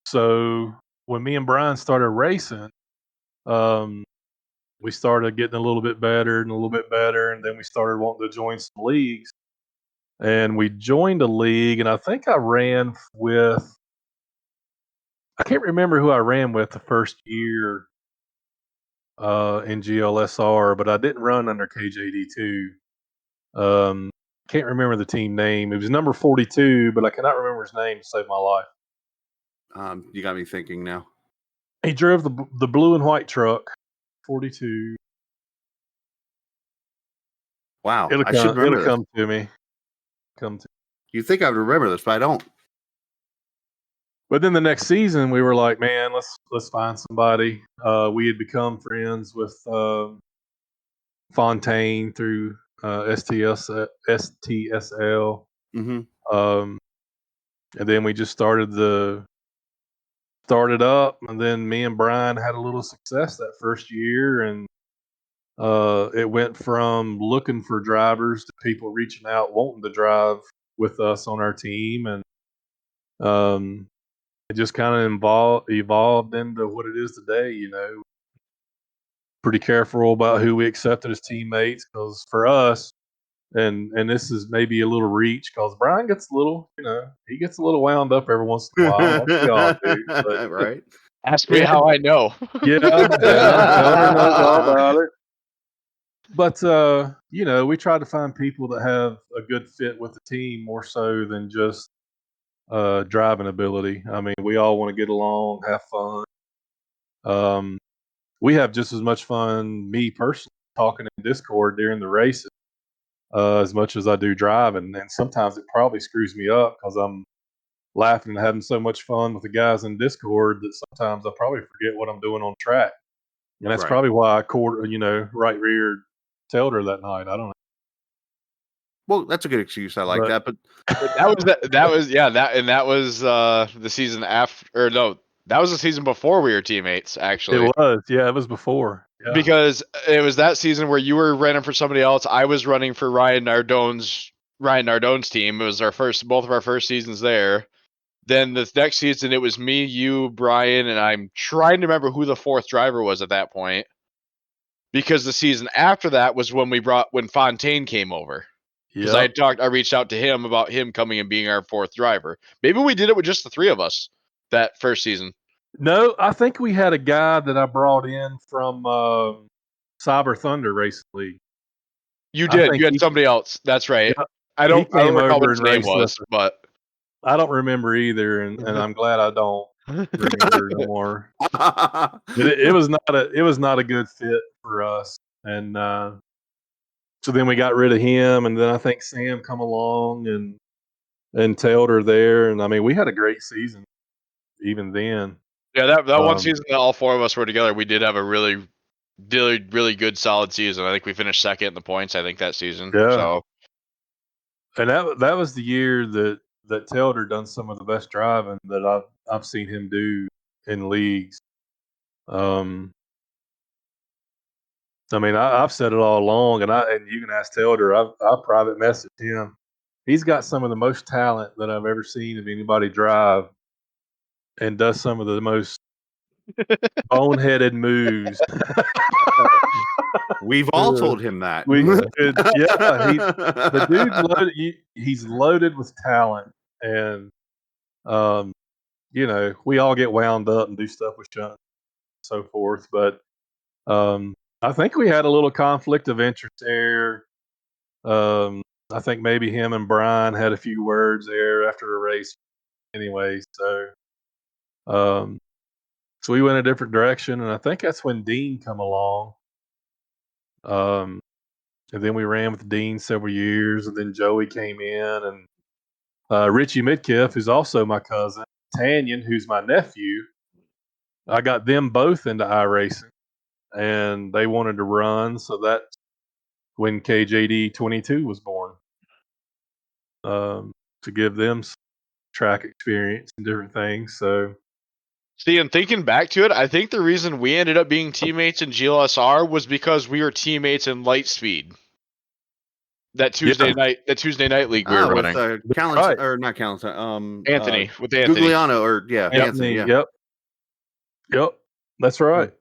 So when me and Brian started racing, we started getting a little bit better and a little bit better, and then we started wanting to join some leagues. And we joined a league, and I think I ran with, I can't remember who I ran with the first year in GLSR, but I didn't run under KJD2. Can't remember the team name. It was number 42, but I cannot remember his name to save my life. You got me thinking now. He drove the blue and white truck, 42. Wow, I should remember. It'll come to me. You think I would remember this, but I don't. But then the next season, we were like, man, let's find somebody. We had become friends with Fontaine through STSL. And then we just started up, and then me and Brian had a little success that first year, and it went from looking for drivers to people reaching out wanting to drive with us on our team, and it just kind of evolved into what it is today. Pretty careful about who we accepted as teammates, because for us, and this is maybe a little reach, because Brian gets a little, he gets a little wound up every once in a while. Like we all do, but, right? Ask me how I know. Yeah, Elder knows all about it. But we try to find people that have a good fit with the team more so than just driving ability. I mean, we all want to get along, have fun. We have just as much fun, me personally, talking in Discord during the races as much as I do driving. And sometimes it probably screws me up because I'm laughing and having so much fun with the guys in Discord that sometimes I probably forget what I'm doing on track. And that's probably why I right reared Telder that night. I don't know. Well, that's a good excuse. I like that, but that was the season after, or no, that was the season before we were teammates. Actually, it was. Yeah, it was before. Yeah. Because it was that season where you were running for somebody else. I was running for Ryan Nardone's team. It was both of our first seasons there. Then the next season, it was me, you, Brian, and I'm trying to remember who the 4th driver was at that point. Because the season after that was when Fontaine came over. Because I reached out to him about him coming and being our 4th driver. Maybe we did it with just the 3 of us that first season. No, I think we had a guy that I brought in from Cyber Thunder Racing League. You did. You had somebody else. That's right. Yeah, I don't recall what his name was, but I don't remember either, and I'm glad I don't remember no more. It was not a good fit for us, and so then we got rid of him, and then I think Sam come along and Telder there, and I mean we had a great season even then. Yeah, that one season that all 4 of us were together, we did have a really, really, really good solid season. I think we finished 2nd in the points. I think that season. Yeah. So, and that was the year that Telder done some of the best driving that I've seen him do in leagues. I mean, I've said it all along, and you can ask Telder. I private messaged him. He's got some of the most talent that I've ever seen of anybody drive, and does some of the most boneheaded moves. We've all told him that. The dude's loaded. He's loaded with talent, and We all get wound up and do stuff with Sean and so forth. But I think we had a little conflict of interest there. I think maybe him and Brian had a few words there after a race anyway. So we went a different direction, and I think that's when Dean come along. And then we ran with Dean several years, and then Joey came in, and Richie Midkiff, who's also my cousin, Tanyan, who's my nephew. I got them both into iRacing, and they wanted to run, so that's when KJD 22 was born, to give them some track experience and different things. So, See, and thinking back to it, I think the reason we ended up being teammates in GLSR was because we were teammates in Lightspeed. That Tuesday night league we were with running. Callan, or not Callan, Anthony, with Anthony. Gugliano, or Anthony, yeah. Yep, that's right.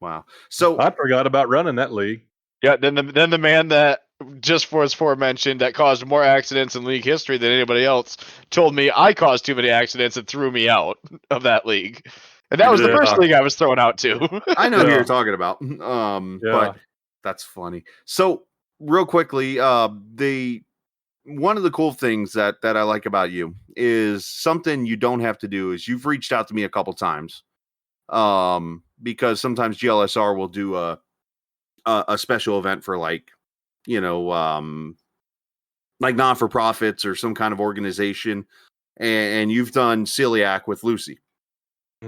Wow. So I forgot about running that league. Yeah, then the man that just was aforementioned that caused more accidents in league history than anybody else told me I caused too many accidents and threw me out of that league. And that was the first league I was thrown out to. I know who you're talking about. But that's funny. So real quickly, one of the cool things that I like about you is something you don't have to do is you've reached out to me a couple times. Because sometimes GLSR will do a special event for like non-for-profits or some kind of organization, and you've done celiac with Lucy,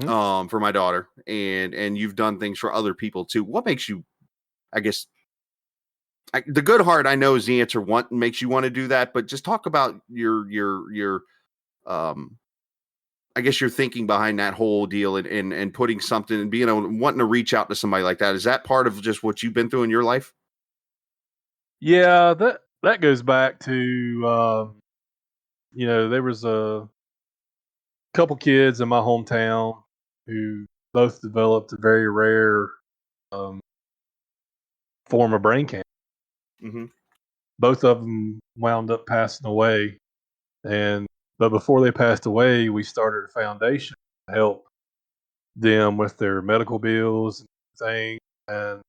for my daughter, and you've done things for other people too. What makes you, I guess, the good heart I know is the answer. What makes you want to do that? But just talk about your I guess you're thinking behind that whole deal and putting something and wanting to reach out to somebody like that. Is that part of just what you've been through in your life? Yeah, that goes back to there was a couple kids in my hometown who both developed a very rare form of brain cancer. Mm-hmm. Both of them wound up passing away, but before they passed away, we started a foundation to help them with their medical bills and things, and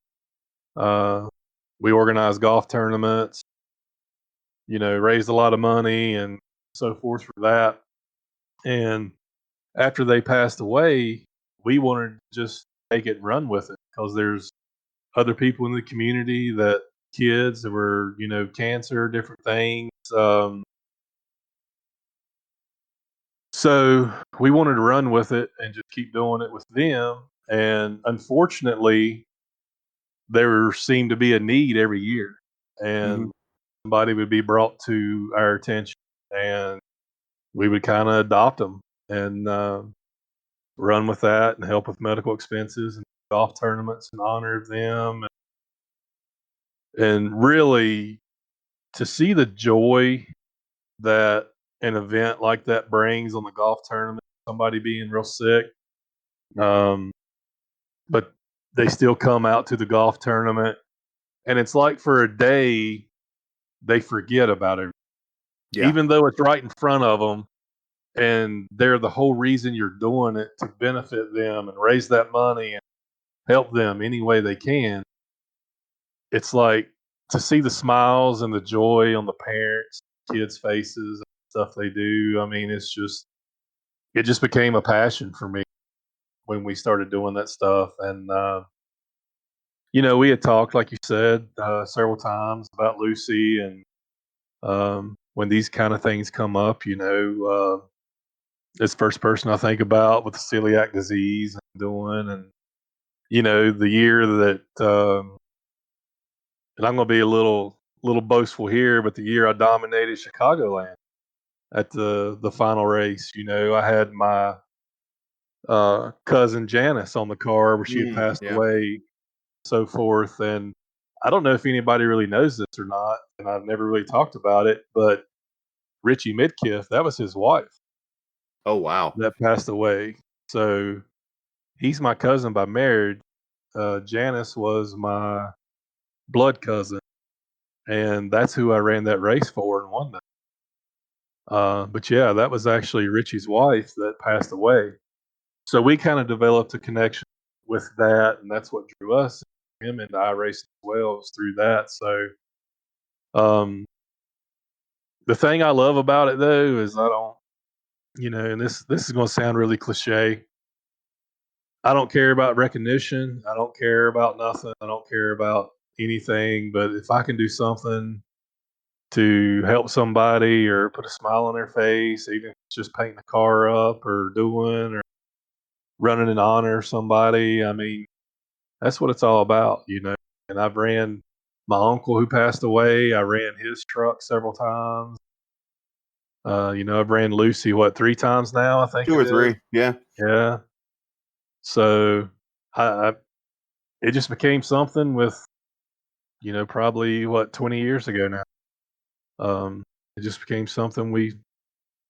we organized golf tournaments, raised a lot of money and so forth for that. And after they passed away, we wanted to just take it and run with it because there's other people in the community kids that were, cancer, different things. So we wanted to run with it and just keep doing it with them. And unfortunately, there seemed to be a need every year, and somebody would be brought to our attention, and we would kind of adopt them and run with that and help with medical expenses and golf tournaments in honor of them. And really, to see the joy that an event like that brings on the golf tournament, somebody being real sick, but they still come out to the golf tournament, and it's like for a day they forget about it, even though it's right in front of them, and they're the whole reason you're doing it to benefit them and raise that money and help them any way they can. It's like to see the smiles and the joy on the parents, kids' faces, and stuff they do. I mean, it just became a passion for me when we started doing that stuff. And we had talked, like you said, several times about Lucy, and when these kind of things come up, this first person I think about with the celiac disease and doing, and the year that, and I'm going to be a little boastful here, but the year I dominated Chicagoland at the final race, I had my cousin Janice on the car where she had passed away, so forth. And I don't know if anybody really knows this or not, and I've never really talked about it, but Richie Midkiff, that was his wife. Oh, wow. That passed away. So he's my cousin by marriage. Janice was my blood cousin, and that's who I ran that race for and won that. But yeah, that was actually Richie's wife that passed away. So we kind of developed a connection with that, and that's what drew us him into iRacing as well, was through that. So the thing I love about it though is I don't, and this is going to sound really cliche. I don't care about recognition. I don't care about nothing. I don't care about anything. But if I can do something to help somebody or put a smile on their face, even if it's just painting a car up or doing or running in honor of somebody, I mean, that's what it's all about. And I've ran my uncle who passed away. I ran his truck several times. I've ran Lucy, 3 times now, I think 2 it or is. 3, yeah. Yeah. So it just became something with, probably 20 years ago now. It just became something we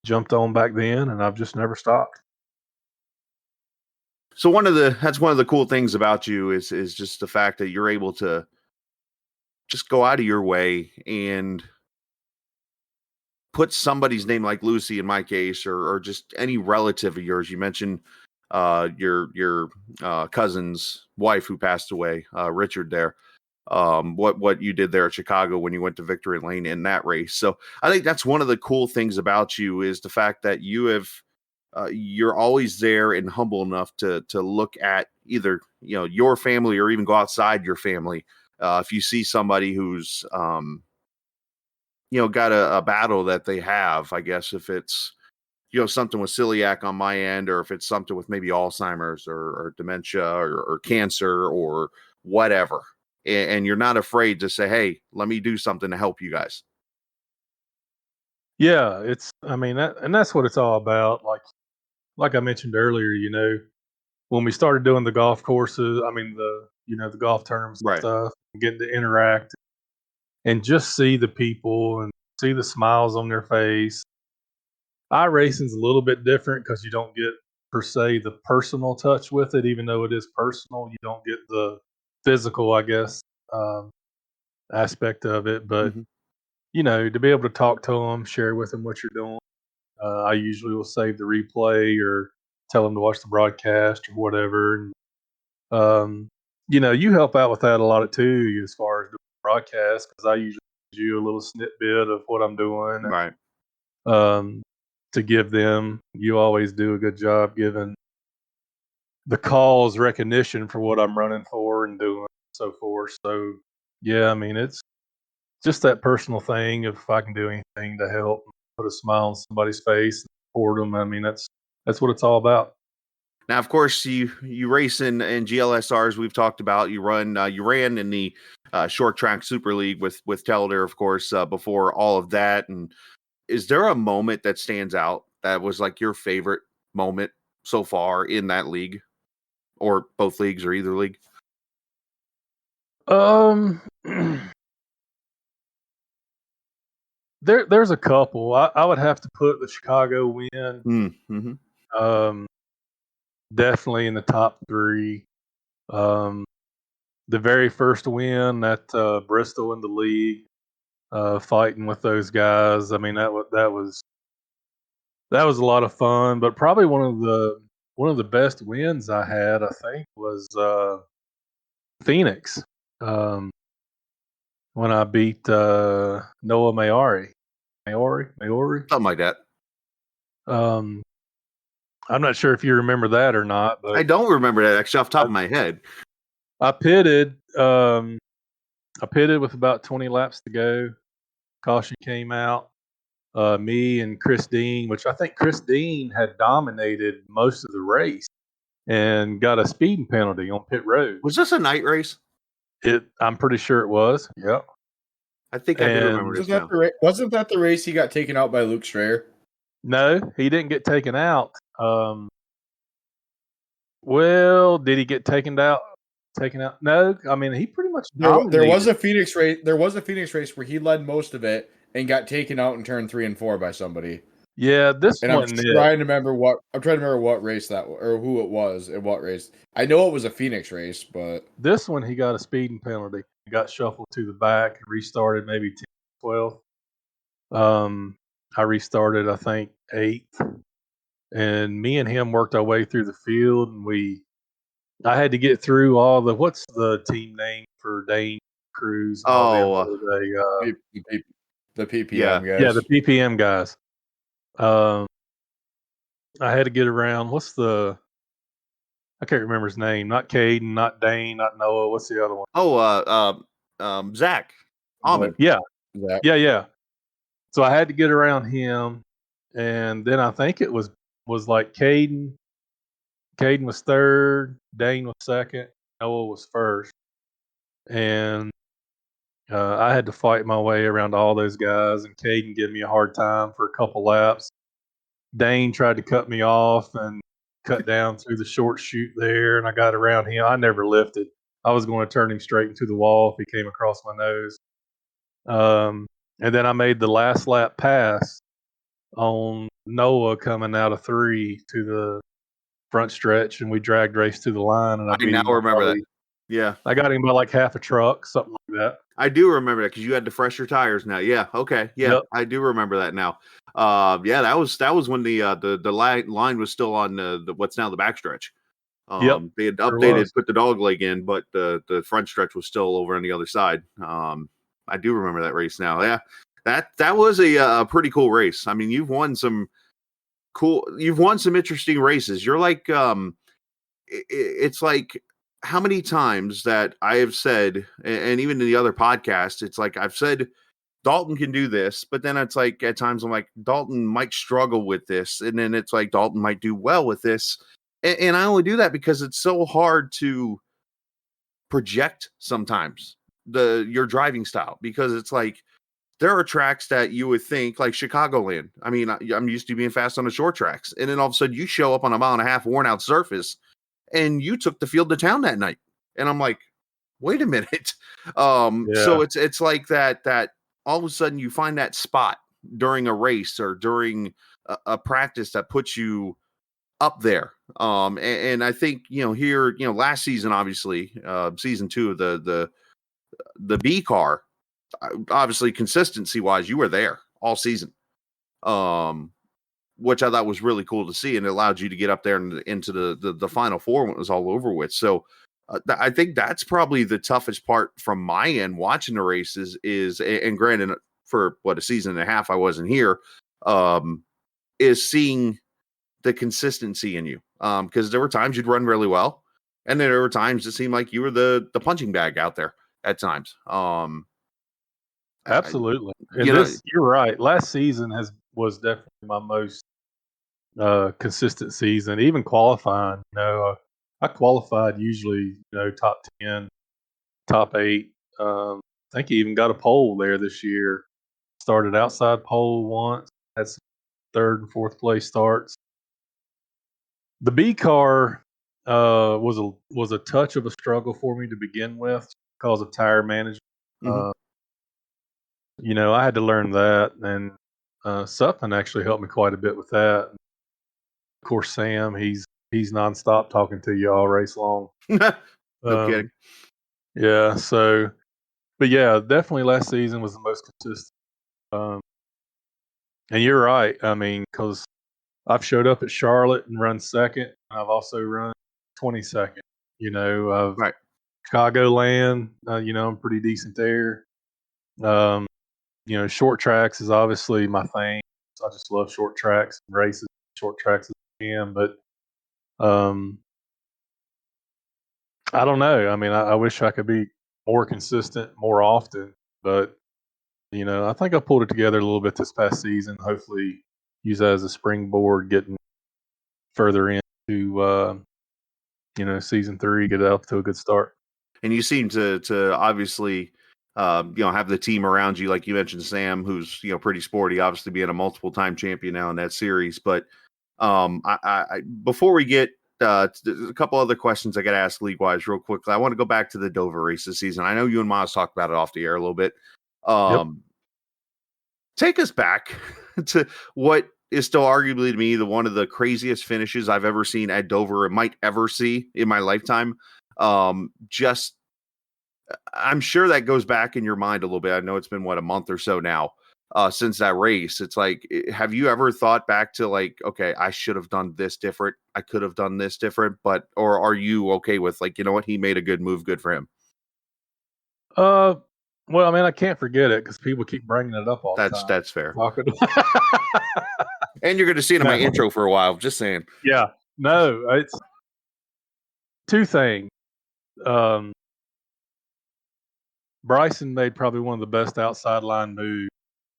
jumped on back then, and I've just never stopped. So that's one of the cool things about you is just the fact that you're able to just go out of your way and put somebody's name, like Lucy in my case, or just any relative of yours. You mentioned your cousin's wife who passed away, Richard there. What you did there at Chicago when you went to victory lane in that race. So I think that's one of the cool things about you is the fact that you're always there and humble enough to look at either your family or even go outside your family. If you see somebody who's got a battle that they have, I guess if it's something with celiac on my end, or if it's something with maybe Alzheimer's or dementia or cancer or whatever, and you're not afraid to say, hey, let me do something to help you guys. Yeah, that's what it's all about. Like I mentioned earlier, when we started doing the golf courses, the golf tournaments and Right. stuff, getting to interact and just see the people and see the smiles on their face. iRacing's a little bit different because you don't get per se the personal touch with it, even though it is personal. You don't get the physical, I guess, aspect of it. But Mm-hmm. to be able to talk to them, share with them what you're doing. I usually will save the replay or tell them to watch the broadcast or whatever. And, you help out with that a lot too, as far as doing broadcast, because I usually give you a little snippet of what I'm doing. Right. To give them. You always do a good job giving the calls recognition for what I'm running for and doing and so forth. So, yeah, it's just that personal thing. If I can do anything to help put a smile on somebody's face and support them, that's what it's all about. Now, of course, you race in GLSRs. We've talked about you ran in the short track Super League with Telder, of course, before all of that. And is there a moment that stands out that was like your favorite moment so far in that league, or both leagues, or either league? There's a couple. I would have to put the Chicago win. Mm-hmm. Definitely in the top 3. The very first win at Bristol in the league, fighting with those guys. That was a lot of fun. But probably one of the best wins I had, I think, was Phoenix, when I beat Noah Maori, Something like that. I'm not sure if you remember that or not, but I don't remember that actually off the top of my head. I pitted with about 20 laps to go. Caution came out. Me and Chris Dean, which I think Chris Dean had dominated most of the race and got a speeding penalty on pit road. Was this a night race? I'm pretty sure it was. Yep. I think I do remember this now. Wasn't that the race he got taken out by Luke Strayer? No, he didn't get taken out. Well, did he get taken out? No, he pretty much dominated. There was a Phoenix race. There was a Phoenix race where he led most of it and got taken out in turn 3 and 4 by somebody. Yeah, I'm trying to remember what race that or who it was and what race. I know it was a Phoenix race, but this one he got a speeding penalty. He got shuffled to the back, restarted maybe 10th, 12th. I restarted, I think, 8th. And me and him worked our way through the field, and I had to get through all the what's the team name for Dane Cruz and all them? Oh, What are they, The PPM Yeah. guys. yeah, the PPM guys. I had to get around. I can't remember his name. Not Caden, not Dane, not Noah. What's the other one? Zach Almond. Yeah, Zach. yeah. So I had to get around him, and then I think it was like Caden. Caden was third, Dane was second, Noah was first, and I had to fight my way around all those guys. And Caden gave me a hard time for a couple laps. Dane tried to cut me off and cut down through the short chute there, and I got around him. I never lifted. I was going to turn him straight into the wall if he came across my nose. And then I made the last lap pass on Noah coming out of 3 to the front stretch, and we dragged race to the line, and I I beat now him by remember that. probably- Yeah, I got him by like half a truck, something like that. I do remember that because you had to fresh your tires now. Yeah, okay, yeah, Yep. I do remember that now. Yeah, that was when the line was still on the what's now the backstretch. Yep, They had sure updated, was. put the dog leg in, but the front stretch was still over on the other side. I do remember that race now. Yeah, that was a pretty cool race. I mean, you've won some interesting races. You're like it's like how many times that I have said, and even in the other podcast, it's like I've said Dalton can do this, but then it's like at times I'm like Dalton might struggle with this, and then it's like Dalton might do well with this, and I only do that because it's so hard to project sometimes your driving style, because it's like there are tracks that you would think like Chicagoland. I mean, I'm used to being fast on the short tracks, and then all of a sudden you show up on a 1.5 mile worn out surface, and you took the field to town that night, and I'm like, wait a minute. So Yeah. it's like that all of a sudden you find that spot during a race or during a practice that puts you up there. And I think, here, last season, obviously, season 2 of the B car, obviously consistency wise, you were there all season. Which I thought was really cool to see, and it allowed you to get up there and into the final 4 when it was all over with. So I think that's probably the toughest part from my end watching the races is, and granted, for a season and a half I wasn't here, is seeing the consistency in you. Because there were times you'd run really well, and then there were times it seemed like you were the punching bag out there at times. Absolutely. And you know- you're right. Last season was definitely my most consistent season. Even qualifying, I qualified usually, top 10, top 8. I think he even got a pole there this year. Started outside pole once, had some 3rd and 4th place starts. The B car was a touch of a struggle for me to begin with because of tire management. Mhm. I had to learn that, and Sutton actually helped me quite a bit with that. Of course, Sam, he's nonstop talking to you all race long. No kidding. Yeah. So, but yeah, definitely last season was the most consistent. And you're right. I mean, because I've showed up at Charlotte and run second. I've also run 22nd. Of Right. Chicagoland. I'm pretty decent there. Short tracks is obviously my thing. I just love short tracks and races, short tracks as I can. But I don't know. I mean, I wish I could be more consistent more often, but I think I pulled it together a little bit this past season. Hopefully, use that as a springboard, getting further into season 3, get up to a good start. And you seem to obviously have the team around you, like you mentioned, Sam, who's pretty sporty, obviously being a multiple time champion now in that series. But I before we get there's a couple other questions I got to ask league wise real quickly. I want to go back to the Dover race this season. I know you and Miles talked about it off the air a little bit. Take us back to what is still arguably to me one of the craziest finishes I've ever seen at Dover and might ever see in my lifetime. I'm sure that goes back in your mind a little bit. I know it's been a month or so now. since that race. It's like, have you ever thought back to like, okay, I should have done this different. I could have done this different, or are you okay with like, you know what, he made a good move, good for him? Well, I mean, I can't forget it because people keep bringing it up all the time. That's fair. Talking. And you're going to see it in my intro for a while. Just saying. Yeah. No, it's two things. Bryson made probably one of the best outside line moves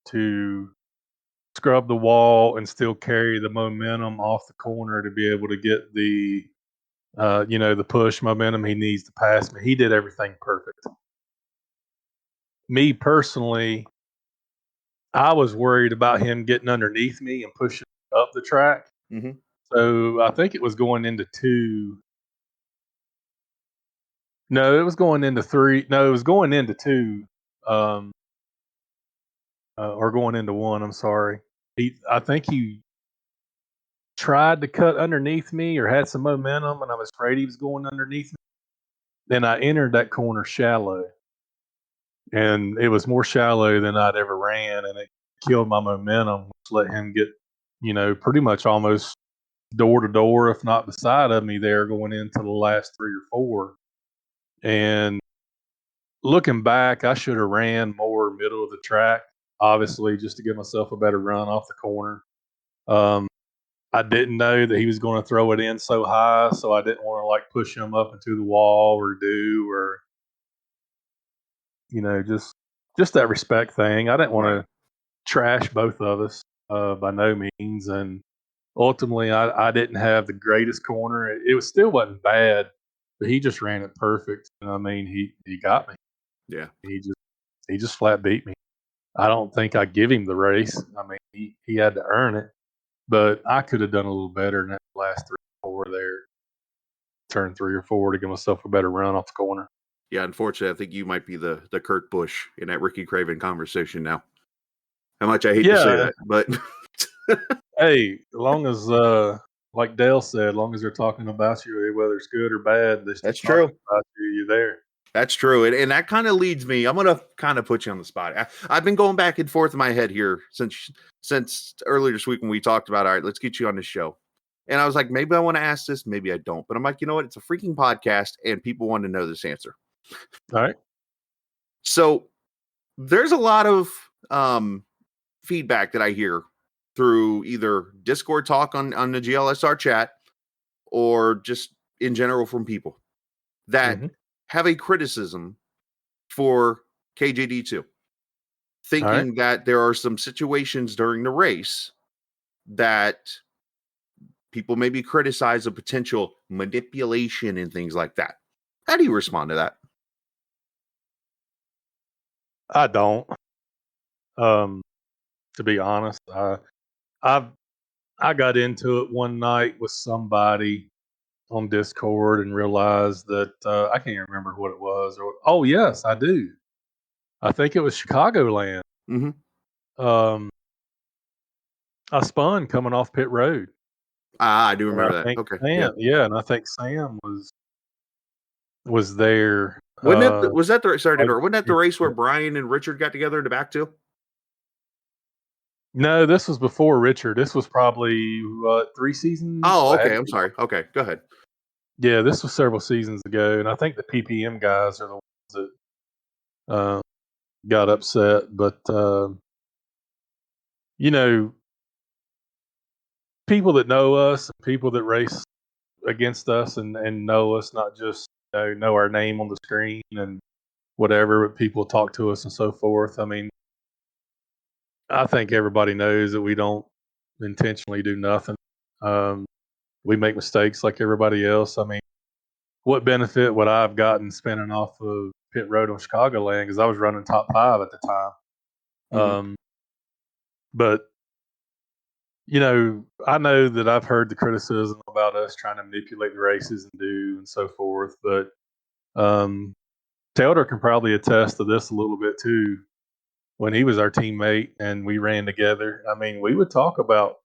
to scrub the wall and still carry the momentum off the corner to be able to get the the push momentum he needs to pass me. He did everything perfect. Me personally, I was worried about him getting underneath me and pushing up the track. Mm-hmm. So I think it was going into 2. No, it was going into 3. No, it was going into 2, or going into 1. I'm sorry. I think he tried to cut underneath me or had some momentum, and I was afraid he was going underneath me. Then I entered that corner shallow, and it was more shallow than I'd ever ran, and it killed my momentum, which let him get, pretty much almost door to door, if not beside of me there, going into the last 3 or 4. And looking back, I should have ran more middle of the track, obviously, just to give myself a better run off the corner. I didn't know that he was going to throw it in so high, so I didn't want to like push him up into the wall or just that respect thing. I didn't want to trash both of us by no means, and ultimately, I didn't have the greatest corner. It still wasn't bad, but he just ran it perfect. I mean, he got me. Yeah, he just flat beat me. I don't think I give him the race. I mean, he had to earn it, but I could have done a little better in that last 3 or 4 there. Turn 3 or 4 to give myself a better run off the corner. Yeah, unfortunately, I think you might be the Kurt Busch in that Ricky Craven conversation now. How much I hate to say that, but hey, as long as like Dale said, as long as they're talking about you, whether it's good or bad, that's true. About you're there. That's true. And that kind of leads me, I'm going to kind of put you on the spot. I've been going back and forth in my head here since earlier this week when we talked about, all right, let's get you on the show. And I was like, maybe I want to ask this, maybe I don't. But I'm like, you know what? It's a freaking podcast and people want to know this answer. All right. So there's a lot of feedback that I hear through either Discord talk on the GLSR chat or just in general from people that have a criticism for KJD2, thinking that there are some situations during the race that people maybe criticize a potential manipulation and things like that. How do you respond to that? I don't. To be honest, I got into it one night with somebody on Discord and realized that I can't even remember what it was. Oh yes, I do. I think it was Chicagoland. I spun coming off pit road. I do remember that. Okay. Yeah, and I think Sam was there. Wasn't that the race where Brian and Richard got together in the back too? No, this was before Richard. This was probably 3 seasons. Oh, okay. I'm sorry. Okay, go ahead. Yeah, this was several seasons ago, and I think the PPM guys are the ones that got upset. But people that know us, people that race against us, and know us, not just know our name on the screen and whatever, but people talk to us and so forth. I mean, I think everybody knows that we don't intentionally do nothing. We make mistakes like everybody else. I mean, what benefit would I have gotten spinning off of pit road on Chicagoland because I was running top 5 at the time. But I know that I've heard the criticism about us trying to manipulate the races and so forth. But Telder can probably attest to this a little bit too. When he was our teammate and we ran together, I mean, we would talk about.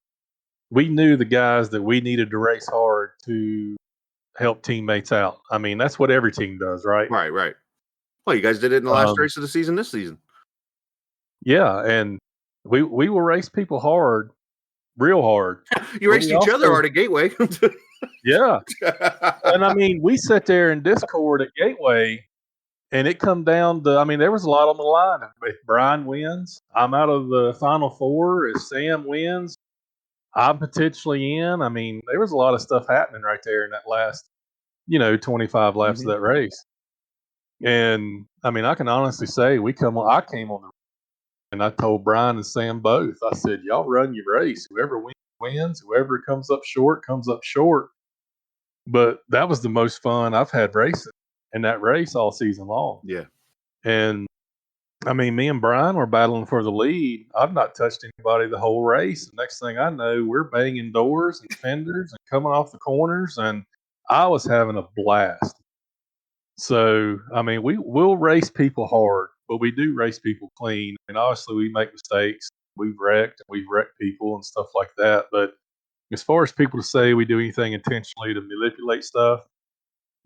We knew the guys that we needed to race hard to help teammates out. I mean, that's what every team does, right? Right. Well, you guys did it in the last race of the season this season. Yeah, and We will race people hard, real hard. You But raced we each other also- hard at Gateway. Yeah. And I mean, we sat there in Discord at Gateway, and it come down to, I mean, there was a lot on the line. If Brian wins, I'm out of the Final Four. If Sam wins, I'm potentially in. I mean, there was a lot of stuff happening right there in that last, 25 laps of that race. And I mean, I can honestly say I came on the, and I told Brian and Sam both. I said, y'all run your race. Whoever wins. Whoever comes up short comes up short. But that was the most fun I've had racing in that race all season long. Yeah. And I mean, me and Brian were battling for the lead. I've not touched anybody the whole race. The next thing I know, we're banging doors and fenders and coming off the corners, and I was having a blast. So, I mean, we'll race people hard, but we do race people clean. And obviously, we make mistakes. We've wrecked people and stuff like that. But as far as people to say we do anything intentionally to manipulate stuff,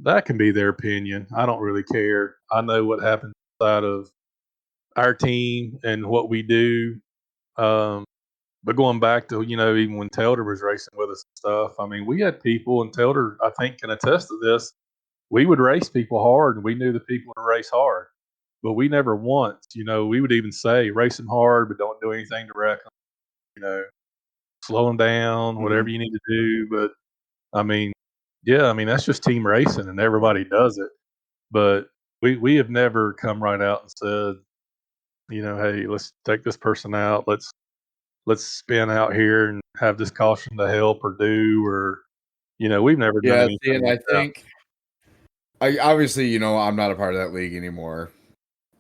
that can be their opinion. I don't really care. I know what happens inside of our team and what we do. But going back to, even when Telder was racing with us and stuff, I mean, we had people, and Telder, I think, can attest to this. We would race people hard, and we knew the people to race hard. But we never once, we would even say, race them hard, but don't do anything to wreck them. Slow them down, whatever you need to do. But, I mean, that's just team racing, and everybody does it. But we have never come right out and said, hey, let's take this person out. Let's spin out here and have this caution to help or do, or we've never done anything. Yeah, and like I think I obviously, I'm not a part of that league anymore.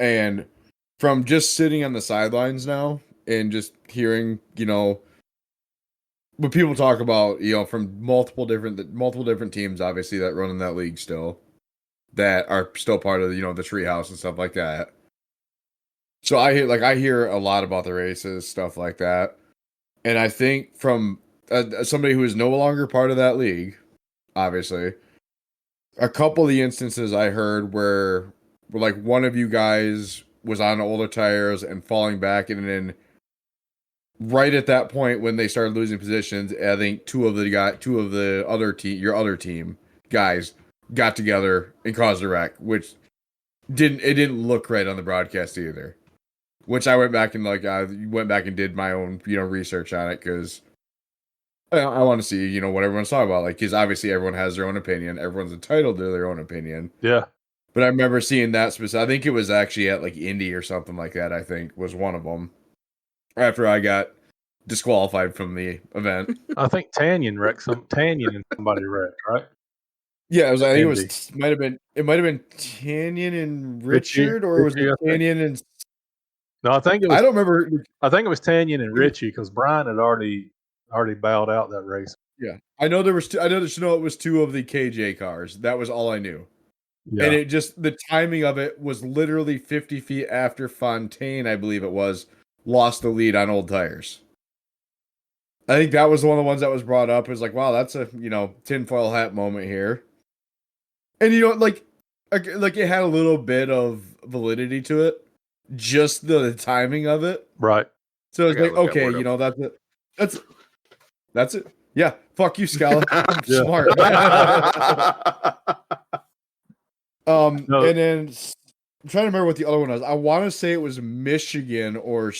And from just sitting on the sidelines now and just hearing, what people talk about, from multiple different teams, obviously, that run in that league still, that are still part of the treehouse and stuff like that. So I hear a lot about the races, stuff like that, and I think from somebody who is no longer part of that league, obviously, a couple of the instances I heard where like one of you guys was on older tires and falling back, and then right at that point when they started losing positions, I think two of the your other team guys got together and caused a wreck, which didn't look right on the broadcast either. Which I went back and did my own research on it, because I want to see what everyone's talking about, because obviously everyone has their own opinion, everyone's entitled to their own opinion. Yeah. But I remember seeing that specific. I think it was actually at Indy or something like that. I think was one of them. After I got disqualified from the event. I think Tanyan and somebody wrecked, right? Yeah, I think Indy. it might have been Tanyan and Richard, or was it Tanyan and? No, I think it was. I don't remember. I think it was Tanyan and Richie, because Brian had already bowed out that race. Yeah, I know there was. I know it was two of the KJ cars. That was all I knew. Yeah. And it just, the timing of it was literally 50 feet after Fontaine, I believe it was, lost the lead on old tires. I think that was one of the ones that was brought up. It was like, wow, that's a tinfoil hat moment here. And like it had a little bit of validity to it, just the timing of it. Right. So it's like, okay, that's it. Yeah, fuck you, Skala. I'm smart. No. And then I'm trying to remember what the other one was. I want to say it was Michigan or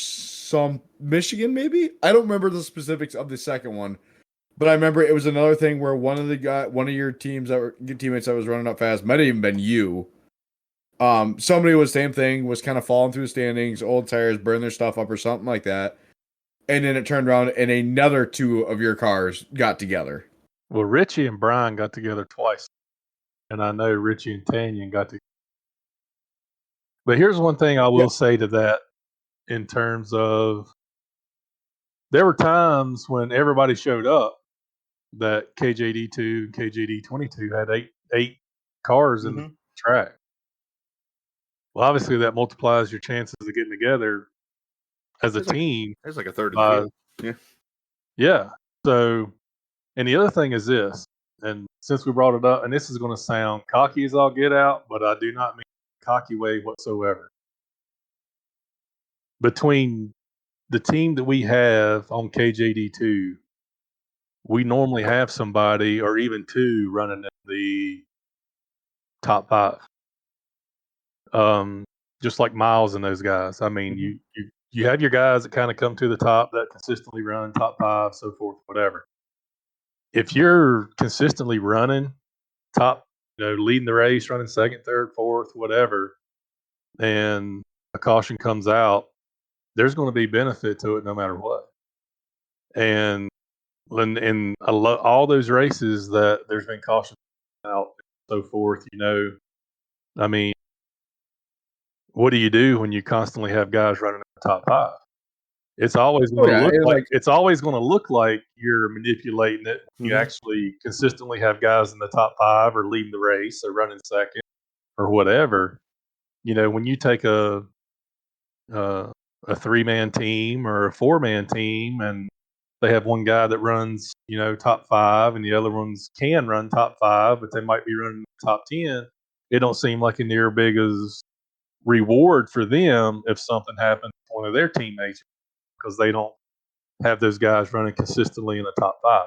Michigan, maybe. I don't remember the specifics of the second one, but I remember it was another thing where one of your teammates that was running up fast, might have even been you. Somebody was same thing, was kind of falling through the standings, old tires, burn their stuff up or something like that. And then it turned around and another two of your cars got together. Well, Richie and Brian got together twice. And I know Richie and Tanyan got together. But here's one thing I will say to that, in terms of, there were times when everybody showed up that KJD2 and KJD22 had eight cars in the track. Well, obviously that multiplies your chances of getting together as a team. There's like a third of the field. Yeah. So, and the other thing is this, and since we brought it up, and this is going to sound cocky as all get out, but I do not mean cocky way whatsoever. Between the team that we have on KJD2, we normally have somebody or even two running in the top 5. Just like Miles and those guys. I mean, you have your guys that kind of come to the top that consistently run top 5, so forth, whatever. If you're consistently running top, leading the race, running second, third, fourth, whatever, and a caution comes out, there's going to be benefit to it no matter what. And in all those races that there's been caution out, and so forth, I mean, what do you do when you constantly have guys running in the top 5? It's always going to look like you're manipulating it. You actually consistently have guys in the top 5 or leading the race or running second or whatever. When you take a 3-man team or a 4-man team and they have one guy that runs, top 5 and the other ones can run top 5, but they might be running top 10. It don't seem like a near big as reward for them if something happens to one of their teammates because they don't have those guys running consistently in the top 5.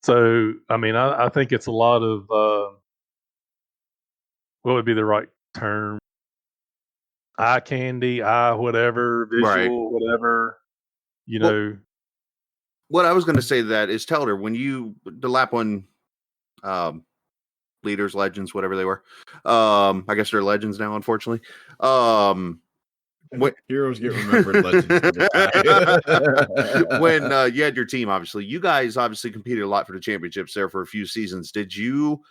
So, I mean, I think it's a lot of what would be the right term? Eye candy, whatever, visual, whatever, What I was going to say to that is, Telder, when the lap one leaders, legends, whatever they were, I guess they're legends now, unfortunately. Heroes get remembered, legends when you had your team, obviously, you guys obviously competed a lot for the championships there for a few seasons. Did you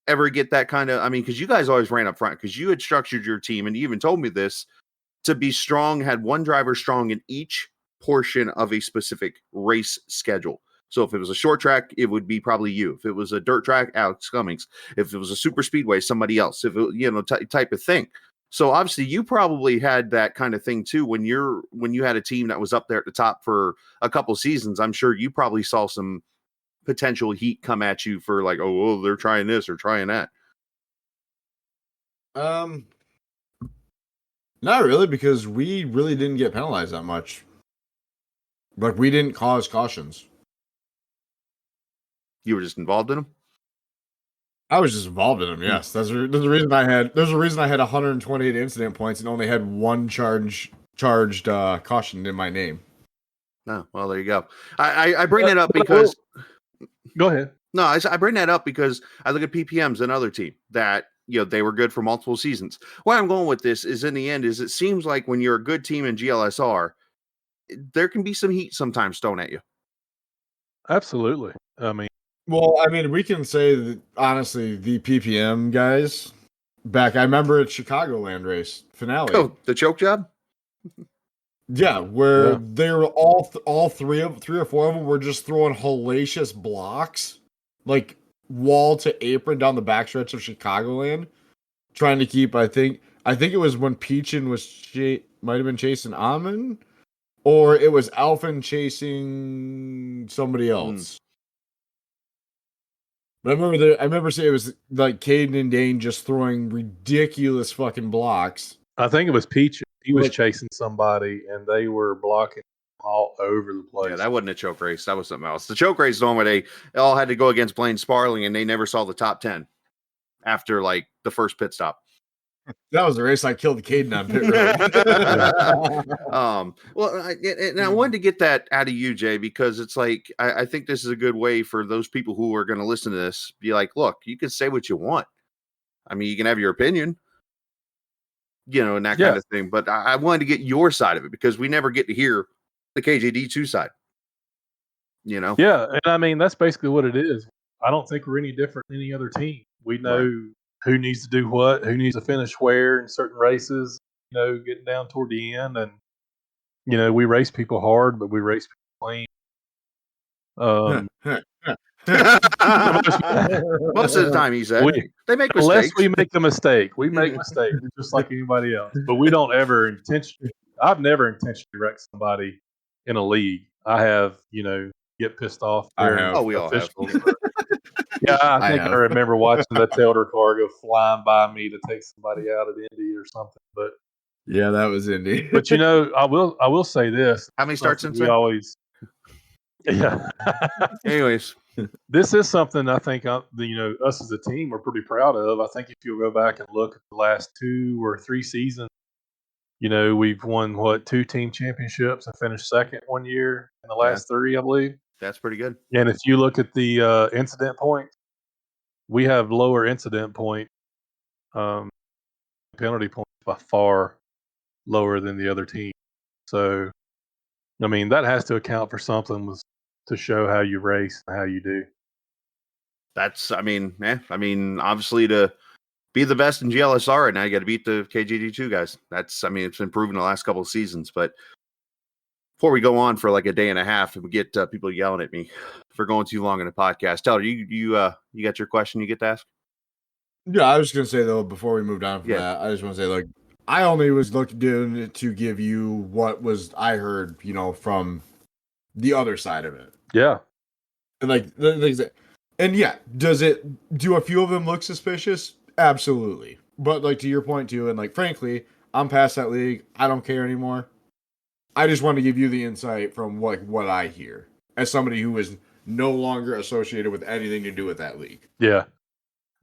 ever get that kind of, because you guys always ran up front because you had structured your team, and you even told me this, to be strong, had one driver strong in each portion of a specific race schedule. So if it was a short track, it would be probably you. If it was a dirt track, Alex Cummings. If it was a super speedway, somebody else. If it, type of thing. So obviously you probably had that kind of thing too when you had a team that was up there at the top for a couple seasons. I'm sure you probably saw some potential heat come at you for like, oh, they're trying this or trying that. Not really, because we really didn't get penalized that much. Like, we didn't cause cautions. You were just involved in them? I was just involved in them, yes. There's a reason I had 128 incident points and only had one charged caution in my name. Oh, well, there you go. I bring that up because... Go ahead. No, I bring that up because I look at PPM's, another team that, they were good for multiple seasons. Where I'm going with this is, in the end, is it seems like when you're a good team in GLSR, there can be some heat sometimes thrown at you. Absolutely. We can say that, honestly, the PPM guys, I remember at Chicagoland race finale. Oh, the choke job? Yeah, where they were all three or four of them were just throwing hellacious blocks, like wall to apron down the backstretch of Chicagoland, trying to keep. I think it was when Peachin might have been chasing Amon, or it was Alphen chasing somebody else. But I remember saying it was like Caden and Dane just throwing ridiculous fucking blocks. I think it was Peachin. He was chasing somebody, and they were blocking all over the place. Yeah, that wasn't a choke race. That was something else. The choke race is the one where they all had to go against Blaine Sparling, and they never saw the top 10 after, like, the first pit stop. That was the race I killed Caden on pit road. I wanted to get that out of you, Jay, because it's like, I think this is a good way for those people who are going to listen to this. Be like, look, you can say what you want. You can have your opinion. And that kind of thing. But I wanted to get your side of it because we never get to hear the KJD2 side. Yeah, and that's basically what it is. I don't think we're any different than any other team. We know who needs to do what, who needs to finish where in certain races, getting down toward the end. And, we race people hard, but we race people clean. Most of the time, he said, they make mistakes. Unless we make the mistake. We make mistakes just like anybody else. But we don't ever intentionally. I've never intentionally wrecked somebody in a league. I have, get pissed off. We all have. Yeah, I think I remember watching the Telder car go flying by me to take somebody out at Indy or something. But Yeah, that was Indy. But you know, I will say this. How many starts Something since we then? always. Yeah. Anyways, This is something I think you know, us as a team are pretty proud of. I think if you'll go back and look at the last 2 or 3 seasons, you know, we've won 2 team championships and finished second one year in the last 3, I believe. that's pretty good. And if you look at the incident point, we have lower incident point, penalty points by far lower than the other team. So, I mean, that has to account for something to show how you race and how you do. That's, I mean, obviously to be the best in GLSR right now, you got to beat the KGD2 guys. That's, I mean, it's been proven the last couple of seasons. But before we go on for like a day and a half and we get people yelling at me for going too long in the podcast, Telder, you got your question you get to ask? Yeah, I was gonna say though, before we moved on from Yeah. that, I just want to say, like, I only was looking to give you what was I heard, you know, from the other side of it. Yeah. And like, and yeah, do a few of them look suspicious? Absolutely. But like to your point too, and like frankly, I'm past that league. I don't care anymore. I just want to give you the insight from what I hear as somebody who is no longer associated with anything to do with that league. Yeah.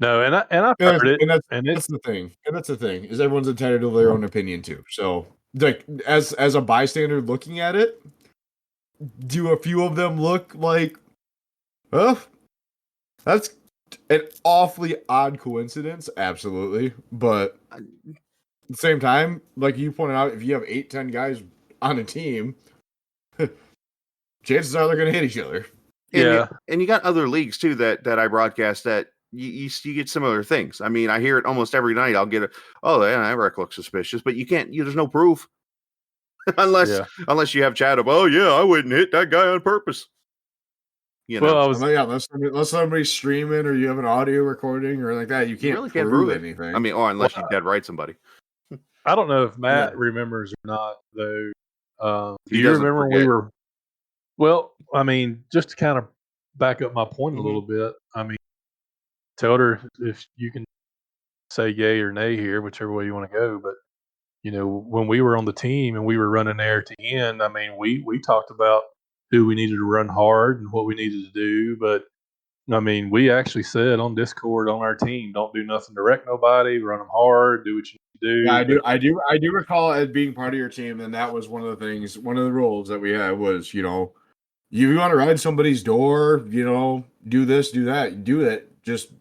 No, and I've heard it, that's the thing. And that's the thing is everyone's entitled to their own opinion too. So like as a bystander looking at it, do a few of them look like, oh, that's an awfully odd coincidence? Absolutely. But at the same time, like you pointed out, if you have 8-10 guys on a team, chances are they're going to hit each other. And you got other leagues too that I broadcast that you get similar things. I mean, I hear it almost every night. I'll get that wreck looks suspicious, but you can't. There's no proof unless you have chat of, I wouldn't hit that guy on purpose. You know, unless somebody's streaming or you have an audio recording or like that, you can't really prove anything. I mean, or unless you dead right somebody. I don't know if Matt remembers or not, though. Do He you doesn't remember forget. we were? Well, I mean, just to kind of back up my point a little bit. I mean, Telder, if you can say yay or nay here, whichever way you want to go, but you know, when we were on the team and we were running there to end, I mean, we talked about who we needed to run hard and what we needed to do. But I mean, we actually said on Discord on our team, don't do nothing to wreck nobody, run them hard, do what you need to do. Yeah, I do recall it being part of your team, and that was one of the things, one of the rules that we had was, you know, you want to ride somebody's door, you know, do this, do that, do it. Just,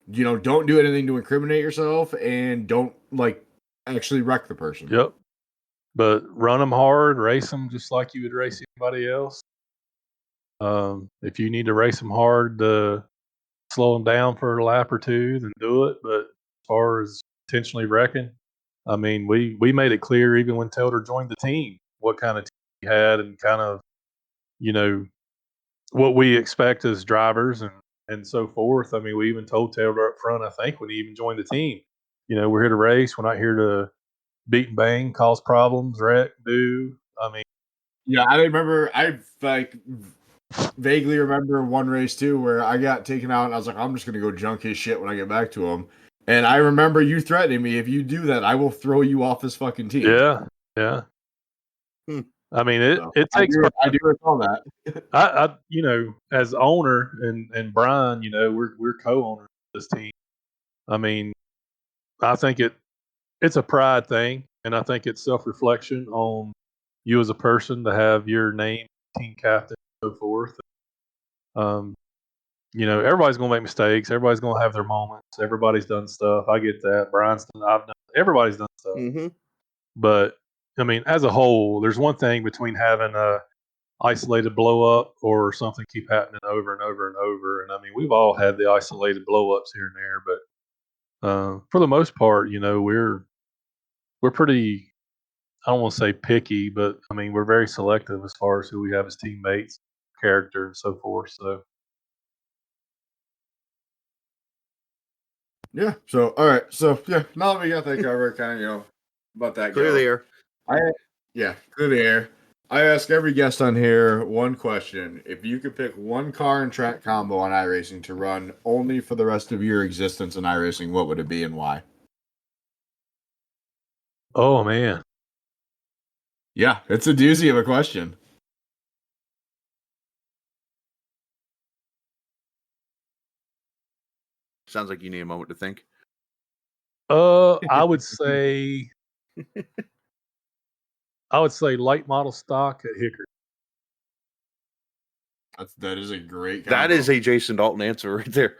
you know, don't do anything to incriminate yourself and don't like actually wreck the person. Yep. But run them hard, race them just like you would race anybody else. If you need to race them hard to slow them down for a lap or two, then do it. But as far as intentionally wrecking, I mean, we made it clear even when Telder joined the team what kind of team he had and kind of, you know, what we expect as drivers and so forth. I mean, we even told Telder up front, I think, when he even joined the team, you know, we're here to race. We're not here to beat and bang, cause problems, wreck, do. I mean, yeah, I remember. I like vaguely remember one race too where I got taken out and I was like, I'm just gonna go junk his shit when I get back to him. And I remember you threatening me, if you do that, I will throw you off this fucking team. Yeah. I mean, it takes. I do recall that. I you know, as owner and Brian, you know, we're co-owners of this team. I mean, I think it's a pride thing, and I think it's self-reflection on you as a person to have your name, team captain, and so forth. You know, everybody's gonna make mistakes. Everybody's gonna have their moments. Everybody's done stuff. I get that. Brian's done. I've done. Everybody's done stuff. But I mean, as a whole, there's one thing between having a isolated blow up or something keep happening over and over and over. And I mean, we've all had the isolated blow ups here and there, but for the most part, you know, we're pretty. I don't want to say picky, but I mean, we're very selective as far as who we have as teammates, character, and so forth. So. Yeah. So all right. So yeah, now that we got that covered, kind of, you know, about that. Clear the air. Clear the air. I ask every guest on here one question. If you could pick one car and track combo on iRacing to run only for the rest of your existence in iRacing, what would it be and why? Oh man. Yeah, it's a doozy of a question. Sounds like you need a moment to think. I would say late model stock at Hickory. That is a great combo. That is a Jason Dalton answer right there.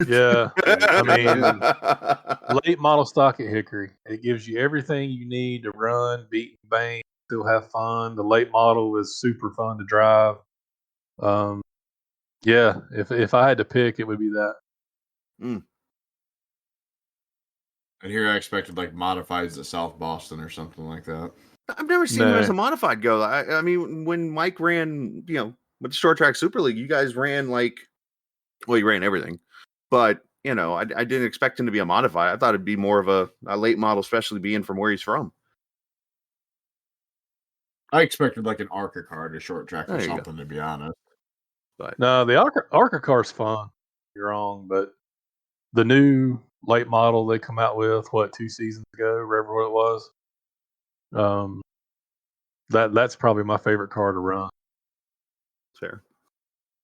Yeah. I mean, yeah, late model stock at Hickory. It gives you everything you need to run, beat and bang, still have fun. The late model is super fun to drive. Yeah, if I had to pick, it would be that. And here I expected like modifieds at South Boston or something like that. I've never seen him as a modified go. I mean, when Mike ran, with the Short Track Super League, you guys ran you ran everything, but I didn't expect him to be a modified. I thought it'd be more of a late model, especially being from where he's from. I expected like an ARCA car to Short Track or There you go. something, to be honest. But No, the ARCA car's fun. You're wrong, but the new late model they come out with 2 seasons ago, whatever it was. That's probably my favorite car to run. fair.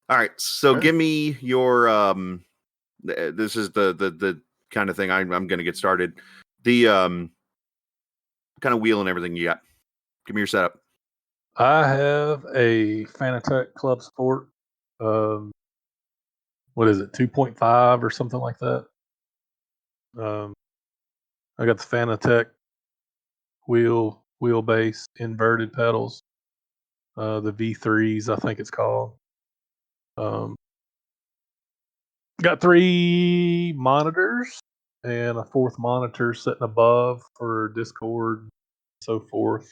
All right, so Fair. give me your this is the kind of thing I'm going to get started. The kind of wheel and everything you got. Give me your setup. I have a Fanatec Club Sport. What is it, 2.5 or something like that? I got the Fanatec wheelbase, inverted pedals. The V3s, I think it's called. Got 3 monitors and a 4th monitor sitting above for Discord and so forth.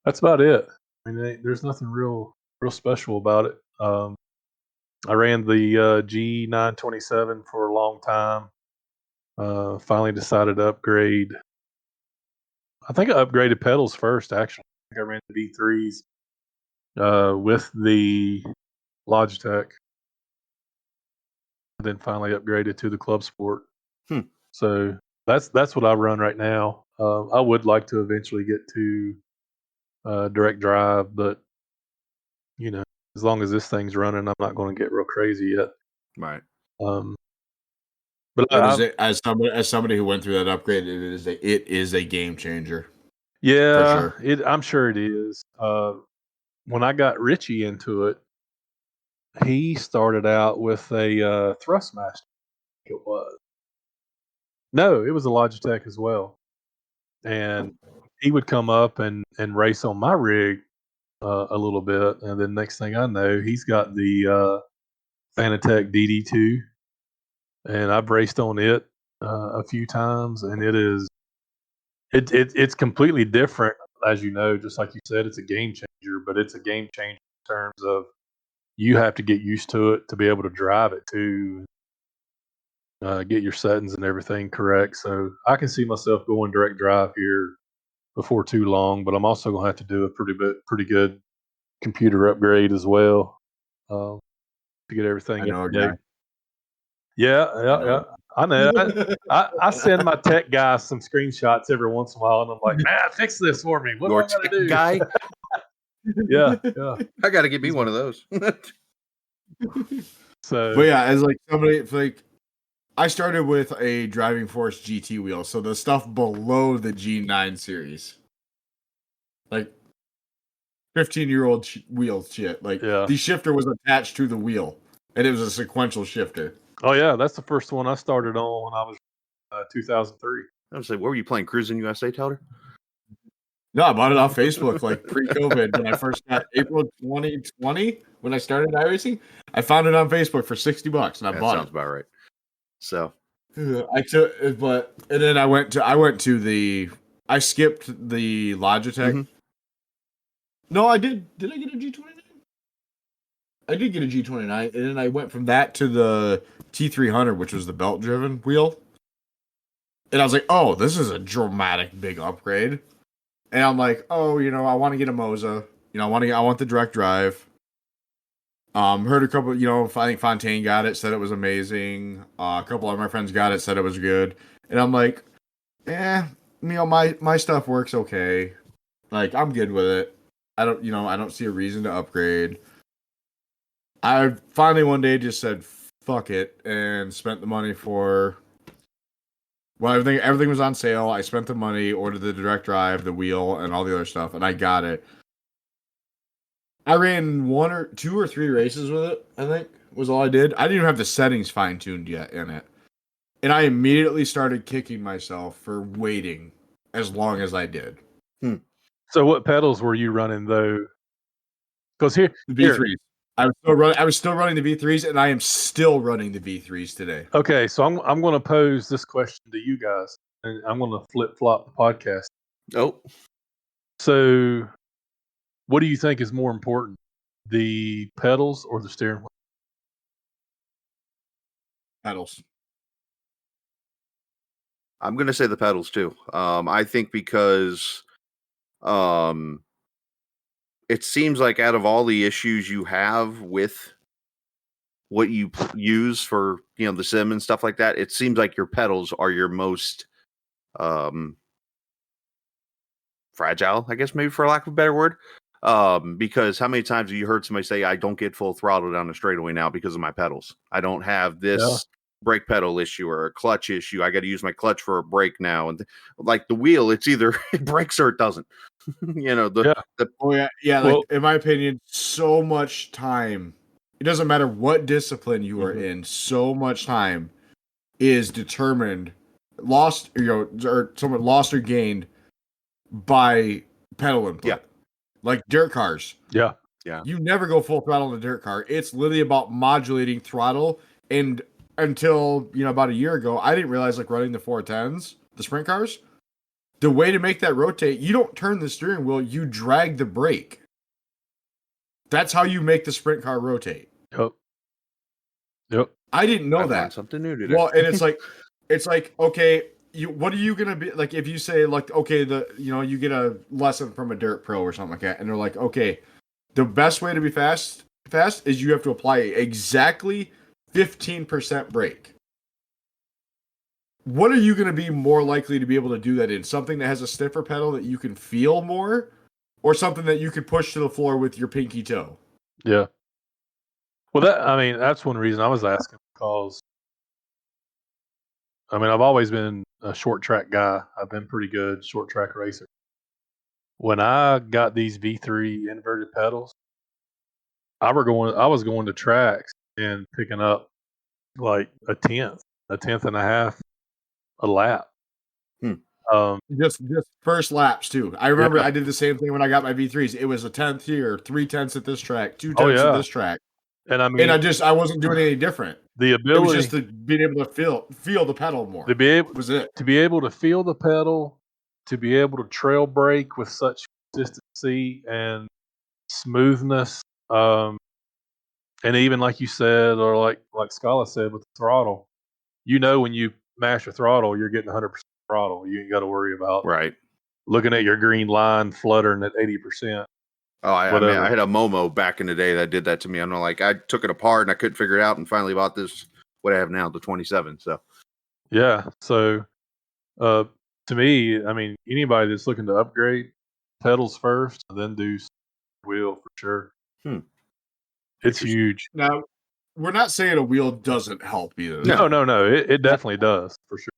That's about it. I mean, there's nothing real special about it. I ran the G927 for a long time. Finally decided to upgrade. I think I upgraded pedals first, actually. I think I ran the V3s with the Logitech. Then finally upgraded to the Club Sport. So that's what I run right now. I would like to eventually get to direct drive, but as long as this thing's running, I'm not going to get real crazy yet. Right. But as somebody who went through that upgrade, it is a game changer. Yeah, for sure. I'm sure it is. When I got Richie into it, he started out with a Thrustmaster. It was. No, it was a Logitech as well. And he would come up and race on my rig a little bit. And then next thing I know, he's got the Fanatec DD2. And I've raced on it a few times. And it's completely different, as you know, just like you said, it's a game changer. But it's a game changer in terms of you have to get used to it to be able to drive it too. Get your settings and everything correct. So I can see myself going direct drive here before too long, but I'm also going to have to do a pretty good computer upgrade as well to get everything I know up a to guy. date. Yeah. I know. I send my tech guys some screenshots every once in a while, and I'm like, man, fix this for me. What do I got to do? Guy, Yeah. I got to get me one of those. So, But yeah, as like somebody I started with a Driving Force GT wheel, so the stuff below the G9 series, like 15-year-old wheel shit. Like the shifter was attached to the wheel, and it was a sequential shifter. Oh yeah, that's the first one I started on when I was 2003. I was like, what were you playing? Cruising USA, Telder? No, I bought it off Facebook like pre-COVID when I first got April 2020 when I started iRacing. I found it on Facebook for $60 and I bought it. Sounds about right. So I skipped the Logitech. Mm-hmm. No, I did. Did I get a G29? I did get a G29, and then I went from that to the T300, which was the belt-driven wheel. And I was like, oh, this is a dramatic big upgrade. And I'm like, oh, I want to get a Moza. I want the direct drive. Heard a couple, I think Fontaine got it, said it was amazing. A couple of my friends got it, said it was good. And I'm like, my stuff works okay. Like, I'm good with it. I don't see a reason to upgrade. I finally one day just said fuck it and spent the money for. Well, everything was on sale. I spent the money, ordered the direct drive, the wheel, and all the other stuff, and I got it. I ran 2 or 3 races with it, I think, was all I did. I didn't even have the settings fine-tuned yet in it. And I immediately started kicking myself for waiting as long as I did. So what pedals were you running though? Because The V3s. I was still running the V3s, and I am still running the V3s today. Okay, so I'm going to pose this question to you guys, and I'm going to flip flop the podcast. Oh, So, what do you think is more important, the pedals or the steering wheel? Pedals. I'm gonna say the pedals too. I think because it seems like out of all the issues you have with what you use for the sim and stuff like that, it seems like your pedals are your most fragile, I guess, maybe for lack of a better word. Because how many times have you heard somebody say, I don't get full throttle down the straightaway now because of my pedals? I don't have this brake pedal issue or a clutch issue. I got to use my clutch for a brake now. And like the wheel, it's either it breaks or it doesn't. Like, in my opinion, so much time. It doesn't matter what discipline you are in. So much time is determined, lost or gained by pedal input. Yeah. Like dirt cars. Yeah. You never go full throttle in a dirt car. It's literally about modulating throttle. And until about a year ago, I didn't realize, like, running the 410s, the sprint cars, the way to make that rotate, you don't turn the steering wheel, you drag the brake. That's how you make the sprint car rotate. Yep. I didn't know I that. learned something new today. Well, and it's like okay, what are you gonna be like if you say, like, okay, you get a lesson from a dirt pro or something like that, and they're like, okay, the best way to be fast is you have to apply exactly 15% brake. What are you going to be more likely to be able to do that in? Something that has a stiffer pedal that you can feel more, or something that you could push to the floor with your pinky toe? Yeah. Well, that's one reason I was asking, because I've always been a short track guy. I've been pretty good short track racer. When I got these V3 inverted pedals, I was going to tracks and picking up like a tenth and a half a lap. Just first laps too. I remember I did the same thing when I got my V3s. It was a 10th here, 3/10 at this track, 2/10 at this track. And I wasn't doing any different. The ability, it was just to being able to feel the pedal more. To be able to feel the pedal, to be able to trail brake with such consistency and smoothness, and even like you said, or like Skala said with the throttle, when you mash your throttle, you're getting 100% throttle. You ain't got to worry about looking at your green line fluttering at 80%. Oh, I had a Momo back in the day that did that to me. I'm like, I took it apart and I couldn't figure it out, and finally bought this, what I have now, the 27. So, yeah. So, to me, anybody that's looking to upgrade, pedals first, and then do wheel for sure. It's huge. Now, we're not saying a wheel doesn't help either. No. It definitely does for sure.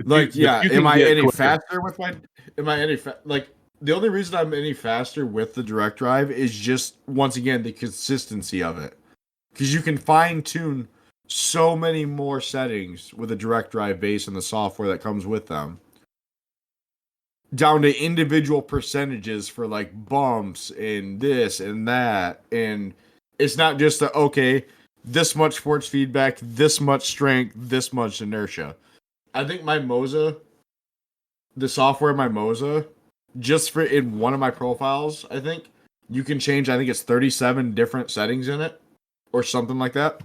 Am I any faster with my? Am I any like? The only reason I'm any faster with the direct drive is just, once again, the consistency of it. Because you can fine tune so many more settings with a direct drive base and the software that comes with them, down to individual percentages for like bumps and this and that. And it's not just this much force feedback, this much strength, this much inertia. I think my Moza, the software in my Moza, just for in one of my profiles, I think you can change, I think it's 37 different settings in it or something like that,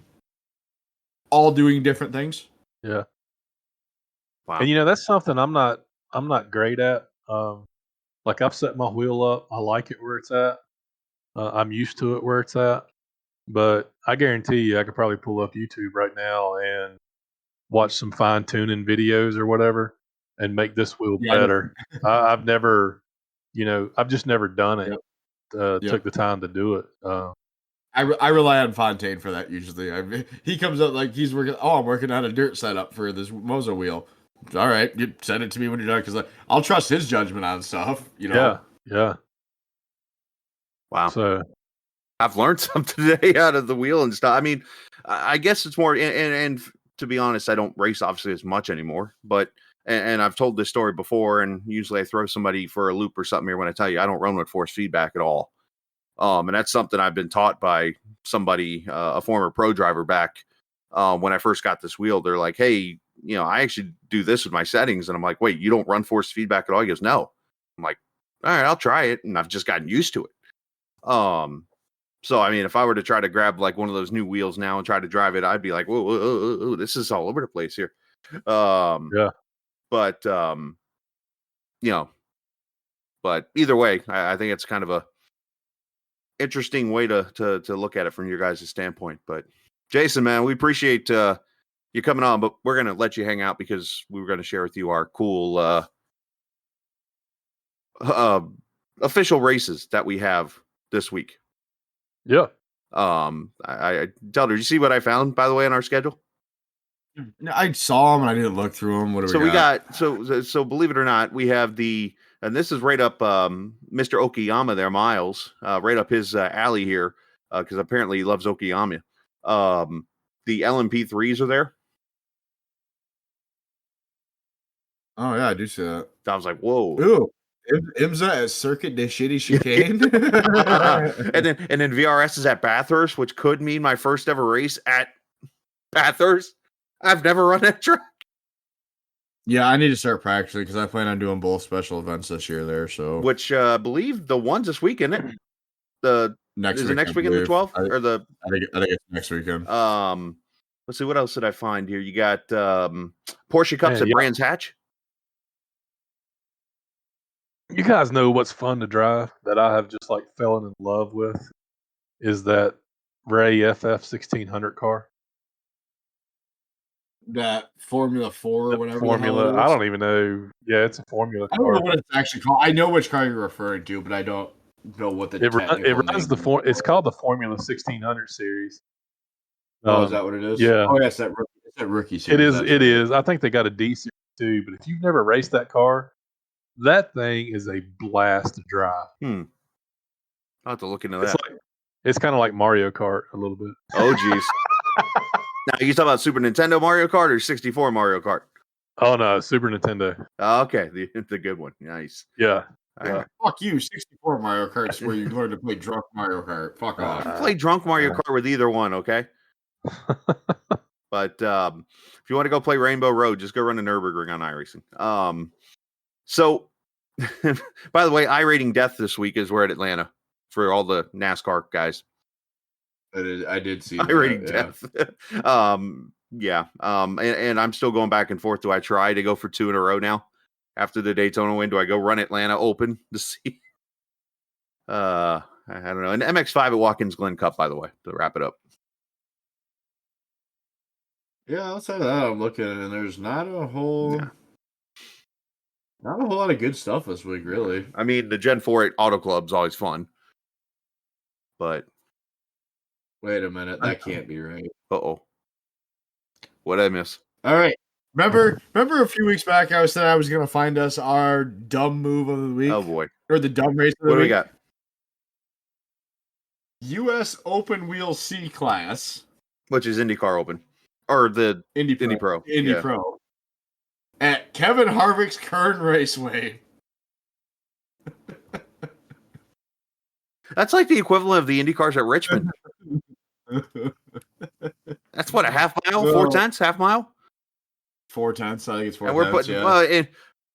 all doing different things. Yeah. Wow. And that's something I'm not great at. Like, I've set my wheel up. I like it where it's at. I'm used to it where it's at. But I guarantee you, I could probably pull up YouTube right now and watch some fine tuning videos or whatever, and make this wheel Yeah, better. I've never, I've just never done it. Yep. Took the time to do it. I rely on Fontaine for that usually. He comes up like he's working. Oh, I'm working on a dirt setup for this Moza wheel. All right, you send it to me when you're done because I'll trust his judgment on stuff. Yeah. Wow. So I've learned something today out of the wheel and stuff. I mean, I guess it's more, and to be honest, I don't race obviously as much anymore, but, and I've told this story before, and usually I throw somebody for a loop or something here when I tell you I don't run with force feedback at all. And that's something I've been taught by somebody, a former pro driver back when I first got this wheel. They're like, hey, I actually do this with my settings. And I'm like, wait, you don't run force feedback at all? He goes, no. I'm like, all right, I'll try it. And I've just gotten used to it. So, I mean, if I were to try to grab like one of those new wheels now and try to drive it, I'd be like, whoa, this is all over the place here. yeah. But, but either way, I think it's kind of a interesting way to look at it from your guys' standpoint. But Jason, man, we appreciate you coming on, but we're going to let you hang out because we were going to share with you our cool official races that we have this week. Yeah. I Telder, did you see what I found, by the way, on our schedule? I saw them and I didn't look through them. What do we got? So believe it or not, we have and this is right up Mr. Okayama there, Miles, right up his alley here, because apparently he loves Okayama. The LMP3s are there. Oh yeah, I do see that. I was like, whoa. Ooh. IMSA at Circuit de Shitty Chicane. and then VRS is at Bathurst, which could mean my first ever race at Bathurst. I've never run that track. Yeah, I need to start practicing because I plan on doing both special events this year there. So, which I believe the one's this weekend, isn't it? The next is weekend, it next weekend the 12th or the? I think it's next weekend. Let's see, what else did I find here? You got Porsche Cups at Brands Hatch. You guys know what's fun to drive that I have just like fallen in love with is that Ray FF 1600 car. That Formula 4 or whatever. Formula, I don't even know. Yeah, it's a Formula car. I don't know what it's actually called. I know which car you're referring to, but I don't know what the it runs it's called the Formula 1600 series. Oh, is that what it is? Yeah. Oh, yes, that rookie series. It is. I think they got a D series too, but if you've never raced that car, that thing is a blast to drive. I'll have to look into that. It's kind of like Mario Kart a little bit. Oh, geez. Now, you talking about Super Nintendo Mario Kart or 64 Mario Kart? Oh, no, Super Nintendo. Okay, the good one. Nice. Yeah. Right. Fuck you, 64 Mario Kart's where you learn to play drunk Mario Kart. Fuck off. Play drunk Mario Kart with either one, okay? But if you want to go play Rainbow Road, just go run a Nürburgring on iRacing. So, by the way, iRating Death this week is we're at Atlanta for all the NASCAR guys. I did see iRating Death. And I'm still going back and forth. Do I try to go for 2 in a row now after the Daytona win? Do I go run Atlanta Open to see? I don't know. And MX5 at Watkins Glen Cup, by the way, to wrap it up. Yeah, outside of that, I'm looking and there's not a whole lot of good stuff this week, really. I mean, the Gen 4 Auto Club's always fun, but wait a minute, that can't be right. Uh-oh. What did I miss? All right. Remember a few weeks back I said I was going to find us our dumb move of the week? Oh, boy. Or the dumb race of the week? What do we got? U.S. Open Wheel C class. Which is IndyCar Open. Or the Indy Pro. Indy Pro. At Kevin Harvick's Kern Raceway. That's like the equivalent of the IndyCars at Richmond. That's what, a half mile? 4/10? Half mile? 4/10. I think it's 4/10. And we're putting,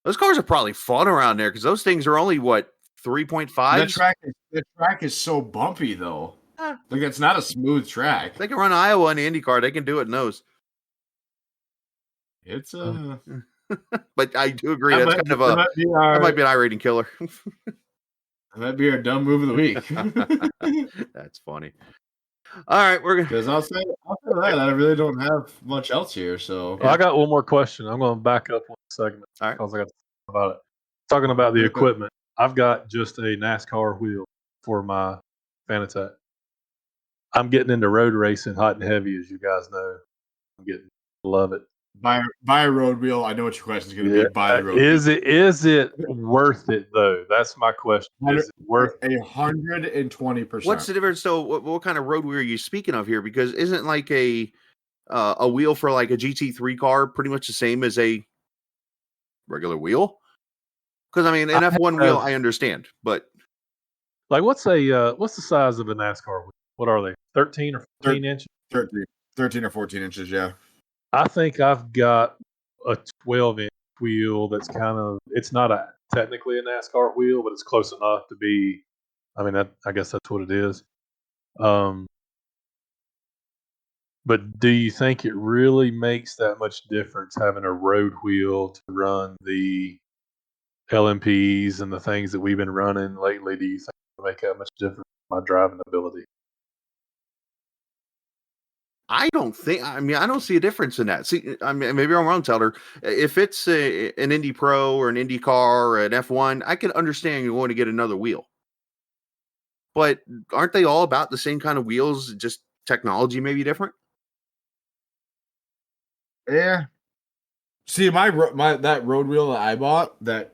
those cars are probably fun around there because those things are only, 3.5? The track is so bumpy, though. Like, it's not a smooth track. They can run Iowa in the IndyCar. They can do it in those. It's but I do agree. That's kind of that might be an iRating killer. That might be our dumb move of the week. That's funny. All right, we're gonna. Because I'll say I really don't have much else here. So Well, I got one more question. I'm going to back up one segment All right. because I got to talk about it. Talking about the equipment, I've got just a NASCAR wheel for my Fanatec. I'm getting into road racing hot and heavy, as you guys know. Love it. buy a road wheel. I know what your question is going to be. Buy the road Is wheel. is it worth it though? That's my question. Is it worth 120%? What's the difference? So, what kind of road wheel are you speaking of here? Because isn't like a wheel for like a GT3 car pretty much the same as a regular wheel? Because I mean, an F1 wheel I understand, but like what's the size of a NASCAR wheel? What are they? 13 or 14 inches? 13 or 14 inches, yeah. I think I've got a 12-inch wheel that's it's not technically a NASCAR wheel, but it's close enough to be. I mean, I guess that's what it is. But do you think it really makes that much difference having a road wheel to run the LMPs and the things that we've been running lately? Do you think it will make that much difference in my driving ability? I don't think. I mean, I don't see a difference in that. See, I mean, maybe I'm wrong, Telder. If it's an Indy Pro or an Indy car or an F1, I can understand you're going to get another wheel. But aren't they all about the same kind of wheels? Just technology maybe different. Yeah. See, that road wheel that I bought, that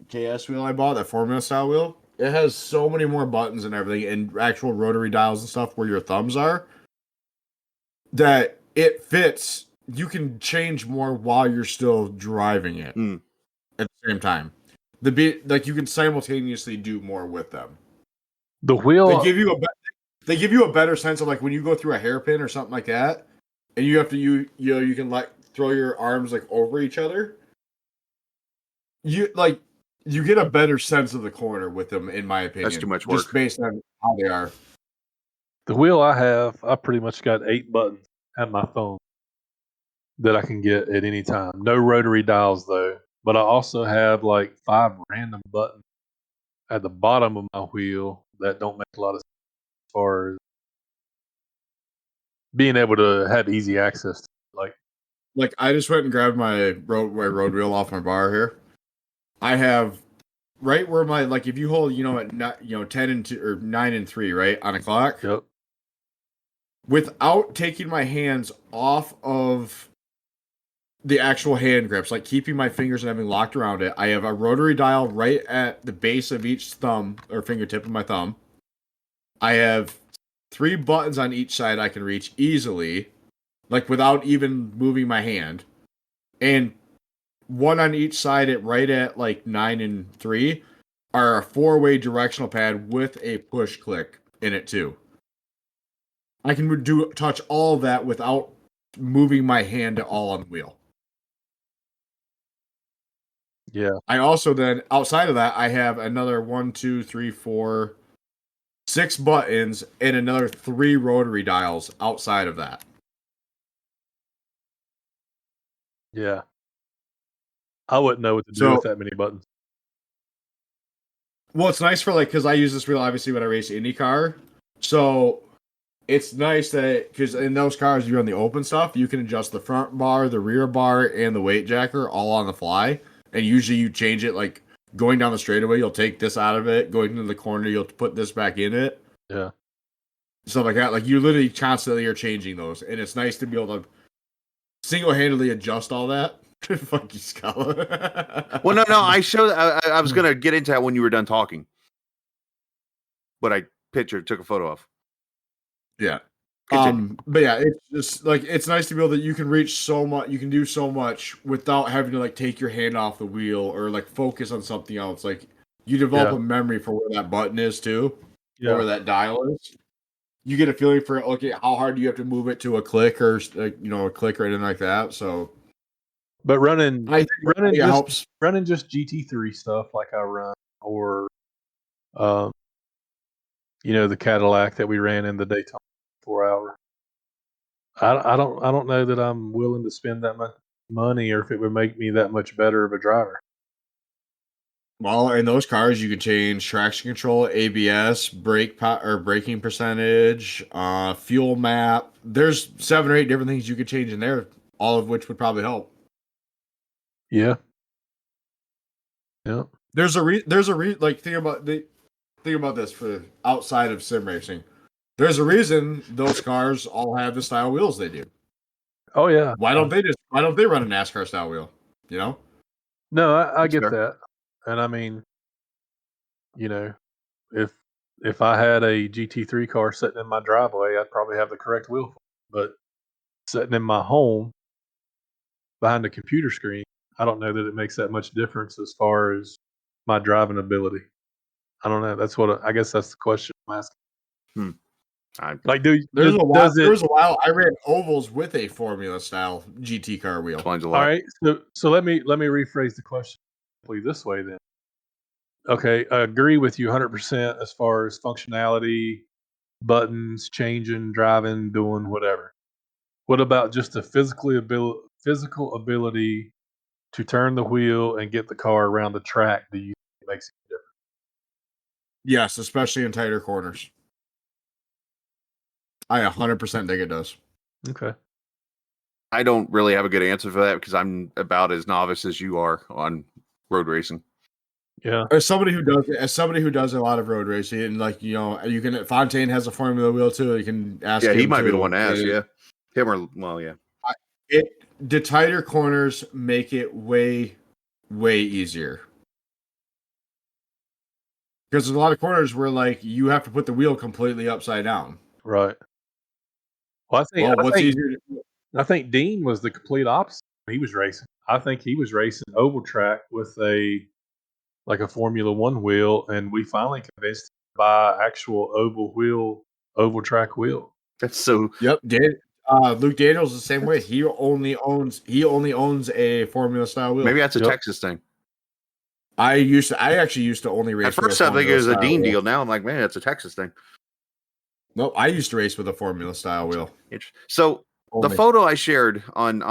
KS wheel I bought, that Formula style wheel, it has so many more buttons and everything, and actual rotary dials and stuff where your thumbs are, that it fits. You can change more while you're still driving it at the same time. Like you can simultaneously do more with them. The wheel They give you a better sense of like when you go through a hairpin or something like that, and you have to you can like throw your arms like over each other. You get a better sense of the corner with them, in my opinion. That's too much work. Just based on how they are. The wheel I have, I pretty much got 8 buttons at my thumb that I can get at any time. No rotary dials though, but I also have like 5 random buttons at the bottom of my wheel that don't make a lot of sense as far as being able to have easy access to it. Like I just went and grabbed my road wheel off my bar here. I have right where my like if you hold at 10 and 2 or 9 and 3 right on a clock. Yep. Without taking my hands off of the actual hand grips, like keeping my fingers and having locked around it, I have a rotary dial right at the base of each thumb or fingertip of my thumb. I have 3 buttons on each side I can reach easily, like without even moving my hand, and one on each side right at like 9 and 3 are a 4-way directional pad with a push click in it too. I can touch all of that without moving my hand at all on the wheel. Yeah. I also then, outside of that, I have another 1, 2, 3, 4, 6 buttons and another 3 rotary dials outside of that. Yeah. I wouldn't know what to do with that many buttons. Well, it's nice for because I use this wheel obviously when I race IndyCar. So it's nice that because in those cars you run the open stuff, you can adjust the front bar, the rear bar, and the weight jacker all on the fly. And usually you change it like going down the straightaway, you'll take this out of it. Going into the corner, you'll put this back in it. Yeah. Stuff like that. Like you literally constantly are changing those. And it's nice to be able to single-handedly adjust all that. Fuck you, Skala. Well, no. I was going to get into that when you were done talking. But I took a photo of. Yeah. But yeah, it's just like it's nice to be able that you can reach so much, you can do so much without having to like take your hand off the wheel or like focus on something else. Like you develop a memory for where that button is too, or where that dial is. You get a feeling for okay, how hard do you have to move it to a click or a click or anything like that. So, but running helps. Running just GT3 stuff like I run, or the Cadillac that we ran in the Daytona 4-hour. I don't know that I'm willing to spend that much money, or if it would make me that much better of a driver. Well, in those cars, you can change traction control, ABS, braking percentage, fuel map. There's 7 or 8 different things you could change in there, all of which would probably help. Yeah. Yeah. Think about this for outside of sim racing. There's a reason those cars all have the style wheels they do. Oh yeah. Why don't they run a NASCAR style wheel? You know? No, I get fair. that. And I mean, you know, if I had a GT3 car sitting in my driveway, I'd probably have the correct wheel for it. But sitting in my home behind a computer screen, I don't know that it makes that much difference as far as my driving ability. I don't know. I guess that's the question I'm asking. Like, There does it? was a while I ran ovals with a Formula style GT car wheel. Explains a All lot. right. So let me rephrase the question this way then. Okay, I agree with you 100% as far as functionality, buttons, changing, driving, doing whatever. What about just the physical ability to turn the wheel and get the car around the track? Do you think it makes a difference? Yes, especially in tighter corners. I 100% think it does. Okay. I don't really have a good answer for that because I'm about as novice as you are on road racing. Yeah. As somebody who does a lot of road racing, and like you can Fontaine has a Formula wheel too. You can ask. Yeah, he him might be too. the one to ask. Yeah, him or yeah. The tighter corners make it way easier because there's a lot of corners where like you have to put the wheel completely upside down. Right. Well, easier? I think Dean was the complete opposite. He was racing. I think he was racing oval track with a Formula One wheel, and we finally convinced him to buy actual oval track wheel. That's so. Yep. Luke Daniels is the same way. He only owns a Formula style wheel. Maybe that's a Texas thing. I actually used to only race. At first, I think it was a Dean deal. Now I'm like, man, that's a Texas thing. Nope, I used to race with a Formula style wheel. So the photo I shared on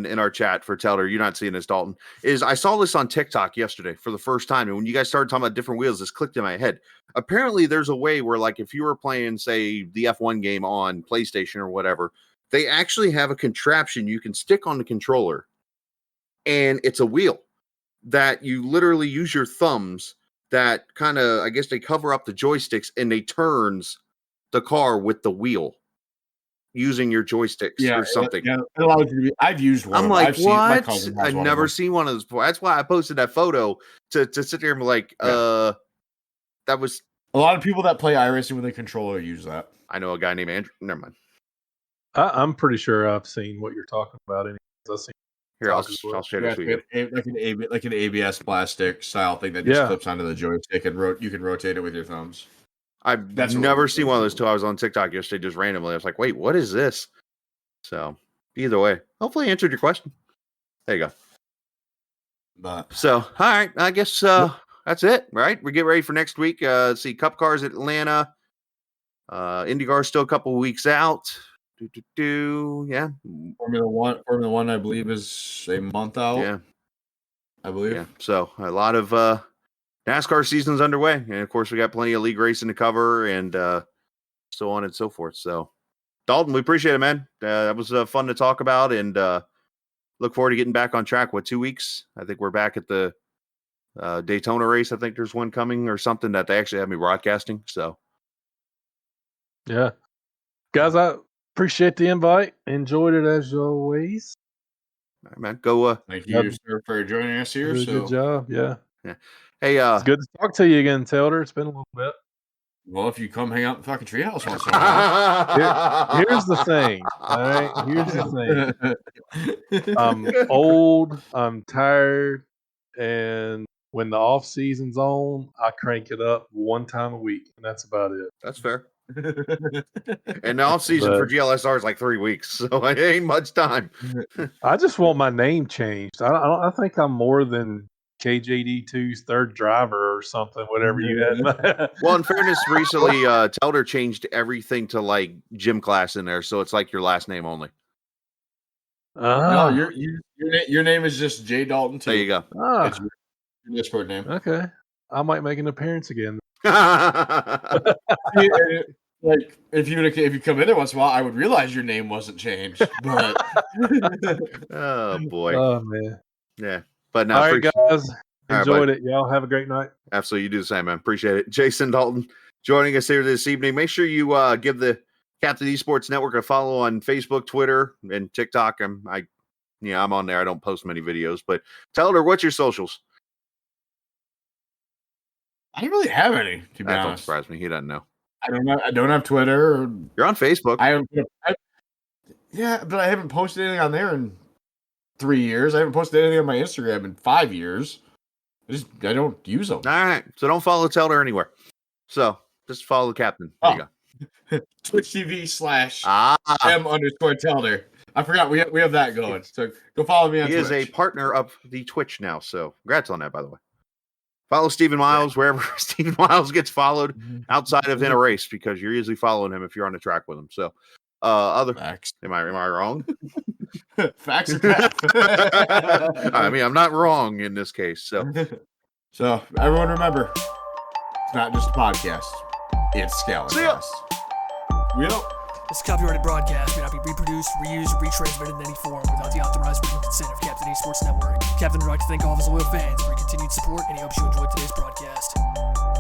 in our chat for Telder, you're not seeing this, Dalton, is I saw this on TikTok yesterday for the first time. And when you guys started talking about different wheels, this clicked in my head. Apparently, there's a way where, like, if you were playing, say, the F1 game on PlayStation or whatever, they actually have a contraption you can stick on the controller. And it's a wheel that you literally use your thumbs that kind of, I guess they cover up the joysticks and they turns the car with the wheel using your joysticks or something. Yeah, it allows you to I've used one. I'm like, what? I've never seen one of those before. That's why I posted that photo to sit there and be like, that was a lot of people that play iRacing with a controller use that. I know a guy named Andrew. Never mind. I'm pretty sure I've seen what you're talking about. Anyways, I've seen. Here, I'll share this with you. Like an ABS plastic style thing that just clips onto the joystick and you can rotate it with your thumbs. I've never seen one of those till I was on TikTok yesterday, just randomly. I was like, wait, what is this? So either way, hopefully I answered your question. There you go. So, all right, I guess that's it, right? We get ready for next week. See Cup Cars at Atlanta. IndyCar still a couple weeks out. Yeah. Formula One, I believe, is a month out. Yeah. I believe. Yeah. So a lot of NASCAR season's underway. And of course we got plenty of league racing to cover and so on and so forth. So Dalton, we appreciate it, man. That was fun to talk about and look forward to getting back on track. 2 weeks? I think we're back at the Daytona race. I think there's one coming or something that they actually have me broadcasting. So yeah, guys, I appreciate the invite. Enjoyed it as always. All right, man. Go. Thank you, sir, for joining us here. Good job. Yeah. Hey, it's good to talk to you again, Telder. It's been a little bit. Well, if you come hang out in the fucking treehouse once in a while. Here's the thing. All right. Here's the thing. I'm old. I'm tired, and when the off season's on, I crank it up one time a week, and that's about it. That's fair. And the off season for GLSR is like 3 weeks, so it ain't much time. I just want my name changed. I think I'm more than KJD2's third driver or something, whatever you had. Well, in fairness, recently Telder changed everything to like gym class in there, so it's like your last name only. No, your name is just J Dalton too. There you go. your Discord name. Okay. I might make an appearance again. Like if you come in there once in a while, I would realize your name wasn't changed. But Oh boy. Oh man. Yeah. But no, All right, guys. right, Enjoyed it. Y'all have a great night. absolutely, you do the same, man. Appreciate it. Jason Dalton joining us here this evening. Make sure you give the Captain Esports Network a follow on Facebook, Twitter, and TikTok. I'm on there. I don't post many videos, but Telder, what's your socials? I don't really have any, to be That don't honest. surprise me. He doesn't know. I don't have Twitter. You're on Facebook. Yeah, but I haven't posted anything on there in 3 years. I haven't posted anything on my Instagram in 5 years. I don't use them. All right. So don't follow Telder anywhere. So just follow the captain. There you go. Twitch TV /M_Telder. I forgot we have that going. So go follow me on He Twitch. is a partner of the Twitch now. So congrats on that, by the way. Follow Stephen Miles wherever Stephen Miles gets followed outside of in a race, because you're usually following him if you're on the track with him. So other Facts. Am I wrong? Facts are facts. I mean, I'm not wrong in this case. So everyone remember, it's not just a podcast. It's Skala. See ya. Yep. This copyrighted broadcast may not be reproduced, reused, or retransmitted in any form without the authorized written consent of Captain Esports Network. Captain would like to thank all of his loyal fans for your continued support, and he hopes you enjoyed today's broadcast.